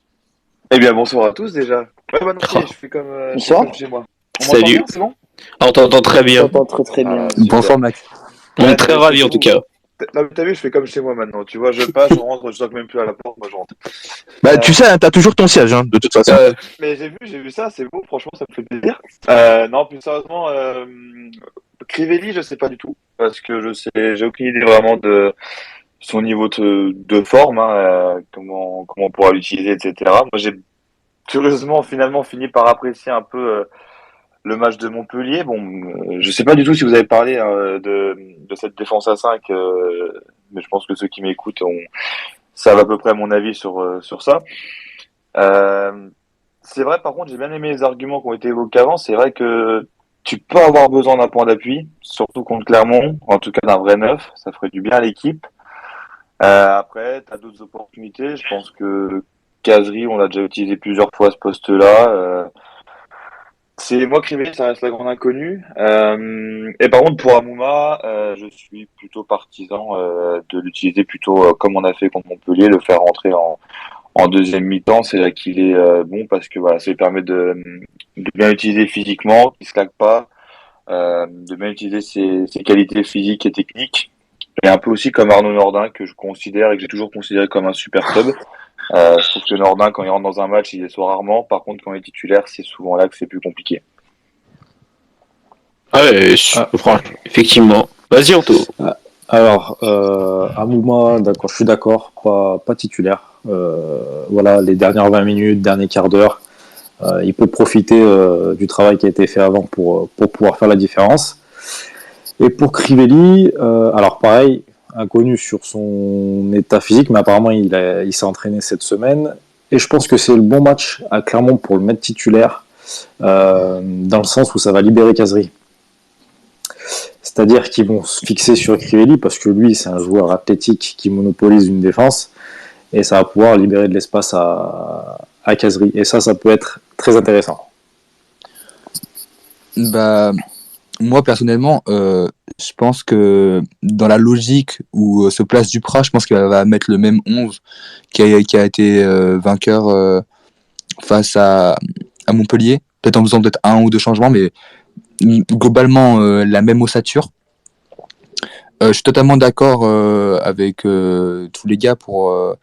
Eh bien, bonsoir à tous déjà. Ouais, bah non, Oh. je fais comme, Bonsoir. chez moi. On Salut. m'entend bien, c'est bon? On t'entend très Je bien. t'entends très très bien. Ah, super. Bonsoir Max. On est Ouais, très mais ravis c'est en tout tout. cas. Non, mais t'as vu, je fais comme chez moi maintenant. Tu vois, je passe, je rentre, je toque même plus à la porte, moi je rentre. Bah, tu sais, hein, t'as toujours ton siège, hein, de toute façon. Mais j'ai vu ça, c'est beau, franchement, ça me fait plaisir. Non, plus sérieusement, Crivelli, je sais pas du tout, parce que j'ai aucune idée vraiment de son niveau de forme, hein, comment on pourra l'utiliser, etc. Moi, j'ai curieusement finalement fini par apprécier un peu le match de Montpellier. Bon, je sais pas du tout si vous avez parlé de cette défense à 5, mais je pense que ceux qui m'écoutent savent à peu près mon avis sur ça. C'est vrai, par contre, j'ai bien aimé les arguments qui ont été évoqués avant. C'est vrai que tu peux avoir besoin d'un point d'appui, surtout contre Clermont, en tout cas d'un vrai neuf. Ça ferait du bien à l'équipe. Après, tu as d'autres opportunités. Je pense que Kazri, on l'a déjà utilisé plusieurs fois à ce poste-là. C'est moi, Crivelli, ça reste la grande inconnue. Et par contre, pour Amouma, je suis plutôt partisan de l'utiliser plutôt comme on a fait contre Montpellier, le faire rentrer en deuxième mi-temps. C'est là qu'il est bon parce que voilà, ça lui permet de bien utiliser physiquement, qu'il se claque pas, de bien utiliser ses qualités physiques et techniques. Et un peu aussi comme Arnaud Nordin, que je considère et que j'ai toujours considéré comme un super sub. Je trouve que Nordin, quand il rentre dans un match, il est soit rarement. Par contre, quand il est titulaire, c'est souvent là que c'est plus compliqué. Ah ouais, franchement, effectivement. Vas-y, Anto. Alors, Amouma, d'accord, je suis d'accord, pas titulaire. Voilà, les dernières 20 minutes, dernier quart d'heure, il peut profiter du travail qui a été fait avant pour pouvoir faire la différence. Et pour Crivelli, alors pareil, inconnu sur son état physique, mais apparemment il s'est entraîné cette semaine. Et je pense que c'est le bon match à Clermont pour le mettre titulaire, dans le sens où ça va libérer Kazri. C'est-à-dire qu'ils vont se fixer sur Crivelli parce que lui, c'est un joueur athlétique qui monopolise une défense et ça va pouvoir libérer de l'espace à Kazri. Et ça peut être très intéressant. Bah, moi personnellement, je pense que dans la logique où se place Duprat, je pense qu'il va mettre le même 11 qui a été vainqueur face à Montpellier. Peut-être en faisant peut-être un ou deux changements, mais globalement la même ossature. Je suis totalement d'accord avec tous les gars pour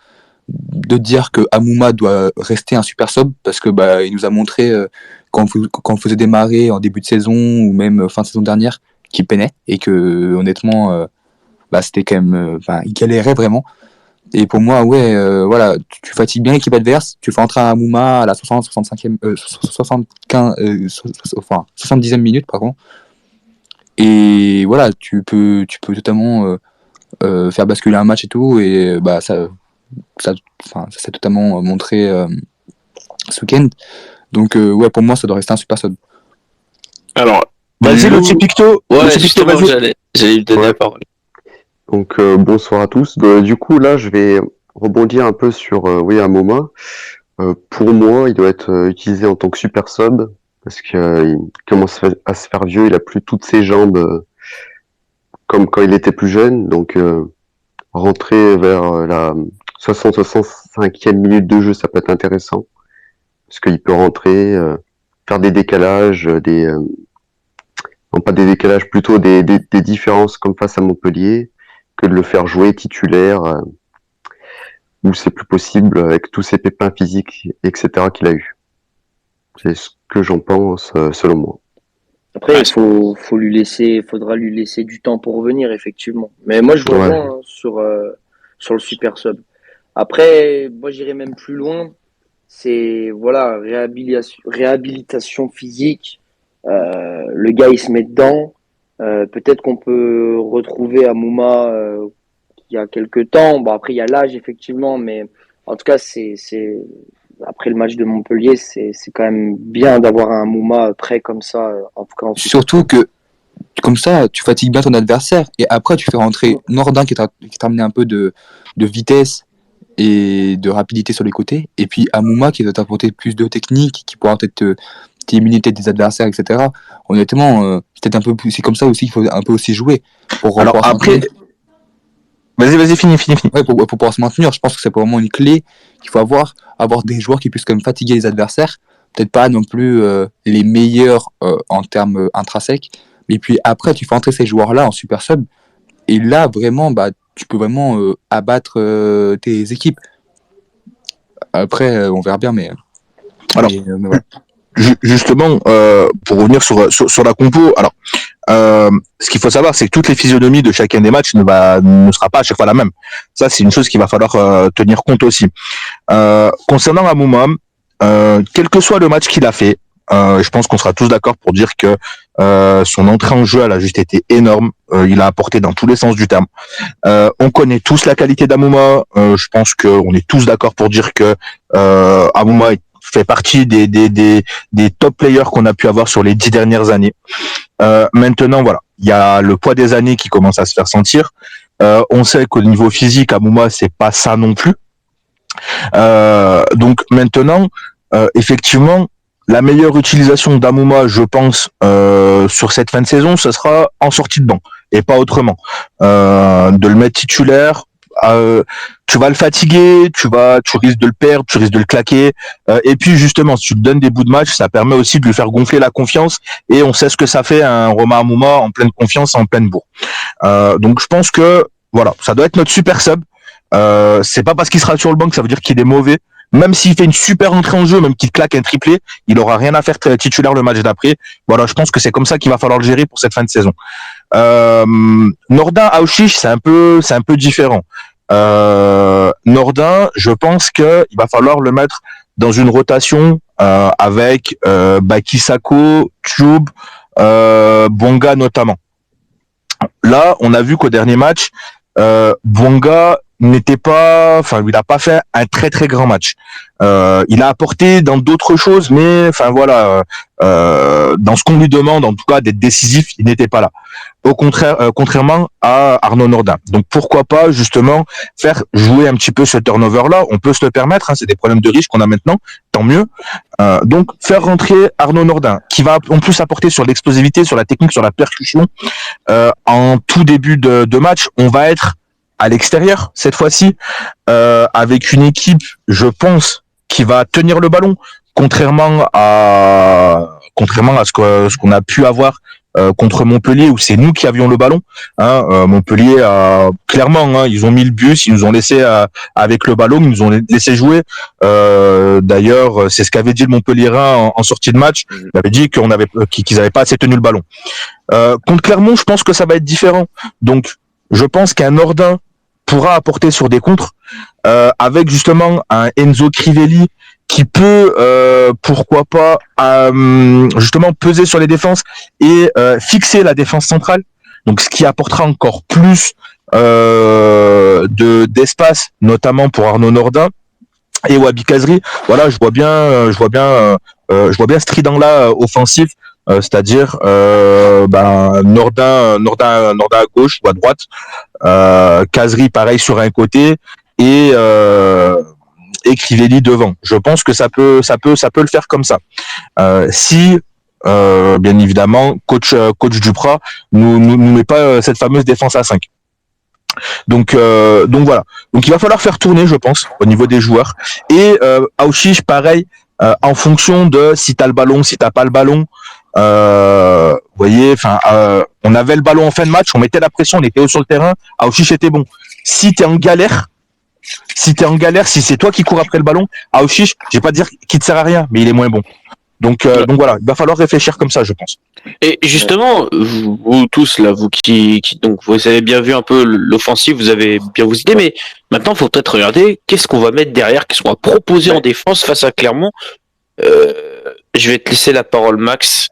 de dire que Amouma doit rester un super sub parce que il nous a montré quand on faisait démarrer en début de saison ou même fin de saison dernière qu'il peinait et que honnêtement c'était quand même il galérait vraiment. Et pour moi, voilà, tu fatigues bien l'équipe adverse, tu fais entrer un Amouma à la 65e, 70e minute, pardon. Et voilà, tu peux totalement faire basculer un match et tout, et ça s'est totalement montré ce week-end. Donc pour moi, ça doit rester un super sub. Alors, vas-y, le petit Picto. Ouais, justement, j'allais lui donner la parole. Donc bonsoir à tous. Du coup là je vais rebondir un peu sur Amouma. Pour moi il doit être utilisé en tant que super sub parce qu'il commence à se faire vieux, il a plus toutes ses jambes comme quand il était plus jeune, donc rentrer vers la 60-65e minute de jeu ça peut être intéressant parce qu'il peut rentrer, faire des décalages, non pas des décalages, plutôt des différences comme face à Montpellier, que de le faire jouer titulaire où c'est plus possible avec tous ces pépins physiques, etc. qu'il a eu. C'est ce que j'en pense, selon moi. Après, faudra lui laisser du temps pour revenir, effectivement. Mais moi, je vous Ouais. rejoins sur le super sub. Après, moi, j'irais même plus loin. C'est, voilà, réhabilitation physique. Le gars, il se met dedans. Peut-être qu'on peut retrouver Amouma il y a quelques temps. Bon, après, il y a l'âge, effectivement, mais en tout cas, après le match de Montpellier, c'est quand même bien d'avoir un Amouma prêt comme ça, en tout cas en Super Surtout Sub. que comme ça, tu fatigues bien ton adversaire et après tu fais rentrer Nordin qui t'a amené un peu de vitesse et de rapidité sur les côtés, et puis Amouma qui va t'apporter plus de technique, qui pourra peut-être t'éliminer peut-être des adversaires, etc. Honnêtement, c'est comme ça aussi qu'il faut un peu aussi jouer pour Alors pouvoir se après, maintenir. vas-y, finis. Ouais, pour pouvoir se maintenir, je pense que c'est vraiment une clé qu'il faut avoir des joueurs qui puissent quand même fatiguer les adversaires, peut-être pas non plus les meilleurs en termes intrinsèques, mais puis après tu fais entrer ces joueurs-là en super sub, et là vraiment bah tu peux vraiment abattre tes équipes. Après on verra bien, mais Alors, mais voilà. justement, pour revenir sur la compo, alors ce qu'il faut savoir, c'est que toutes les physionomies de chacun des matchs ne sera pas à chaque fois la même. Ça, c'est une chose qu'il va falloir tenir compte aussi. Concernant Amouma, quel que soit le match qu'il a fait, je pense qu'on sera tous d'accord pour dire que son entrée en jeu, elle a juste été énorme. Il a apporté dans tous les sens du terme. On connaît tous la qualité d'Amouma. Je pense qu'on est tous d'accord pour dire que Amouma fait partie des top players qu'on a pu avoir sur les 10 dernières années. Maintenant, voilà, il y a le poids des années qui commence à se faire sentir. On sait qu'au niveau physique, Amouma, c'est pas ça non plus. Donc maintenant, effectivement, la meilleure utilisation d'Amouma, je pense, sur cette fin de saison, ce sera en sortie de banc et pas autrement. De le mettre titulaire, tu vas le fatiguer, tu risques de le perdre, tu risques de le claquer. Et puis justement, si tu te donnes des bouts de match, ça permet aussi de lui faire gonfler la confiance. Et on sait ce que ça fait un Romain Amouma en pleine confiance, en pleine bourre. Donc je pense que voilà, ça doit être notre super sub. C'est pas parce qu'il sera sur le banc que ça veut dire qu'il est mauvais. Même s'il fait une super entrée en jeu, même qu'il claque un triplé, il aura rien à faire titulaire le match d'après. Voilà, je pense que c'est comme ça qu'il va falloir le gérer pour cette fin de saison. Nordin, Auchiche, c'est un peu différent. Nordin, je pense que il va falloir le mettre dans une rotation avec Bakisako, Tube, Bonga notamment. Là, on a vu qu'au dernier match, Bonga n'était pas, enfin, il n'a pas fait un très très grand match. Il a apporté dans d'autres choses, mais enfin voilà, dans ce qu'on lui demande, en tout cas d'être décisif, il n'était pas là. Au contraire, contrairement à Arnaud Nordin. Donc pourquoi pas justement faire jouer un petit peu ce turnover-là. On peut se le permettre, hein, c'est des problèmes de riches qu'on a maintenant, tant mieux. Donc faire rentrer Arnaud Nordin, qui va en plus apporter sur l'explosivité, sur la technique, sur la percussion. En tout début de match, on va être à l'extérieur cette fois-ci, avec une équipe, je pense, qui va tenir le ballon, contrairement à ce qu'on a pu avoir contre Montpellier, où c'est nous qui avions le ballon. Montpellier, clairement, ils ont mis le bus, ils nous ont laissé avec le ballon, ils nous ont laissé jouer. D'ailleurs, c'est ce qu'avait dit le Montpellierin en sortie de match. Il avait dit qu'ils n'avaient pas assez tenu le ballon. Contre Clermont, je pense que ça va être différent. Donc, je pense qu'un Nordin pourra apporter sur des contres, avec justement un Enzo Crivelli qui peut, pourquoi pas, justement peser sur les défenses et fixer la défense centrale. Donc, ce qui apportera encore plus d'espace, notamment pour Arnaud Nordin et Wabi Kazri. Voilà, je vois bien ce trident-là offensif. C'est-à-dire Nordin à gauche ou à droite, Kazri pareil sur un côté et Crivelli devant. Je pense que ça peut le faire comme ça. Si bien évidemment coach Duprat nous met pas cette fameuse défense à 5. Donc voilà. Donc il va falloir faire tourner, je pense, au niveau des joueurs. Et Auchiche pareil, en fonction de si t'as le ballon, si t'as pas le ballon. Vous voyez, on avait le ballon en fin de match, on mettait la pression, on était haut sur le terrain. Auchiche était bon. Si t'es en galère, Si t'es en galère, si c'est toi qui cours après le ballon, Aouchiche, je vais pas dire qu'il te sert à rien, mais il est moins bon. Donc voilà, il va falloir réfléchir comme ça, je pense. Et justement, vous tous là, vous qui donc vous avez bien vu un peu l'offensive, vous avez bien vos idées, mais maintenant il faut peut-être regarder qu'est-ce qu'on va mettre derrière, qu'est-ce qu'on va proposer en défense face à Clermont. Je vais te laisser la parole, Max.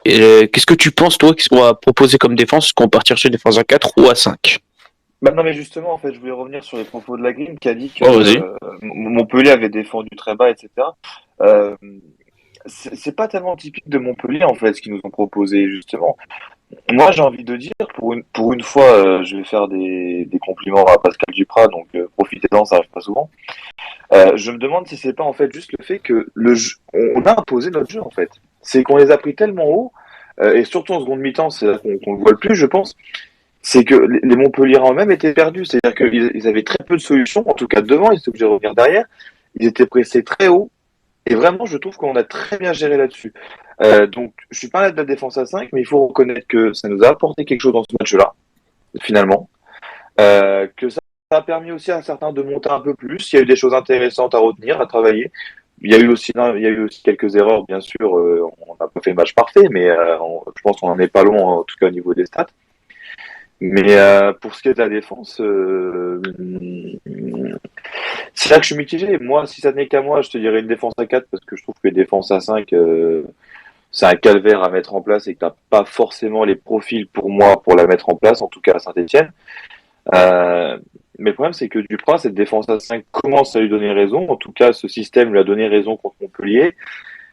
Qu'est-ce que tu penses, toi, qu'est-ce qu'on va proposer comme défense? Est-ce qu'on va partir sur une défense à 4 ou à 5? Bah non, mais justement, en fait, je voulais revenir sur les propos de la Green qui a dit que Oh, vas-y. Montpellier avait défendu très bas, etc. Euh, c'est pas tellement typique de Montpellier, en fait, ce qu'ils nous ont proposé, justement. Moi, j'ai envie de dire, pour une fois, je vais faire des compliments à Pascal Duprat, donc profitez-en, ça arrive pas souvent. Je me demande si c'est pas en fait juste le fait que on a imposé notre jeu, en fait. C'est qu'on les a pris tellement haut, et surtout en seconde mi-temps, c'est là qu'on le voit le plus, je pense, c'est que les Montpelliérains eux-mêmes étaient perdus. C'est-à-dire qu'ils avaient très peu de solutions, en tout cas devant, ils étaient obligés de revenir derrière. Ils étaient pressés très haut, et vraiment, je trouve qu'on a très bien géré là-dessus. Donc, je suis pas là de la défense à 5, mais il faut reconnaître que ça nous a apporté quelque chose dans ce match-là, finalement. Que ça a permis aussi à certains de monter un peu plus. Il y a eu des choses intéressantes à retenir, à travailler. Il y a eu aussi quelques erreurs, bien sûr. On n'a pas fait le match parfait, mais je pense qu'on n'en est pas loin, en tout cas au niveau des stats. Mais pour ce qui est de la défense, c'est là que je suis mitigé. Moi, si ça n'est qu'à moi, je te dirais une défense à 4 parce que je trouve que défense à 5, c'est un calvaire à mettre en place et que tu n'as pas forcément les profils pour moi pour la mettre en place, en tout cas à Saint-Etienne. Mais le problème, c'est que Duprat, cette défense à 5 commence à lui donner raison. En tout cas, ce système lui a donné raison contre Montpellier.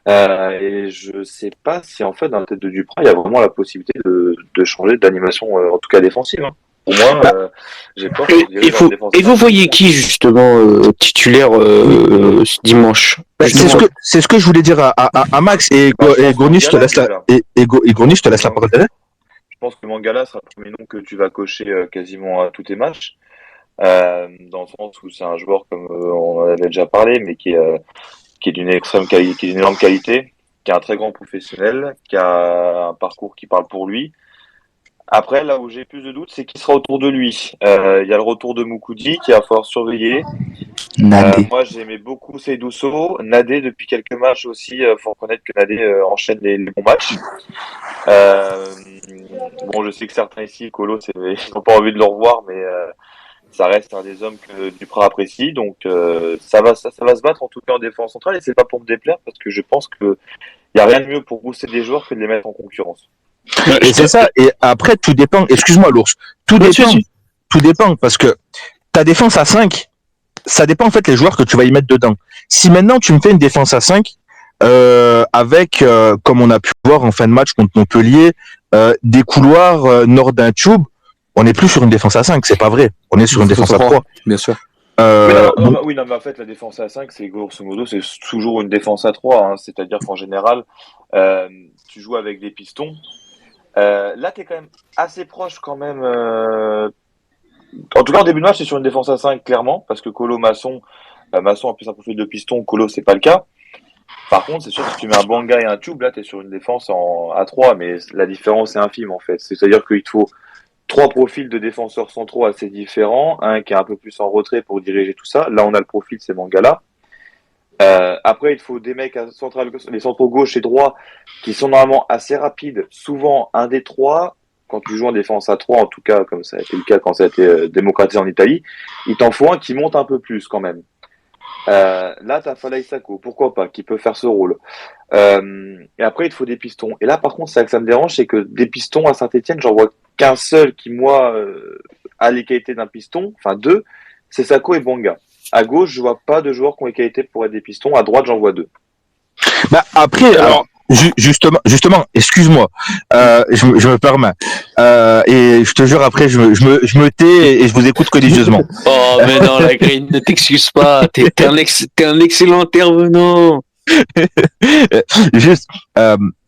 Et je sais pas si, en fait, dans la tête de Duprat, il y a vraiment la possibilité de changer d'animation, en tout cas défensive. Hein. Pour moi, j'ai peur que Et vous voyez qui, justement, titulaire ce dimanche? C'est ce que je voulais dire à Max et Gourni, je te laisse je te laisse la parole. Je pense que Mangala sera le premier nom que tu vas cocher quasiment à tous tes matchs. Dans le sens où c'est un joueur, comme on en avait déjà parlé, mais qui est d'une extrême qualité, qui est d'une énorme qualité, qui est un très grand professionnel, qui a un parcours qui parle pour lui. Après, là où j'ai plus de doutes, c'est qui sera autour de lui. Il y a le retour de Moukoudi qui va falloir surveiller. Moi, j'aimais beaucoup Seydou Sow. Nadé, depuis quelques matchs aussi, faut reconnaître que Nadé enchaîne les bons matchs. Bon, je sais que certains ici, Colo, ils n'ont pas envie de le revoir, mais ça reste un des hommes que Duprat apprécie. Donc, ça va se battre en tout cas en défense centrale. Et c'est pas pour me déplaire, parce que je pense qu'il n'y a rien de mieux pour booster des joueurs que de les mettre en concurrence. Et c'est ça, et après, tout dépend, excuse-moi l'ours, tout dépend, parce que ta défense à 5, ça dépend en fait les joueurs que tu vas y mettre dedans. Si maintenant tu me fais une défense à 5, avec, comme on a pu voir en fin de match contre Montpellier, des couloirs nord d'un tube, on n'est plus sur une défense à 5, c'est pas vrai, on est sur une défense à 3. Bien sûr. Oui, mais en fait, la défense à 5, c'est grosso modo, c'est toujours une défense à 3, hein, c'est-à-dire qu'en général, tu joues avec des pistons. Là, tu es quand même assez proche quand même. En tout cas, en début de match, c'est sur une défense à 5, clairement, parce que Colo, Masson a plus un profil de piston, Colo, c'est pas le cas. Par contre, c'est sûr que si tu mets un Banga et un Tube, là, tu es sur une défense à 3, mais la différence est infime, en fait. C'est-à-dire qu'il te faut 3 profils de défenseurs centraux assez différents, un qui est un peu plus en retrait pour diriger tout ça. Là, on a le profil, c'est Mangala. Après, il faut des mecs les centraux gauche et droit qui sont normalement assez rapides. Souvent, un des 3, quand tu joues en défense à 3, en tout cas, comme ça a été le cas quand ça a été démocratisé en Italie, il t'en faut un qui monte un peu plus quand même. Là, t'as Falaï Sako, pourquoi pas, qui peut faire ce rôle. Et après, il te faut des pistons. Et là, par contre, c'est là que ça me dérange, c'est que des pistons à Saint-Etienne, j'en vois qu'un seul qui, moi, a les qualités d'un piston, enfin 2, c'est Sako et Banga. À gauche, je vois pas de joueurs qui ont les qualités pour être des pistons. À droite, j'en vois 2. Bah après, alors justement, excuse-moi, je me permets. Et je te jure, après, je me tais et je vous écoute religieusement. Oh, mais non, la Green, ne t'excuse pas. T'es un excellent intervenant.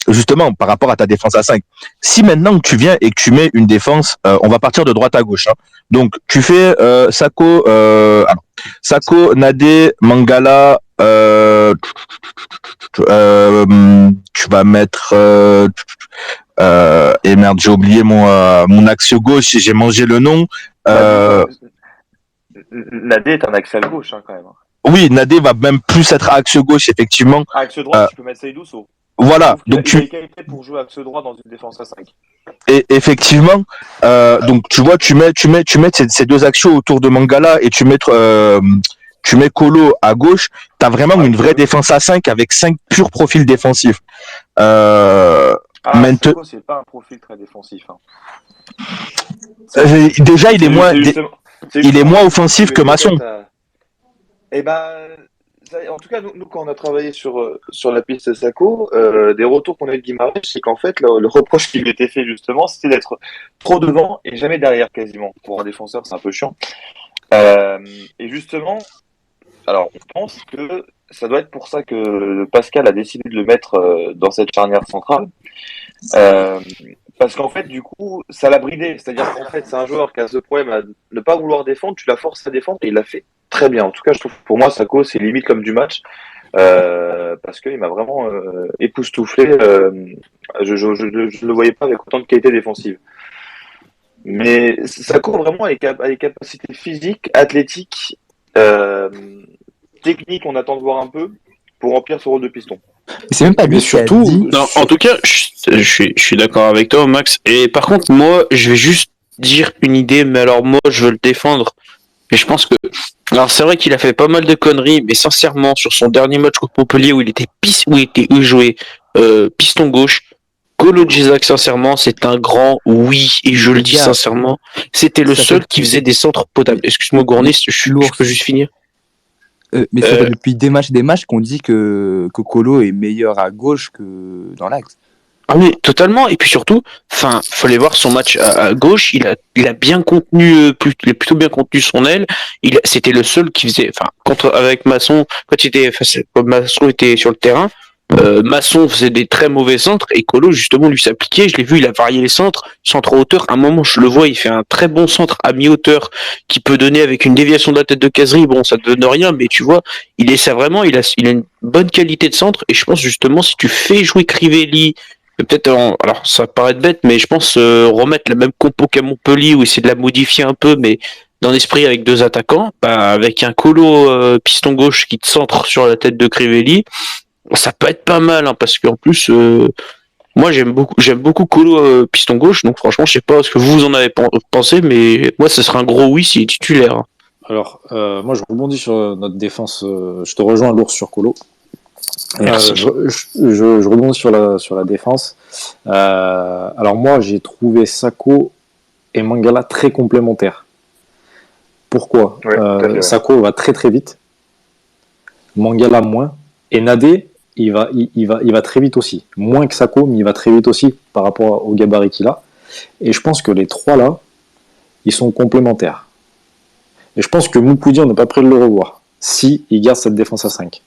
Justement, par rapport à ta défense à 5, si maintenant tu viens et que tu mets une défense, on va partir de droite à gauche. Hein. Donc, tu fais Sako, Nadé, Mangala, tu vas mettre... et merde, j'ai oublié mon axe gauche, j'ai mangé le nom. Nadé est un axial gauche, hein, quand même. Oui, Nadé va même plus être axe gauche, effectivement. Axe droit, tu peux mettre Seydou Sow. Voilà, Il a donc les qualités pour jouer axe droit dans une défense à 5. et effectivement, donc tu vois, tu mets ces deux axiaux autour de Mangala et tu mets Kolo à gauche, t'as vraiment une vraie défense à 5 avec 5 purs profils défensifs. Sako, c'est pas un profil très défensif. Hein. Déjà, il est moins offensif que Masson. Eh ben, en tout cas, nous, quand on a travaillé sur la piste Sako, des retours qu'on a eu de Guimarães, c'est qu'en fait, le reproche qui lui était fait justement, c'était d'être trop devant et jamais derrière quasiment. Pour un défenseur, c'est un peu chiant. Et justement, alors on pense que ça doit être pour ça que Pascal a décidé de le mettre dans cette charnière centrale. Parce qu'en fait, du coup, ça l'a bridé. C'est-à-dire qu'en fait, c'est un joueur qui a ce problème à ne pas vouloir défendre, tu la forces à défendre et il l'a fait très bien. En tout cas, je trouve pour moi, Sako, c'est limite l'homme du match. Parce qu'il m'a vraiment époustouflé. Je ne le voyais pas avec autant de qualité défensive. Mais Sako, vraiment, a les capacités physiques, athlétiques, techniques, on attend de voir un peu, pour remplir ce rôle de piston. Et c'est même pas lui surtout. Non, en tout cas, je suis d'accord avec toi, Max. Et par contre, moi, je vais juste dire une idée, mais alors moi, je veux le défendre. Et je pense que, alors c'est vrai qu'il a fait pas mal de conneries, mais sincèrement, sur son dernier match contre Montpellier où il jouait piston gauche, Kolo Djezak, sincèrement, c'est un grand oui, et je le dis sincèrement, c'était le seul qui faisait des centres potables. Excuse-moi, Gournis, je peux juste finir. Mais ça fait depuis des matchs qu'on dit que Kolo est meilleur à gauche que dans l'axe. Ah oui, totalement. Et puis surtout, fallait voir son match à gauche. Il a bien contenu, il a plutôt bien contenu son aile. C'était le seul qui faisait, avec Masson, quand Masson était sur le terrain, Masson faisait des très mauvais centres et Kolo justement lui s'appliquait. Je l'ai vu, il a varié les centre hauteur. À un moment, je le vois, il fait un très bon centre à mi-hauteur qui peut donner avec une déviation de la tête de Cazerie. Bon, ça te donne rien, mais tu vois, il a une bonne qualité de centre et je pense justement si tu fais jouer Crivelli, peut-être, alors ça paraît bête, mais je pense remettre la même compo qu'à Montpellier ou essayer de la modifier un peu, mais dans l'esprit avec deux attaquants, avec un Kolo piston gauche qui te centre sur la tête de Crivelli, ça peut être pas mal, hein, parce qu'en plus, moi j'aime beaucoup Kolo piston gauche, donc franchement je sais pas ce que vous en avez pensé, mais moi ce serait un gros oui s'il est titulaire. Hein. Alors, moi je rebondis sur notre défense, je te rejoins lourd sur Kolo. Je rebondis sur la défense. Alors moi, j'ai trouvé Sako et Mangala très complémentaires. Pourquoi Sako va très très vite, Mangala moins, et Nadé, il va très vite aussi. Moins que Sako, mais il va très vite aussi par rapport au gabarit qu'il a. Et je pense que les trois là, ils sont complémentaires. Et je pense que Moukoudi, on n'est pas prêt de le revoir si il garde cette défense à 5.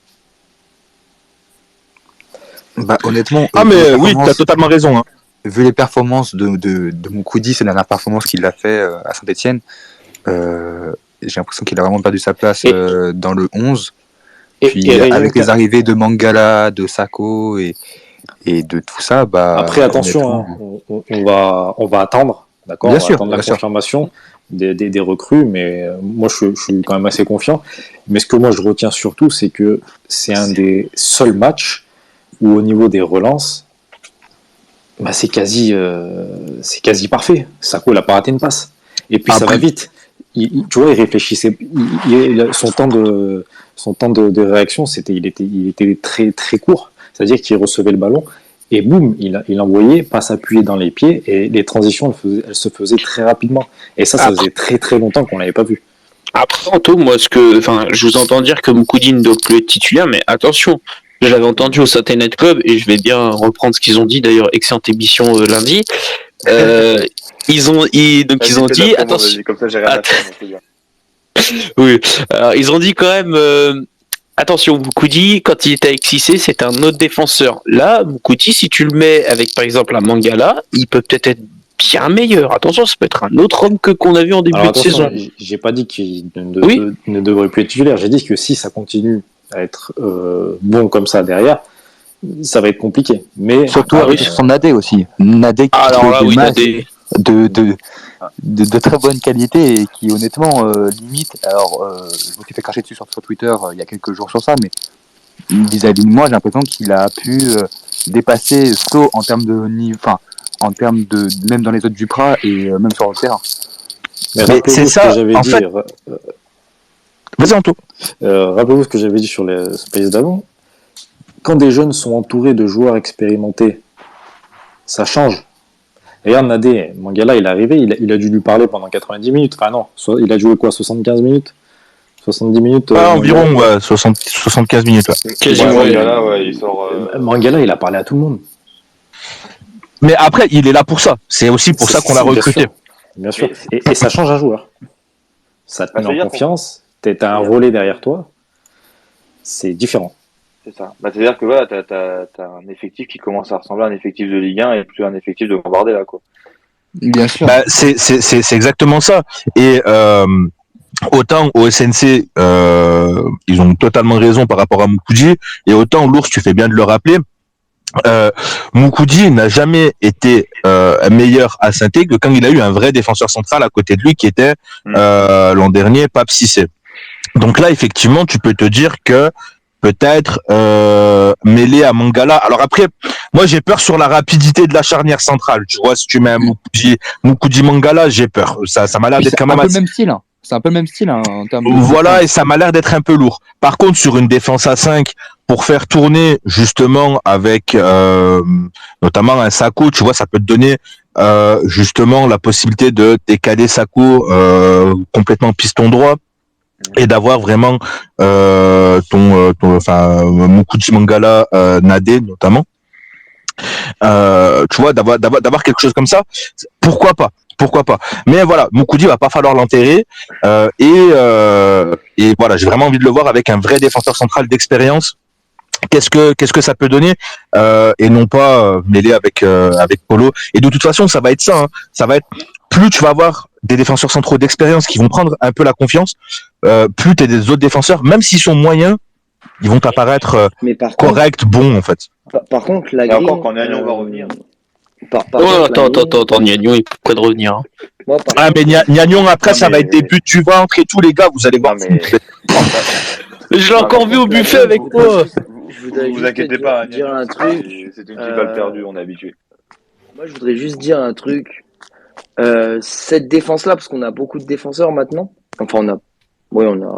Bah, honnêtement. Mais oui, t'as totalement raison. Hein. Vu les performances de Moukoudi, c'est la dernière performance qu'il a fait à Saint-Etienne, j'ai l'impression qu'il a vraiment perdu sa place dans le 11. Puis avec les arrivées de Mangala, de Sako et de tout ça, Après, attention, on va attendre, d'accord ? Bien on va sûr, attendre la confirmation des recrues, mais moi je suis quand même assez confiant. Mais ce que moi je retiens surtout, c'est que c'est un des seuls matchs où au niveau des relances, c'est quasi parfait. Sako n'a pas raté une passe. Et puis ça va vite. Tu vois, il réfléchissait. Son temps de réaction, il était très très court. C'est-à-dire qu'il recevait le ballon et boum, il envoyait, pas s'appuyer dans les pieds et les transitions, elles se faisaient très rapidement. Et ça faisait très très longtemps qu'on l'avait pas vu. Après, Anto, moi, je vous entends dire que Moukoudi ne doit plus être titulaire, mais attention. J'avais entendu au Saturday Night Club et je vais bien reprendre ce qu'ils ont dit. D'ailleurs, excellente émission lundi. Ils ont dit attention. Comme ça, j'ai rien à faire. Oui. Alors, ils ont dit quand même attention. Moukoudi, quand il était avec Cissé, c'est un autre défenseur. Là, Moukoudi, si tu le mets avec par exemple un Mangala, il peut peut-être être bien meilleur. Attention, ça peut être un autre homme que qu'on a vu en début de saison. J'ai pas dit qu'il ne devrait plus être titulaire. J'ai dit que si ça continue à être bon comme ça derrière, ça va être compliqué. Mais surtout avec son Nadé aussi. Nadé qui de très bonne qualité et qui honnêtement limite. Alors, je me suis fait cracher dessus sur Twitter il y a quelques jours sur ça, mais vis-à-vis de moi, j'ai l'impression qu'il a pu dépasser So en termes de niveau, enfin en termes de même dans les autres Duprat et même sur le terrain. Mais c'est ça. Que j'avais en dit, fait. Vas-y Anto. Rappelez-vous ce que j'avais dit sur les spaces d'avant. Quand des jeunes sont entourés de joueurs expérimentés, ça change. Regarde Nadé, Mangala, il est arrivé, il a dû lui parler pendant 90 minutes. Enfin non, il a joué quoi, 75 minutes 70 minutes environ, ouais, 75 minutes. Ouais. Quasiment. Mangala, ouais, il sort. Mangala, il a parlé à tout le monde. Mais après, il est là pour ça. C'est aussi pour ça qu'on l'a recruté. Bien sûr. Et ça change un joueur. Ça te met en confiance. T'as un relais derrière toi. C'est différent. C'est ça. C'est-à-dire que voilà, t'as un effectif qui commence à ressembler à un effectif de Ligue 1 et plus un effectif de Bombardé, quoi. Bien sûr. C'est exactement ça. Et autant au SNC, ils ont totalement raison par rapport à Moukoudi, et autant l'ours, tu fais bien de le rappeler. Moukoudi n'a jamais été meilleur à Saint-Étienne que quand il a eu un vrai défenseur central à côté de lui qui était l'an dernier Pape Cissé. Donc là, effectivement, tu peux te dire que peut-être mêlé à Mangala. Alors après, moi j'ai peur sur la rapidité de la charnière centrale. Tu vois, si tu mets un Moukoudi Mangala, j'ai peur. Ça m'a l'air d'être quand même un peu le même style. Hein. C'est un peu le même style en termes de... Voilà, et ça m'a l'air d'être un peu lourd. Par contre, sur une défense à 5, pour faire tourner justement avec notamment un Sakho, tu vois, ça peut te donner justement la possibilité de décaler Sakho complètement piston droit et d'avoir vraiment Moukoudi Mangala Nadé notamment. Tu vois, d'avoir quelque chose comme ça, pourquoi pas. Mais voilà, Moukoudi va pas falloir l'enterrer et voilà, j'ai vraiment envie de le voir avec un vrai défenseur central d'expérience. Qu'est-ce que ça peut donner et non pas mêlé avec Polo. Et de toute façon, ça va être ça. Hein. Ça va être plus tu vas avoir des défenseurs centraux d'expérience qui vont prendre un peu la confiance, plus t'es des autres défenseurs, même s'ils sont moyens, ils vont apparaître corrects, bons en fait. Par contre, la grille. Encore quand Niagnon va revenir. Attends, Niagnon, il est prêt de revenir. Hein. Moi, mais Niagnon, après, ça va être des buts du ventre et tout, les gars, vous allez voir. Je l'ai encore vu au buffet avec toi. Vous inquiétez pas, dire un truc. C'est une petite balle perdue, on est habitué. Moi, je voudrais juste dire un truc. Cette défense-là, parce qu'on a beaucoup de défenseurs maintenant. Enfin, on a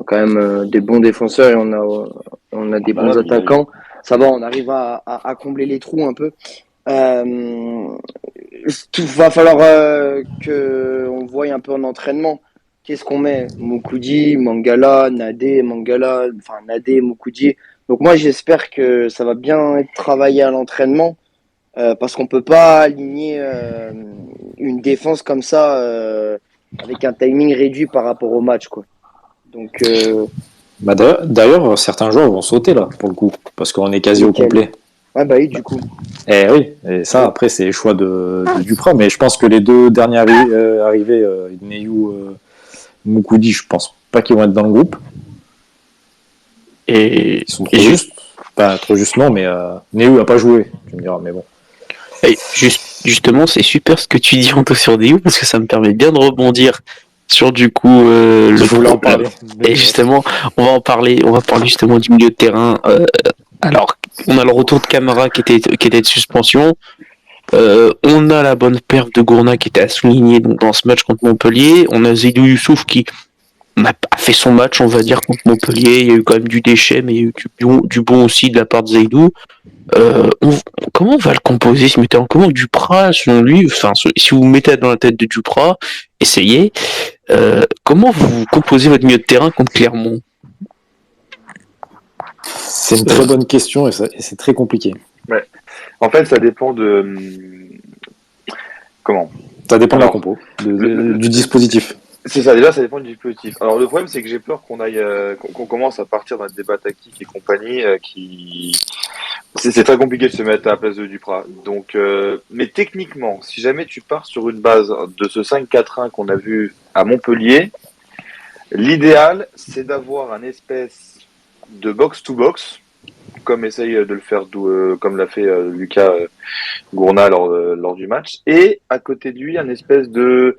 quand même des bons défenseurs et on a des bons attaquants. Ça va, on arrive à combler les trous un peu. Tout va falloir que on voie un peu en entraînement. Qu'est-ce qu'on met? Moukoudi, Mangala, Nadé, Moukoudi. Donc moi, j'espère que ça va bien être travaillé à l'entraînement parce qu'on peut pas aligner une défense comme ça avec un timing réduit par rapport au match, quoi. Donc d'ailleurs, certains joueurs vont sauter là pour le coup parce qu'on est quasi au complet. Ouais, bah oui, du coup. Oui, et ça après c'est le choix de Duprat, mais je pense que les deux derniers arrivés, Neyou, Moukoudi, je pense pas qu'ils vont être dans le groupe. Et ils sont trop justes. Pas trop juste non, mais Neyou a pas joué, tu me diras, mais bon. Et justement, c'est super ce que tu dis Anto sur Neyou parce que ça me permet bien de rebondir sur du coup je voulais en parler. Et justement, on va parler justement du milieu de terrain. Alors, on a le retour de Camara qui était de suspension. On a la bonne perf de Gourna qui était à souligner donc, dans ce match contre Montpellier. On a Zaidou Youssouf qui n'a pas fait son match, on va dire, contre Montpellier. Il y a eu quand même du déchet, mais il y a eu du bon aussi de la part de Zaidou. Comment on va le composer? Si vous mettez en commun Duprat, selon lui, enfin, si vous vous mettez dans la tête de Duprat, essayez. Comment vous composez votre milieu de terrain contre Clermont? C'est une très bonne question et c'est très compliqué. Ouais. En fait, ça dépend de comment. Ça dépend de la compo, du dispositif. C'est ça. Déjà, ça dépend du dispositif. Alors, le problème, c'est que j'ai peur qu'on commence à partir d'un débat tactique et compagnie c'est très compliqué de se mettre à la place de Duprat. Donc, mais techniquement, si jamais tu pars sur une base de ce 5-4-1 qu'on a vu à Montpellier, l'idéal, c'est d'avoir un espèce de box-to-box comme essaye de le faire, comme l'a fait Lucas Gourna lors du match. Et à côté de lui, un espèce de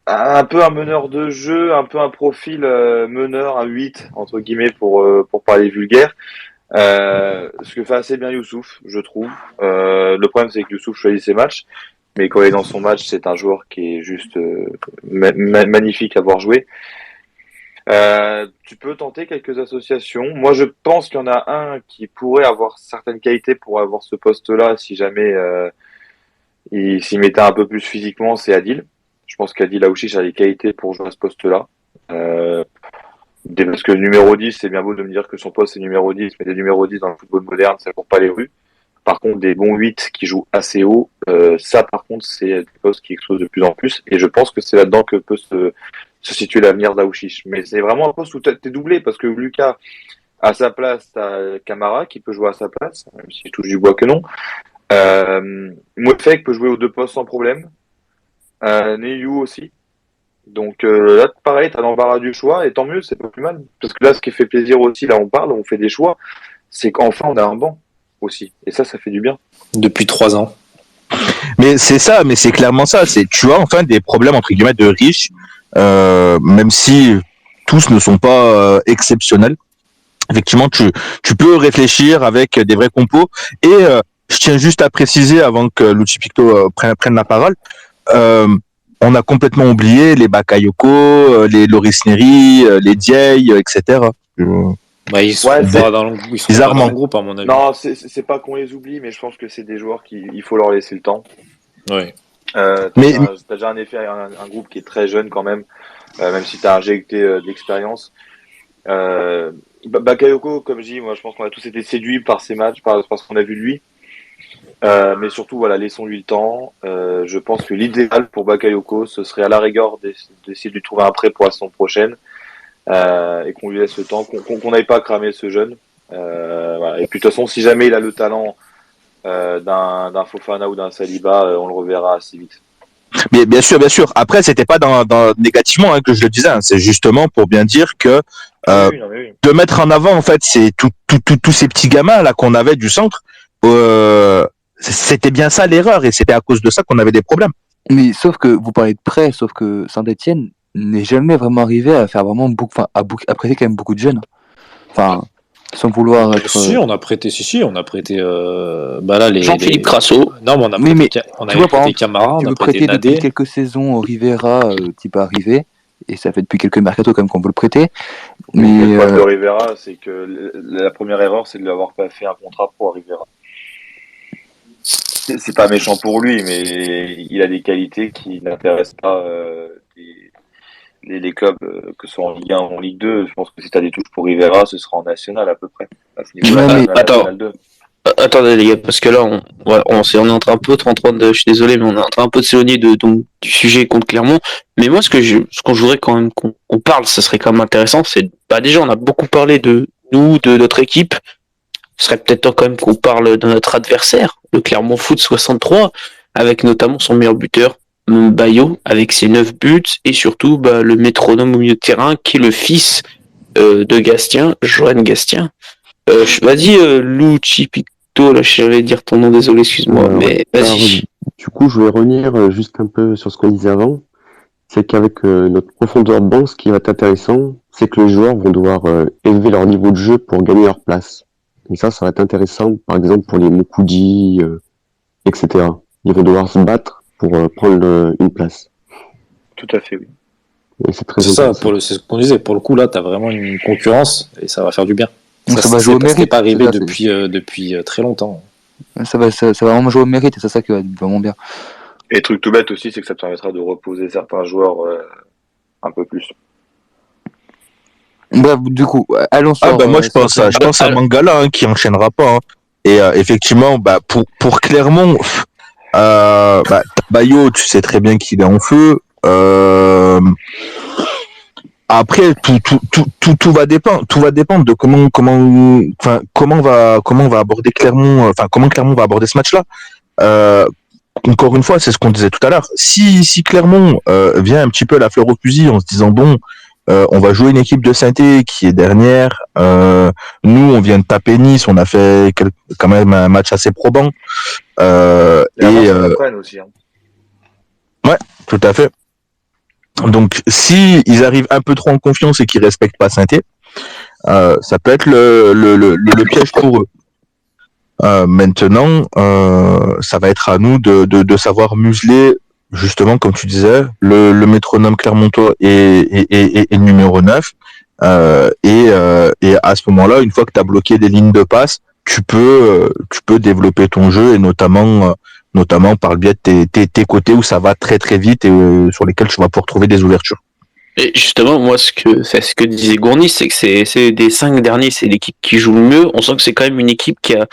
un peu un meneur de jeu, un peu un profil meneur, un 8 entre guillemets pour parler vulgaire. Ce que fait assez bien Youssouf, je trouve. Le problème, c'est que Youssouf choisit ses matchs, mais quand il est dans son match, c'est un joueur qui est juste magnifique à voir jouer. Tu peux tenter quelques associations. Moi, je pense qu'il y en a un qui pourrait avoir certaines qualités pour avoir ce poste-là, si jamais il s'y mettait un peu plus physiquement, c'est Adil. Je pense qu'Adil Aouchiche a les qualités pour jouer à ce poste-là. Parce que numéro 10, c'est bien beau de me dire que son poste c'est numéro 10, mais des numéros 10 dans le football moderne, ça court pas les rues. Par contre, des bons 8 qui jouent assez haut, ça par contre, c'est des postes qui explosent de plus en plus. Et je pense que c'est là-dedans que peut se situer l'avenir d'Aouchiche. Mais c'est vraiment un poste où t'es doublé, parce que Lucas, à sa place, t'as Camara qui peut jouer à sa place, même si je touche du bois que non. Mouefek peut jouer aux deux postes sans problème. Neyou aussi. Donc là, pareil, t'as l'embarras du choix, et tant mieux, c'est pas plus mal. Parce que là, ce qui fait plaisir aussi, là on parle, on fait des choix, c'est qu'enfin on a un banc aussi. Et ça fait du bien. Depuis 3 ans. Mais c'est ça, mais c'est clairement ça. C'est, tu as enfin des problèmes entre guillemets de riches, même si tous ne sont pas exceptionnels. Effectivement, tu peux réfléchir avec des vrais compos. Et je tiens juste à préciser avant que Luchi Picto prenne la parole. On a complètement oublié les Bakayoko, les Loris Neri, les Dieye, etc. Bah, ils sont pas dans le groupe, à mon avis. Non, c'est pas qu'on les oublie, mais je pense que c'est des joueurs il faut leur laisser le temps. Oui. T'as déjà un groupe qui est très jeune quand même si t'as injecté d'expérience. Bakayoko, comme je dis, moi je pense qu'on a tous été séduits par ces matchs, par ce qu'on a vu de lui. Mais surtout, voilà, laissons-lui le temps. Je pense que l'idéal pour Bakayoko, ce serait à la rigueur d'essayer de lui trouver un prêt pour la saison prochaine et qu'on lui laisse le temps, qu'on n'aille pas cramer ce jeune. Voilà. Et puis de toute façon, si jamais il a le talent d'un Fofana ou d'un Saliba, on le reverra assez vite. Mais bien sûr. Après, c'était pas dans négativement que je le disais. Hein. C'est justement pour bien dire que Oui. de mettre en avant, en fait, c'est tous ces petits gamins là qu'on avait du centre. C'était bien ça l'erreur, et c'était à cause de ça qu'on avait des problèmes. Mais sauf que vous parlez de prêt, sauf que Saint-Etienne n'est jamais vraiment arrivé à faire vraiment à prêter quand même beaucoup de jeunes. Enfin, sans vouloir être. Si, on a prêté, là, Jean-Philippe Crasso. Non, mais on a prêté Camara, on a prêté Nadé. Depuis quelques saisons Rivera, type arrivé, et ça fait depuis quelques mercato quand même qu'on veut le prêter. Mais le problème de Rivera, c'est que la première erreur, c'est de lui avoir pas fait un contrat pro à Rivera. C'est pas méchant pour lui, mais il a des qualités qui n'intéressent pas les clubs, que ce soit en Ligue 1 ou en Ligue 2. Je pense que si tu as des touches pour Rivera, ce sera en National à peu près. À ce niveau-là, Attendez les gars, parce que là on est en train un peu je suis désolé, mais on est en train un peu de s'éloigner du sujet contre Clermont. Mais moi ce qu'on voudrais quand même qu'on parle, ça serait quand même intéressant, c'est déjà on a beaucoup parlé de nous, de notre équipe. Ce serait peut-être temps quand même qu'on parle de notre adversaire, le Clermont Foot 63, avec notamment son meilleur buteur, Bayo, avec ses 9 buts, et surtout le métronome au milieu de terrain, qui est le fils de Gastien, Johan Gastien. Vas-y, Luchi Picto, là je vais dire ton nom, désolé, excuse-moi, mais vas-y. Du coup, je vais revenir juste un peu sur ce qu'on disait avant. C'est qu'avec notre profondeur de banc, ce qui va être intéressant, c'est que les joueurs vont devoir élever leur niveau de jeu pour gagner leur place. Et ça va être intéressant, par exemple, pour les Moukoudi, etc. Ils vont devoir se battre pour prendre une place. Tout à fait, oui. Et c'est ça, c'est ce qu'on disait. Pour le coup, là, tu as vraiment une concurrence et ça va faire du bien. Donc ça va jouer au mérite. C'est pas arrivé depuis très longtemps. Ça va vraiment jouer au mérite et c'est ça qui va être vraiment bien. Et truc tout bête aussi, c'est que ça te permettra de reposer certains joueurs un peu plus. Bref, du coup, allons sur... moi je pense à Mangala qui enchaînera pas. Et effectivement, pour Clermont, Bayo, tu sais très bien qu'il est en feu. Après, tout va dépendre de comment va aborder Clermont, comment Clermont va aborder ce match-là. Encore une fois, c'est ce qu'on disait tout à l'heure. Si Clermont vient un petit peu la fleur au fusil en se disant bon, On va jouer une équipe de Saint-Étienne qui est dernière. Nous, on vient de taper Nice, on a fait quand même un match assez probant. Aussi, hein. Ouais, tout à fait. Donc, si ils arrivent un peu trop en confiance et qu'ils respectent pas Saint-Étienne, ça peut être le piège pour eux. Maintenant, ça va être à nous de savoir museler, justement, comme tu disais, le métronome clermontois et le numéro 9. Et à ce moment-là, une fois que tu as bloqué des lignes de passe, tu peux développer ton jeu, et notamment par le biais de tes côtés où ça va très très vite et sur lesquels tu vas pouvoir trouver des ouvertures. Et justement, moi, ce que disait Gournis, c'est que c'est des 5 derniers, c'est l'équipe qui joue le mieux. On sent que c'est quand même une équipe qui a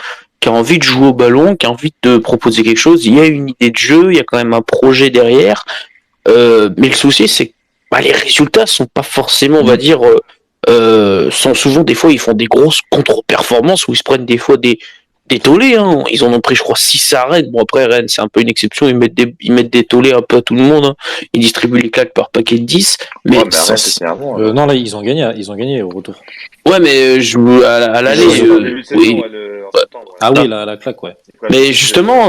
envie de jouer au ballon, qui a envie de proposer quelque chose. Il y a une idée de jeu, il y a quand même un projet derrière. Mais le souci, c'est que les résultats sont pas forcément, on va dire, sont souvent, des fois, ils font des grosses contre-performances où ils se prennent des fois des tollés, hein. Ils en ont pris, je crois, 6 à Rennes. Bon, après, Rennes, c'est un peu une exception. Ils mettent des tollés un peu à tout le monde, hein. Ils distribuent les claques par paquet de 10. Mais, Ouais, mais arrête, c'est avant. non, là, ils ont gagné au retour. Ouais, mais à l'aller. Oui. Ah oui, la claque, ouais. Mais justement,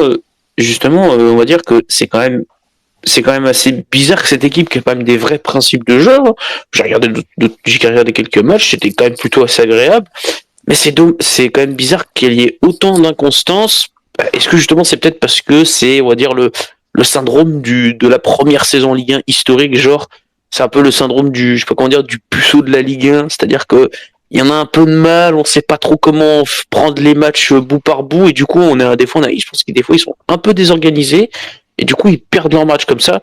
on va dire que c'est quand même assez bizarre que cette équipe qui a quand même des vrais principes de jeu, hein. J'ai regardé quelques matchs, c'était quand même plutôt assez agréable. Mais c'est quand même bizarre qu'il y ait autant d'inconstance. Est-ce que justement c'est peut-être parce que c'est, on va dire, le syndrome de la première saison en Ligue 1 historique, genre c'est un peu le syndrome je sais pas comment dire, du puceau de la Ligue 1, c'est-à-dire que il y en a un peu de mal, on sait pas trop comment prendre les matchs bout par bout, et du coup je pense que des fois ils sont un peu désorganisés, et du coup ils perdent leur match comme ça.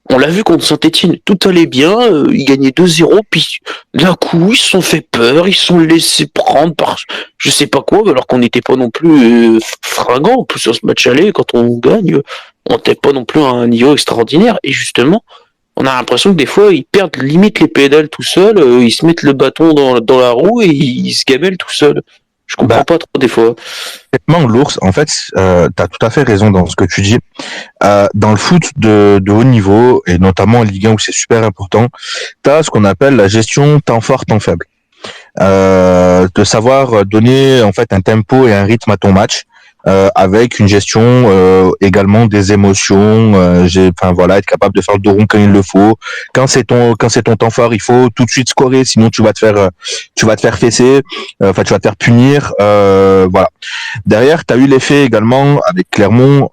On l'a vu contre Saint-Etienne, tout allait bien, ils gagnaient 2-0, puis d'un coup ils se sont fait peur, ils se sont laissés prendre par je sais pas quoi, alors qu'on n'était pas non plus fringants. En plus sur ce match aller, quand on gagne, on n'était pas non plus à un niveau extraordinaire, et justement, on a l'impression que des fois ils perdent limite les pédales tout seuls, ils se mettent le bâton dans la roue et ils se gamellent tout seuls. Je comprends pas trop des fois. Honnêtement, l'ours, en fait, t'as tout à fait raison dans ce que tu dis. Dans le foot de haut niveau, et notamment en Ligue 1 où c'est super important, t'as ce qu'on appelle la gestion temps fort, temps faible. De savoir donner en fait un tempo et un rythme à ton match, avec une gestion également des émotions. Être capable de faire le dos rond quand il le faut. Quand c'est ton temps fort, il faut tout de suite scorer, sinon tu vas te faire fesser. Tu vas te faire punir. Voilà. Derrière, tu as eu l'effet également avec Clermont,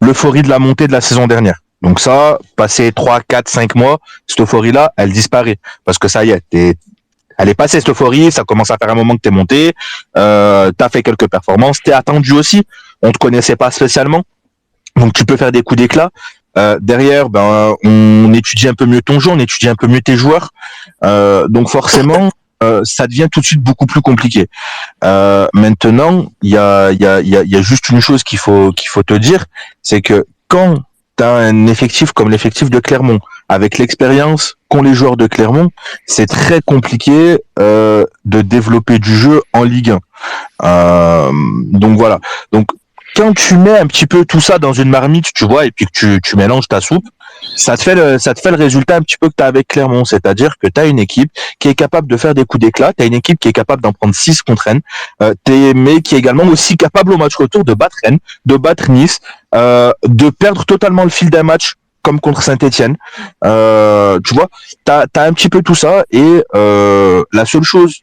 l'euphorie de la montée de la saison dernière. Donc ça, passé 3, 4, 5 mois, cette euphorie-là, elle disparaît. Parce que ça y est, elle est passée cette euphorie, ça commence à faire un moment que t'es monté, t'as fait quelques performances, t'es attendu aussi, on te connaissait pas spécialement, donc tu peux faire des coups d'éclat. Derrière, on étudie un peu mieux ton jeu, on étudie un peu mieux tes joueurs, donc forcément, ça devient tout de suite beaucoup plus compliqué. Maintenant, il y a juste une chose qu'il faut te dire, c'est que quand t'as un effectif comme l'effectif de Clermont, avec l'expérience qu'ont les joueurs de Clermont, c'est très compliqué de développer du jeu en Ligue 1. Donc voilà. Donc quand tu mets un petit peu tout ça dans une marmite, tu vois, et puis que tu mélanges ta soupe, ça te fait le résultat un petit peu que tu as avec Clermont, c'est-à-dire que tu as une équipe qui est capable de faire des coups d'éclat, tu as une équipe qui est capable d'en prendre 6 contre Rennes, mais qui est également aussi capable au match retour de battre Rennes, de battre Nice, de perdre totalement le fil d'un match comme contre Saint-Etienne. Tu vois, t'as un petit peu tout ça, et la seule chose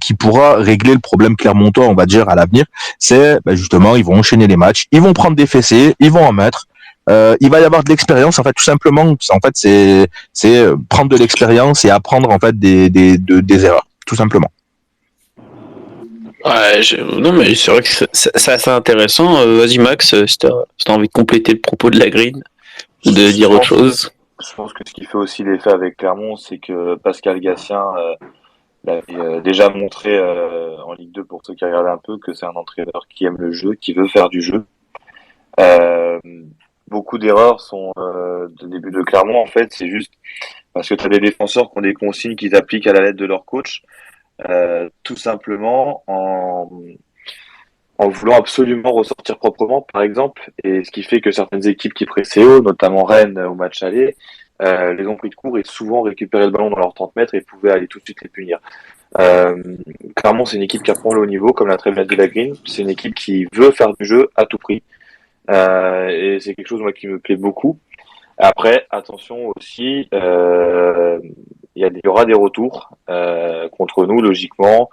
qui pourra régler le problème clermontois, on va dire, à l'avenir, c'est justement, ils vont enchaîner les matchs, ils vont prendre des fessées, ils vont en mettre. Il va y avoir de l'expérience, en fait, tout simplement. En fait, c'est prendre de l'expérience et apprendre en fait des erreurs, tout simplement. Ouais, non, mais c'est vrai que c'est assez intéressant. Vas-y Max, si t'as envie de compléter le propos de la green ou de dire autre chose. Je pense que ce qui fait aussi l'effet avec Clermont, c'est que Pascal Gatien l'avait déjà montré en Ligue 2, pour ceux qui regardent un peu, que c'est un entraîneur qui aime le jeu, qui veut faire du jeu. Beaucoup d'erreurs sont de début de Clermont, en fait, c'est juste parce que tu as des défenseurs qui ont des consignes qu'ils appliquent à la lettre de leur coach, tout simplement en voulant absolument ressortir proprement, par exemple, et ce qui fait que certaines équipes qui pressaient haut, notamment Rennes au match aller, les ont pris de court et souvent récupéré le ballon dans leurs 30 mètres et pouvaient aller tout de suite les punir. Clairement, c'est une équipe qui apprend le haut niveau, comme l'a très bien dit la Green. C'est une équipe qui veut faire du jeu à tout prix. Et c'est quelque chose moi qui me plaît beaucoup. Après, attention aussi, il y aura des retours contre nous, logiquement.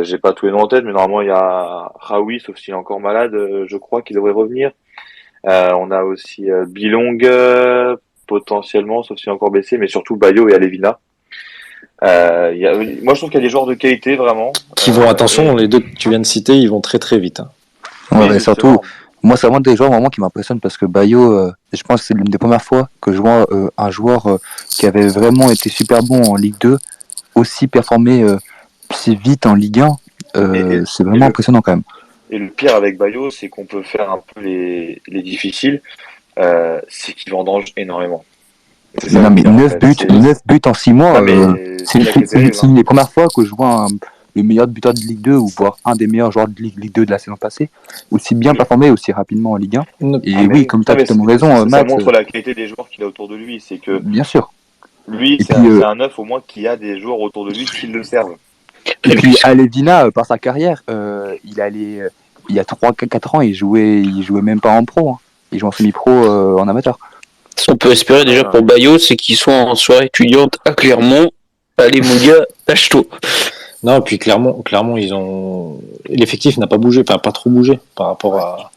J'ai pas tous les noms en tête, mais normalement il y a Raoui, sauf s'il est encore malade, je crois qu'il devrait revenir. On a aussi Bilong, potentiellement, sauf s'il est encore blessé, mais surtout Bayo et Alevina. Moi je trouve qu'il y a des joueurs de qualité vraiment. Qui vont, attention, les deux que tu viens de citer, ils vont très très vite. Hein. Ouais, mais surtout, moi c'est vraiment des joueurs vraiment qui m'impressionnent parce que Bayo, je pense que c'est l'une des premières fois que je vois un joueur qui avait vraiment été super bon en Ligue 2, aussi performé si vite en Ligue 1. C'est vraiment impressionnant quand même. Et le pire avec Bayo, c'est qu'on peut faire un peu les difficiles, c'est qu'il vendange énormément. Non, mais 9 buts en 6 mois, c'est une des premières fois que je vois le meilleur buteur de Ligue 2, ou voire un des meilleurs joueurs de Ligue 2 de la saison passée, aussi bien performé, aussi rapidement en Ligue 1. Et oui, comme tu as totalement raison, Matt. Ça montre la qualité des joueurs qu'il a autour de lui. C'est que, bien sûr. Lui, c'est un neuf au moins qui a des joueurs autour de lui qui le servent. Et puis Alevina, par sa carrière, il y a 3-4 ans, il jouait même pas en pro. Hein. Il jouait en semi-pro en amateur. Ce qu'on peut espérer déjà pour Bayo, c'est qu'il soit en soirée étudiante à Clermont. Allez mon gars, tâche-toi. Non, et puis Clermont, l'effectif n'a pas bougé, enfin pas trop bougé par rapport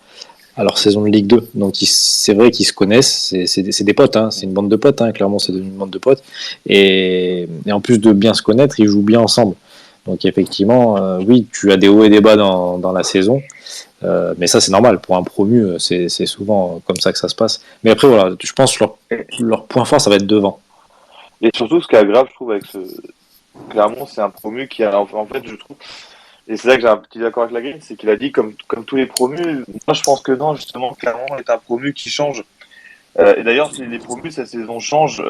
à leur saison de Ligue 2. Donc c'est vrai qu'ils se connaissent, c'est des potes, hein, c'est une bande de potes. Hein, Clermont, c'est devenu une bande de potes. Et en plus de bien se connaître, ils jouent bien ensemble. Donc effectivement, oui, tu as des hauts et des bas dans la saison. Mais ça c'est normal, pour un promu c'est souvent comme ça que ça se passe, mais après voilà, je pense que leur point fort ça va être devant. Et surtout ce qui est agréable je trouve avec Clermont, c'est un promu qui a en fait je trouve, et c'est là que j'ai un petit d'accord avec la Green, c'est qu'il a dit comme tous les promus. Moi je pense que non, justement Clermont est un promu qui change, et d'ailleurs si les promus cette saison change,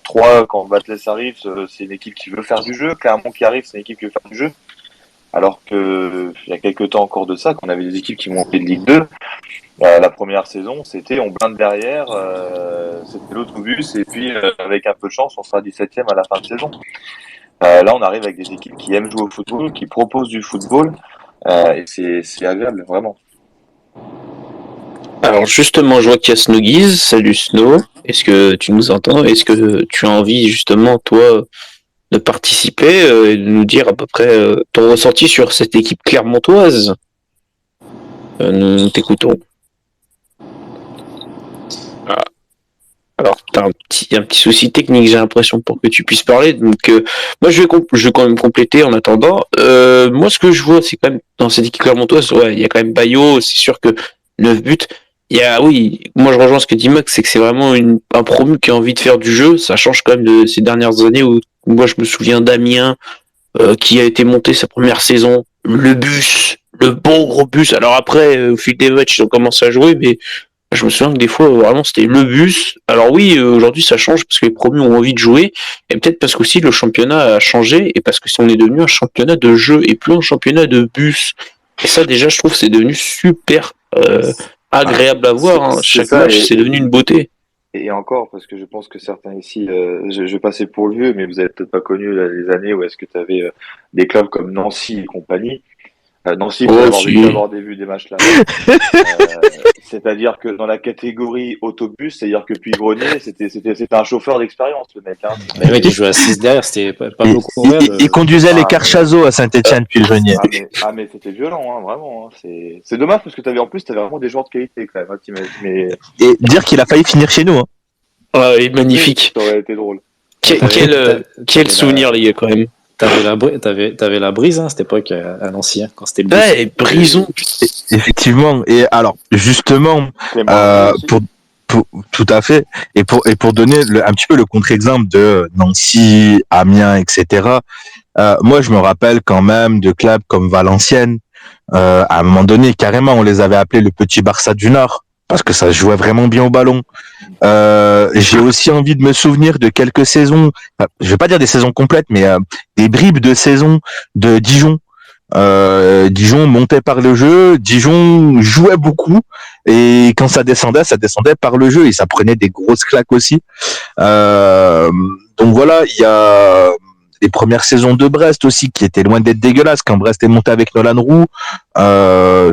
3 quand Batles arrive, c'est une équipe qui veut faire du jeu. Clermont qui arrive, c'est une équipe qui veut faire du jeu. Alors que il y a quelques temps encore de ça, qu'on avait des équipes qui montaient de Ligue 2, la première saison, c'était on blinde derrière, c'était l'autobus, et puis avec un peu de chance, on sera 17e à la fin de saison. Là, on arrive avec des équipes qui aiment jouer au football, qui proposent du football, et c'est agréable, vraiment. Alors justement, je vois qu'il y a Snowgiz. Salut Snow, est-ce que tu nous entends? Est-ce que tu as envie justement, toi, de participer et de nous dire à peu près ton ressenti sur cette équipe clermontoise? Nous t'écoutons. Ah. Alors, t'as un petit souci technique, j'ai l'impression, pour que tu puisses parler. Donc, moi, je vais quand même compléter en attendant. Moi, ce que je vois, c'est quand même, dans cette équipe clermontoise, ouais, il y a quand même Bayo, c'est sûr que 9 buts. Oui, moi, je rejoins ce que dit Max, c'est que c'est vraiment un promu qui a envie de faire du jeu. Ça change quand même de ces dernières années où, moi, je me souviens d'Amiens, qui a été monté sa première saison. Le bus, le bon gros bus. Alors après, au fil des matchs, ils ont commencé à jouer, mais je me souviens que des fois, vraiment, c'était le bus. Alors oui, aujourd'hui, ça change parce que les promus ont envie de jouer. Et peut-être parce qu'aussi le championnat a changé et parce que on est devenu un championnat de jeu et plus un championnat de bus. Et ça, déjà, je trouve que c'est devenu super agréable à voir. Hein. Chaque match, c'est devenu une beauté. Et encore, parce que je pense que certains ici, je vais passer pour le vieux, mais vous avez peut-être pas connu les années où est-ce que tu avais des clubs comme Nancy et compagnie. Nancy, vous avez avoir vu des matchs là. C'est-à-dire que dans la catégorie autobus, c'est-à-dire que Puy-Grenier, c'était un chauffeur d'expérience, le mec. Hein. Mais le mec, il jouait à 6 derrière, c'était pas beaucoup. Il conduisait les Carchazo à Saint-Etienne, Puy-Grenier. Mais c'était violent, hein, vraiment. Hein. C'est dommage parce que t'avais vraiment des joueurs de qualité quand même. Hein, mais... Et dire qu'il a failli finir chez nous. Hein. Ah, magnifique. Ça aurait été drôle. Quel souvenir, les gars, quand même. T'avais la brise, hein, à cette époque, à Nancy, hein, quand c'était le bus. Ouais, Brison. Effectivement. Et alors, justement, pour tout à fait. Et pour donner un petit peu le contre-exemple de Nancy, Amiens, etc. Moi, je me rappelle quand même de clubs comme Valenciennes. À un moment donné, carrément, on les avait appelés le petit Barça du Nord. Parce que ça jouait vraiment bien au ballon. J'ai aussi envie de me souvenir de quelques saisons, je vais pas dire des saisons complètes, mais des bribes de saisons de Dijon, Dijon montait par le jeu, Dijon jouait beaucoup, et quand ça descendait par le jeu, et ça prenait des grosses claques aussi. Donc voilà, il y a les premières saisons de Brest aussi, qui étaient loin d'être dégueulasses. Quand Brest est monté avec Nolan Roux,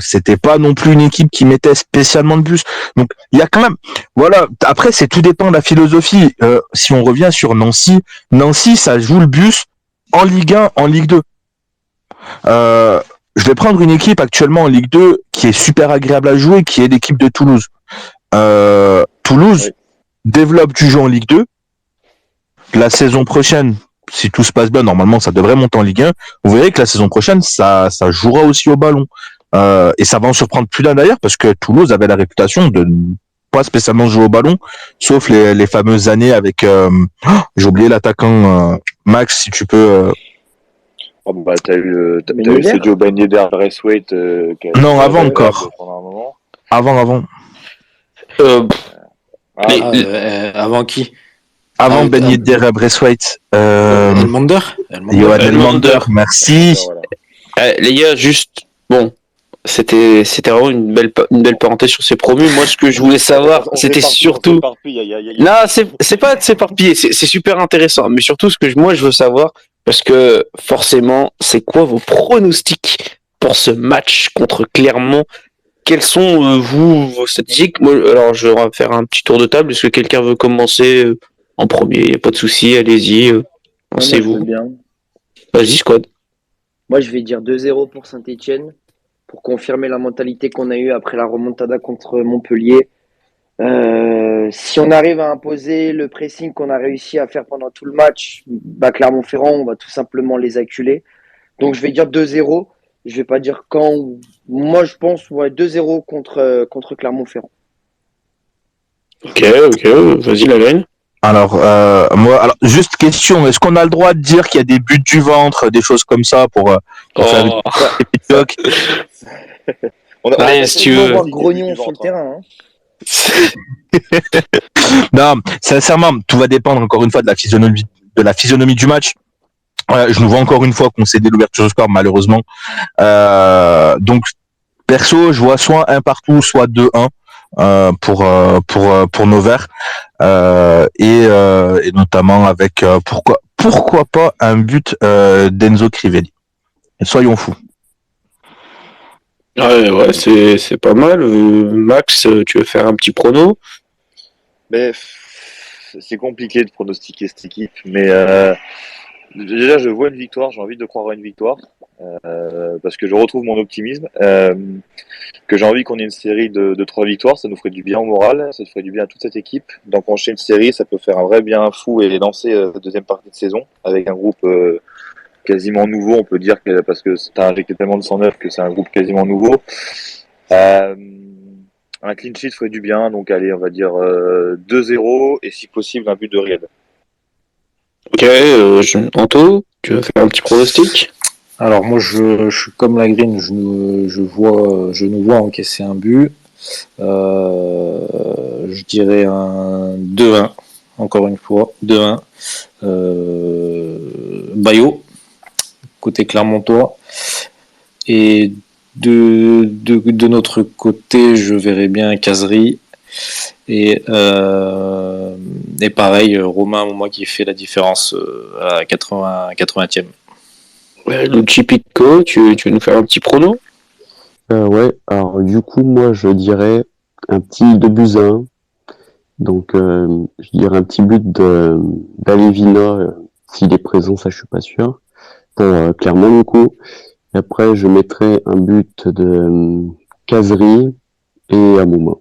c'était pas non plus une équipe qui mettait spécialement de bus. Donc il y a quand même, voilà. Après, c'est tout dépend de la philosophie. Si on revient sur Nancy, ça joue le bus en Ligue 1, en Ligue 2. Je vais prendre une équipe actuellement en Ligue 2 qui est super agréable à jouer, qui est l'équipe de Toulouse. Toulouse développe du jeu en Ligue 2. La saison prochaine, si tout se passe bien, normalement ça devrait monter en Ligue 1. Vous verrez que la saison prochaine, ça jouera aussi au ballon. Et ça va en surprendre plus d'un d'ailleurs, parce que Toulouse avait la réputation de ne pas spécialement jouer au ballon, sauf les fameuses années avec... j'ai oublié l'attaquant Max, si tu peux... Oh, bah, t'as eu Sergio Ben Yedder, Braithwaite. Non, avant encore. Avant. Avant qui? Avant Ben Yedder et Braithwaite. Elmander. Johan Elmander, merci. Les gars, juste, bon, c'était vraiment une belle parenthèse sur ces promus. Moi, ce que je voulais savoir, c'était surtout... Là, c'est pas de s'éparpiller, c'est super intéressant. Mais surtout, ce que moi, je veux savoir, parce que forcément, c'est quoi vos pronostics pour ce match contre Clermont? Quels sont, vos statistiques? Moi, alors, je vais faire un petit tour de table. Est-ce que quelqu'un veut commencer en premier? Il n'y a pas de souci, allez-y. Lancez-vous. Vas-y, Squad. Moi, je vais dire 2-0 pour Saint-Etienne, pour confirmer la mentalité qu'on a eue après la remontada contre Montpellier. Si on arrive à imposer le pressing qu'on a réussi à faire pendant tout le match, Clermont-Ferrand, on va tout simplement les acculer. Donc je vais dire 2-0. Je vais pas dire quand. Moi, je pense 2-0 contre Clermont-Ferrand. Ok, vas-y, la graine. Alors, juste question, est-ce qu'on a le droit de dire qu'il y a des buts du ventre, des choses comme ça pour faire des petits tocs? Allez, si tu veux. Voir Grognon sur le terrain. Hein. Non, sincèrement, tout va dépendre encore une fois de la physionomie du match. Je nous vois encore une fois concéder l'ouverture du score, malheureusement. Donc, perso, je vois soit un partout, soit 2-1 pour nos Verts, et notamment avec pourquoi pas un but d'Enzo Crivelli. Et soyons fous. Ouais, c'est pas mal. Max, tu veux faire un petit prono? Mais c'est compliqué de pronostiquer cette équipe, mais déjà je vois une victoire, j'ai envie de croire à une victoire, parce que je retrouve mon optimisme, que j'ai envie qu'on ait une série de 3 victoires, ça nous ferait du bien au moral, ça ferait du bien à toute cette équipe. D'enclencher une série, ça peut faire un vrai bien fou et lancer la deuxième partie de saison avec un groupe quasiment nouveau, on peut dire, parce que t'as injecté tellement de sang neuf que c'est un groupe quasiment nouveau. Un clean sheet ferait du bien, donc allez, on va dire 2-0 et si possible un but de Ried. Ok, Anto, tu veux faire un petit pronostic? Alors moi je suis comme la green, je nous vois encaisser un but. Je dirais un 2-1, encore une fois, 2-1. Bayo, côté Clermontois. Et de notre côté, je verrais bien Cazerie. Et pareil, Romain, moi qui fait la différence à 80e. Ouais, Luchi Pitco, tu veux nous faire un petit prono? Ouais, alors du coup, moi je dirais un petit 2-1. Donc, je dirais un petit but d'Alevina, s'il est présent, ça je suis pas sûr, pour Clermont du coup. Et après, je mettrais un but de Cazerie et Amouma.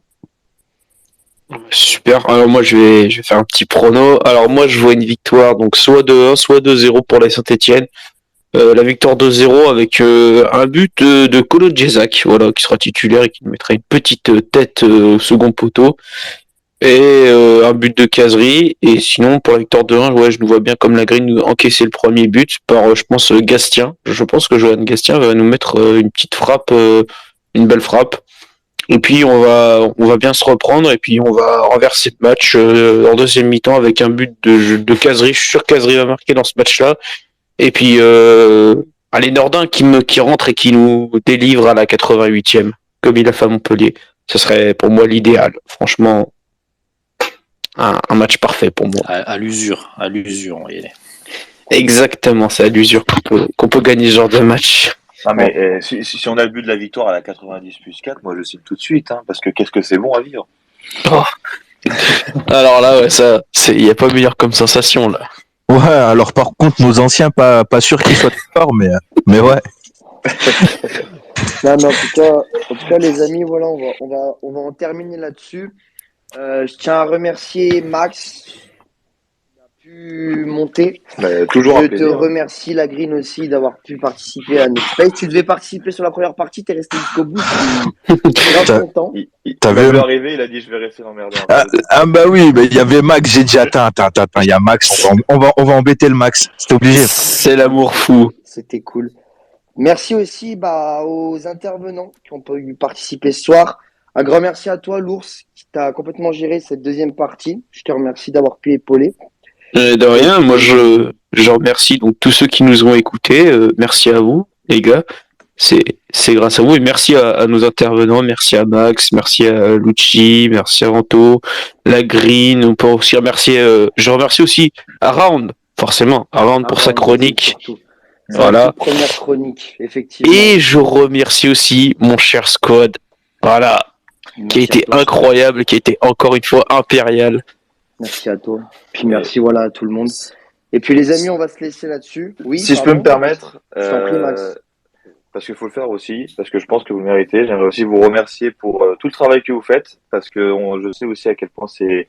Super. Alors moi je vais faire un petit prono. Alors moi je vois une victoire, donc soit 2-1, soit 2-0 pour la Saint-Etienne. La victoire 2-0 avec un but de Kolo Djezak, voilà, qui sera titulaire et qui mettra une petite tête au second poteau. Et un but de Cazerie. Et sinon pour la victoire 2-1, ouais, je nous vois bien comme la green encaisser le premier but par je pense Gastien. Je pense que Johan Gastien va nous mettre une petite frappe, une belle frappe. Et puis on va bien se reprendre et puis on va renverser le match en deuxième mi-temps avec un but de Cazerie. Je suis sûr que Cazerie va marquer dans ce match-là. Et puis Allez, Nordin qui rentre et qui nous délivre à la 88e, comme il a fait à Montpellier. Ce serait pour moi l'idéal. Franchement, un match parfait pour moi. À l'usure, on va y aller. Exactement, c'est à l'usure qu'on peut gagner ce genre de match. Ah mais si on a le but de la victoire à la 90+4, moi je signe tout de suite, hein, parce que qu'est-ce que c'est bon à vivre. Oh. Alors là, ouais, ça, il n'y a pas meilleur comme sensation là. Ouais, alors par contre, nos anciens, pas sûr qu'ils soient forts, mais ouais. Non, mais en tout cas, les amis, voilà, on va en terminer là-dessus. Je tiens à remercier Max qui a pu monter. Toujours un Je te plaisir. remercie, la Green aussi, d'avoir pu participer à notre space. Tu devais participer sur la première partie, t'es resté jusqu'au bout. Je suis grave content. Il T'as m'a vu vu arriver, il a dit je vais rester l'emmerder un peu. Ah bah oui, mais il y avait Max, j'ai dit attends, il y a Max, on va embêter le Max, c'était obligé. C'est l'amour fou. C'était cool. Merci aussi aux intervenants qui ont pu participer ce soir. Un grand merci à toi, l'ours, qui t'a complètement géré cette deuxième partie. Je te remercie d'avoir pu épauler. De rien, moi je remercie donc tous ceux qui nous ont écoutés. Merci à vous, les gars. C'est grâce à vous et merci à nos intervenants. Merci à Max, merci à Lucci, merci à Anto, la Green. On peut aussi remercier. Je remercie aussi à Round, forcément, à Round pour sa chronique. Voilà. Première chronique, effectivement. Et je remercie aussi mon cher squad. Voilà. Qui a été incroyable, qui a été encore une fois impérial. Merci à toi. Puis merci voilà à tout le monde. Et puis les amis, on va se laisser là-dessus. Oui. Si je peux me permettre, Je t'en prie, Max. parce qu'il faut le faire aussi, parce que je pense que vous le méritez. J'aimerais aussi vous remercier pour tout le travail que vous faites, parce que je sais aussi à quel point c'est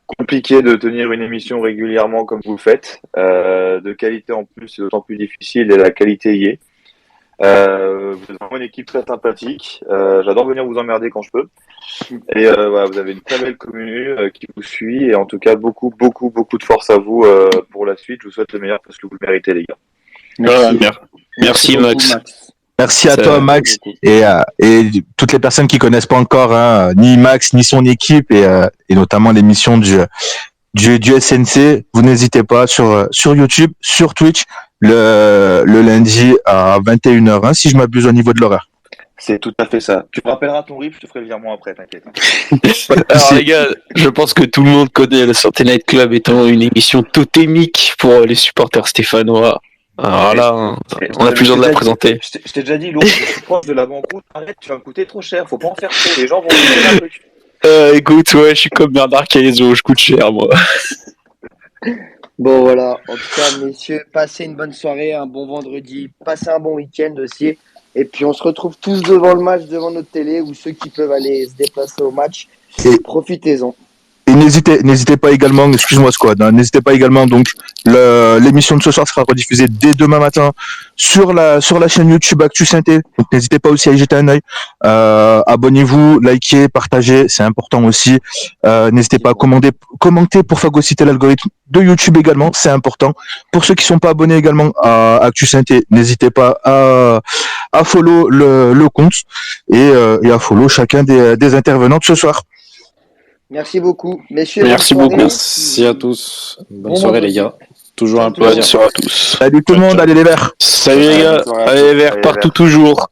compliqué de tenir une émission régulièrement comme vous le faites. De qualité en plus, c'est d'autant plus difficile et la qualité y est. Vous êtes vraiment une équipe très sympathique. J'adore venir vous emmerder quand je peux. Et voilà, vous avez une très belle commune qui vous suit. Et en tout cas, beaucoup de force à vous pour la suite. Je vous souhaite le meilleur parce que vous le méritez, les gars. Merci Max. Merci à toi, Max, et toutes les personnes qui connaissent pas encore ni Max ni son équipe et notamment l'émission du SNC. Vous n'hésitez pas sur YouTube, sur Twitch le lundi à 21h, si je m'abuse au niveau de l'horaire. C'est tout à fait ça. Tu me rappelleras ton RIP, je te ferai le virement après, t'inquiète. Alors les gars, je pense que tout le monde connaît le Santé Night Club étant une émission totémique pour les supporters stéphanois. Alors là, on a plus besoin de la présenter. Je t'ai déjà dit, l'autre, je suis proche de la banqueroute. Arrête, tu vas me coûter trop cher. Faut pas en faire trop. Les gens vont me dire un truc. Écoute, ouais, je suis comme Bernard Caïzo, je coûte cher, moi. Bon, voilà. En tout cas, messieurs, passez une bonne soirée, un bon vendredi. Passez un bon week-end aussi. Et puis, on se retrouve tous devant le match, devant notre télé, ou ceux qui peuvent aller se déplacer au match. Profitez-en. Et n'hésitez pas également, excuse-moi squad, n'hésitez pas également, donc l'émission de ce soir sera rediffusée dès demain matin sur la chaîne YouTube Actu Synthé. Donc n'hésitez pas aussi à y jeter un œil. Abonnez-vous, likez, partagez, c'est important aussi. N'hésitez pas à commenter pour phagocyter l'algorithme de YouTube également, c'est important. Pour ceux qui sont pas abonnés également à Actu Synthé, n'hésitez pas à follow le compte et à follow chacun des intervenants de ce soir. Merci beaucoup, messieurs. Merci beaucoup. Merci à tous. Bonne soirée, les gars. Toujours un Bonne plaisir. soirée à tous. Salut tout le monde, allez les Verts. Salut les gars. Allez les Verts partout toujours.